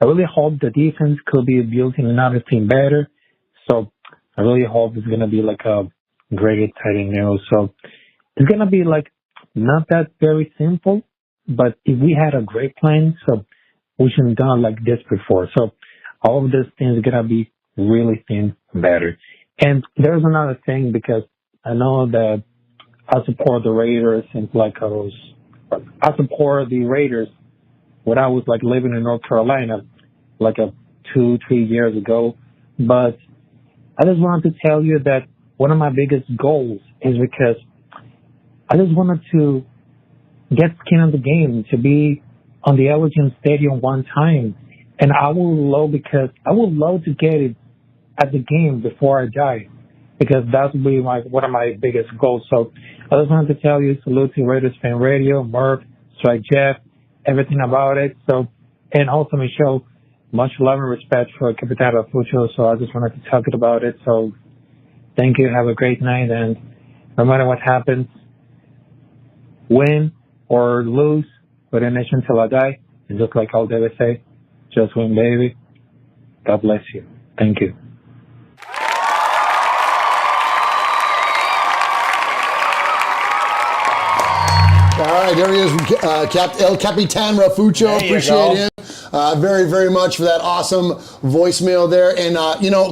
I really hope the defense could be building another team better. So I really hope it's going to be like a great, exciting news. So it's going to be like not that very simple, but if we had a great plan, so we should have done like this before. So all of these things are going to be really thin better. And there's another thing because I know that I support the Raiders since like I support the Raiders when I was like living in North Carolina like 2-3 years ago. But I just wanted to tell you that one of my biggest goals is because I just wanted to get skin in the game, to be on the Allegiant Stadium one time. And I would love to get it at the game before I die, because that would be one of my biggest goals. So I just wanted to tell you, salute to Raiders Fan Radio, Murf, Strike Jeff, everything about it. So, and also Michelle, much love and respect for Capitan Rafucho. So I just wanted to talk about it. So thank you. Have a great night. And no matter what happens, win or lose, with a nation till I die. And just like I'll ever say, just win, baby. God bless you. Thank you. All right, there he is, El Capitan Rafucho. Appreciate him very, very much for that awesome voicemail there. And,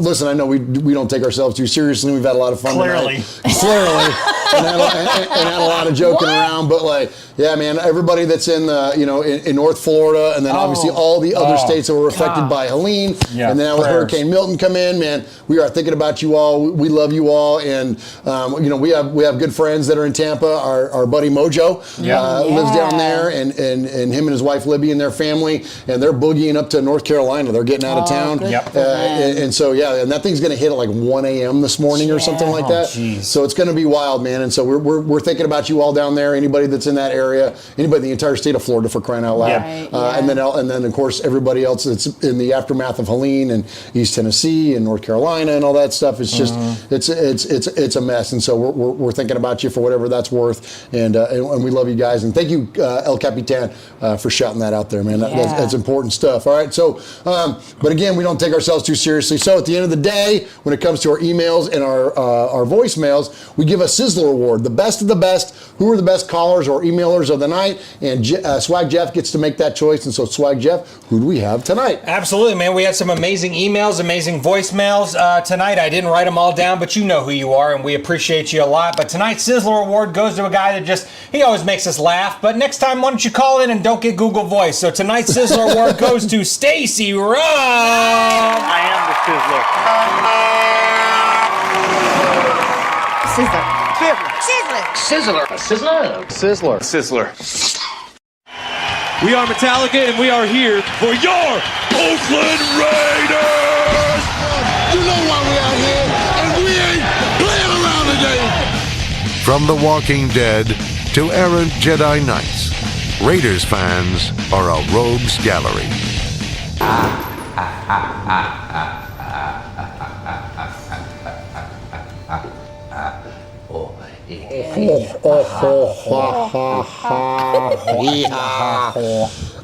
listen, I know we don't take ourselves too seriously. We've had a lot of fun Clearly. Clearly. And had a lot of joking around. But, yeah, man, everybody that's in, in North Florida, and then obviously all the other states that were affected by Helene. Yeah, and then with Hurricane Milton come in, man, we are thinking about you all. We love you all. And, we have good friends that are in Tampa. Our buddy Mojo lives down there, and him and his wife Libby and their family, and they're boogieing up to North Carolina. They're getting out of town. And so, and that thing's going to hit at like 1 a.m. this morning or something like that. So it's going to be wild, man. And so we're thinking about you all down there. Anybody that's in that area, anybody in the entire state of Florida, for crying out loud. And then of course everybody else that's in the aftermath of Helene and East Tennessee and North Carolina and all that stuff. It's just it's a mess. And so we're thinking about you for whatever that's worth. And we love you guys. And thank you, El Capitan, for shouting that out there, man. That's important stuff. All right. So, but again, we don't take ourselves too seriously. So at the end of the day, when it comes to our emails and our voicemails, we give a Sizzler Award, the best of the best. Who are the best callers or emailers of the night? And Swag Jeff gets to make that choice. And so, Swag Jeff, who do we have tonight? Absolutely, man. We had some amazing emails, amazing voicemails tonight. I didn't write them all down, but you know who you are, and we appreciate you a lot. But tonight's Sizzler Award goes to a guy that he always makes us laugh. But next time, why don't you call in and don't get Google Voice? So tonight's Sizzler Award goes to Stacy Robb. I am the Sizzler. Sizzler. Sizzler. We are Metallica, and we are here for your Oakland Raiders! You know why we out here, and we ain't playing around today. From The Walking Dead to errant Jedi Knights, Raiders fans are a rogues gallery.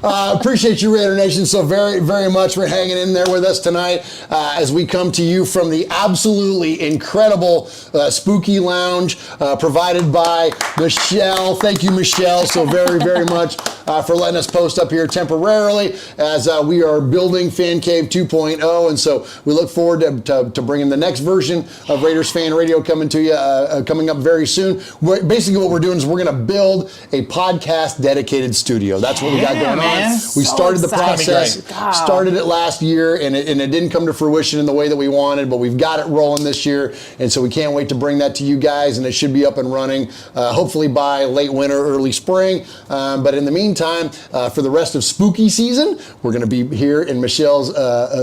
Appreciate you, Raider Nation, so very, very much for hanging in there with us tonight as we come to you from the absolutely incredible Spooky Lounge provided by Michelle. Thank you, Michelle, so very, very much for letting us post up here temporarily as we are building Fan Cave 2.0, and so we look forward to bringing the next version of Raiders Fan Radio coming to you coming up very soon. Basically, what we're doing is we're going to build a podcast dedicated studio. That's what we got going on. We started the process, started it last year, and it didn't come to fruition in the way that we wanted, but we've got it rolling this year, and so we can't wait to bring that to you guys, and it should be up and running hopefully by late winter, early spring. But in the meantime, for the rest of spooky season, we're going to be here in Michelle's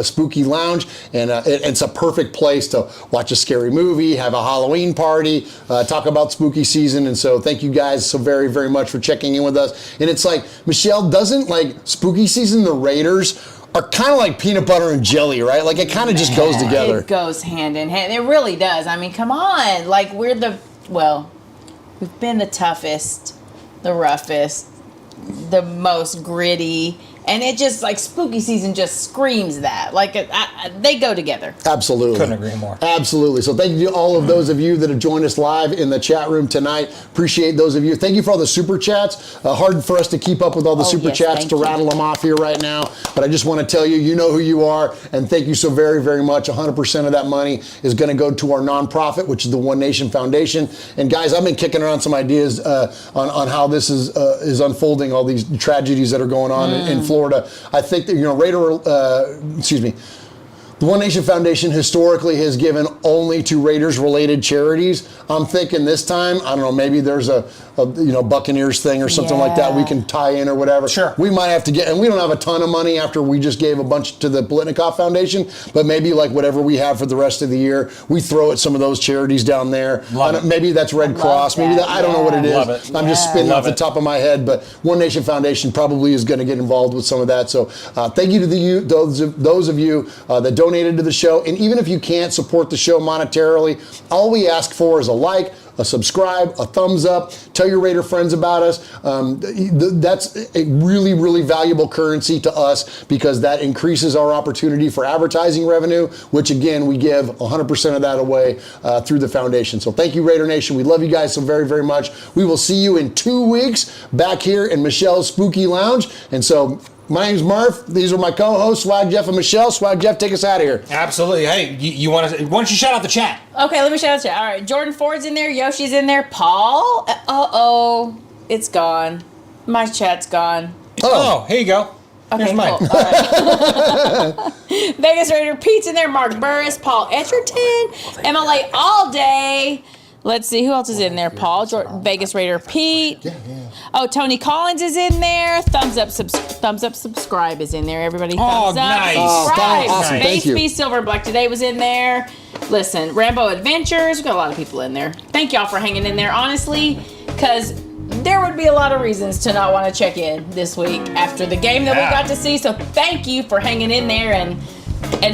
Spooky Lounge, and it's a perfect place to watch a scary movie, have a Halloween party, talk about spooky season. And so thank you guys so very, very much for checking in with us. And it's like, Michelle, doesn't like spooky season, the Raiders are kind of like peanut butter and jelly, right? Like it kind of just goes together. It goes hand in hand. It really does. I mean, come on. Like we've been the toughest, the roughest, the most gritty. And it just, like, spooky season just screams that. Like, they go together. Absolutely. Couldn't agree more. Absolutely. So thank you to all of those of you that have joined us live in the chat room tonight. Appreciate those of you. Thank you for all the super chats. Hard for us to keep up with all the super chats to rattle them off here right now. But I just want to tell you, you know who you are. And thank you so very, very much. 100% of that money is going to go to our nonprofit, which is the One Nation Foundation. And guys, I've been kicking around some ideas on how this is unfolding, all these tragedies that are going on in Florida. I think that, the One Nation Foundation historically has given only to Raiders-related charities. I'm thinking this time, I don't know, maybe there's a Buccaneers thing or something like that we can tie in or whatever. Sure. We might have to get, and we don't have a ton of money after we just gave a bunch to the Politnikoff Foundation, but maybe like whatever we have for the rest of the year, we throw at some of those charities down there. Maybe that's Red Cross. Maybe that, I don't know what it is. Love it. I'm just spinning off the top of my head, but One Nation Foundation probably is going to get involved with some of that. So thank you to those of you that donate donated to the show. And even if you can't support the show monetarily, all we ask for is a like, a subscribe, a thumbs up, tell your Raider friends about us. That's a really, really valuable currency to us because that increases our opportunity for advertising revenue, which again, we give 100% of that away through the foundation. So thank you, Raider Nation. We love you guys so very, very much. We will see you in 2 weeks back here in Michelle's Spooky Lounge. And so my name's Murf. These are my co-hosts, Swag Jeff and Michelle. Swag Jeff, take us out of here. Absolutely. Hey, why don't you shout out the chat? Okay, let me shout out the chat. All right, Jordan Ford's in there. Yoshi's in there. Paul. Uh-oh. It's gone. My chat's gone. Oh, here you go. Okay, here's mine. cool. All right. Vegas Raider Pete's in there. Mark Burris. Paul Etcherton. MLA All Day. Let's see, who else is in there? Paul, Vegas Raider Pete. Oh, Tony Collins is in there. Thumbs up, subscribe is in there. Everybody, thumbs up, nice. subscribe. Awesome. Thank you. Space Silver and Black Today was in there. Listen, Rambo Adventures. We've got a lot of people in there. Thank y'all for hanging in there, honestly, because there would be a lot of reasons to not want to check in this week after the game that we got to see. So thank you for hanging in there and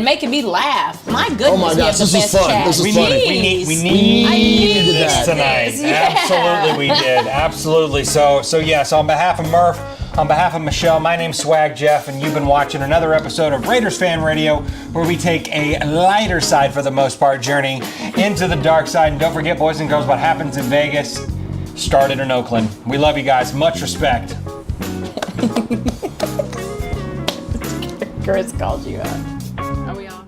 making me laugh. My goodness, Oh my gosh, we have the this was best fun. chat. This was We fun. needed this this tonight. Yeah. Absolutely, we did. Absolutely. So yes, on behalf of Murf, on behalf of Michelle, my name's Swag Jeff, and you've been watching another episode of Raiders Fan Radio, where we take a lighter side, for the most part, journey into the dark side. And don't forget, boys and girls, what happens in Vegas started in Oakland. We love you guys. Much respect. Chris called you out. Are we on?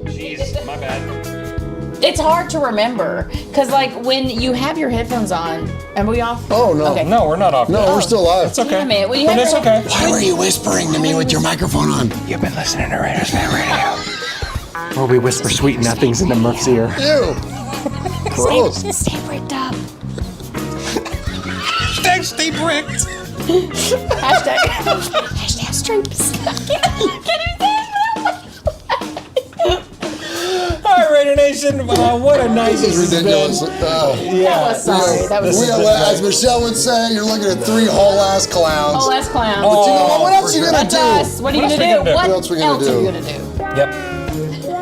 Jeez, my bad. It's hard to remember because, like, when you have your headphones on, are we off? Oh, no. Okay. No, we're not off. No, we're still live. It's okay. Damn it. When you have But it's your okay. Why were you whispering to me with your microphone on? You've been listening to Raiders Fan Radio, where we whisper sweet nothings into Murph's ear. Ew. Gross. Stay bricked up. Stay bricked. Hashtag streams. All right, Raider Nation. What a night This is ridiculous. Yeah. That was As Michelle would say, you're looking at 3 whole-ass clowns. whole ass clown. But you know what else are you going That's to do? us. What are you What gonna else do? we What What else we gonna else do? are you gonna do? Yep.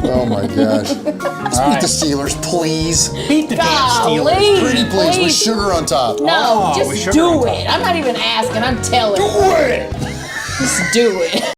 Oh, my gosh. All Beat right. the Steelers, please. Beat the damn Steelers. Golly. Pretty please, with sugar on top. No, with just sugar do on top. it. I'm not even asking. I'm telling. Do it. Just do it.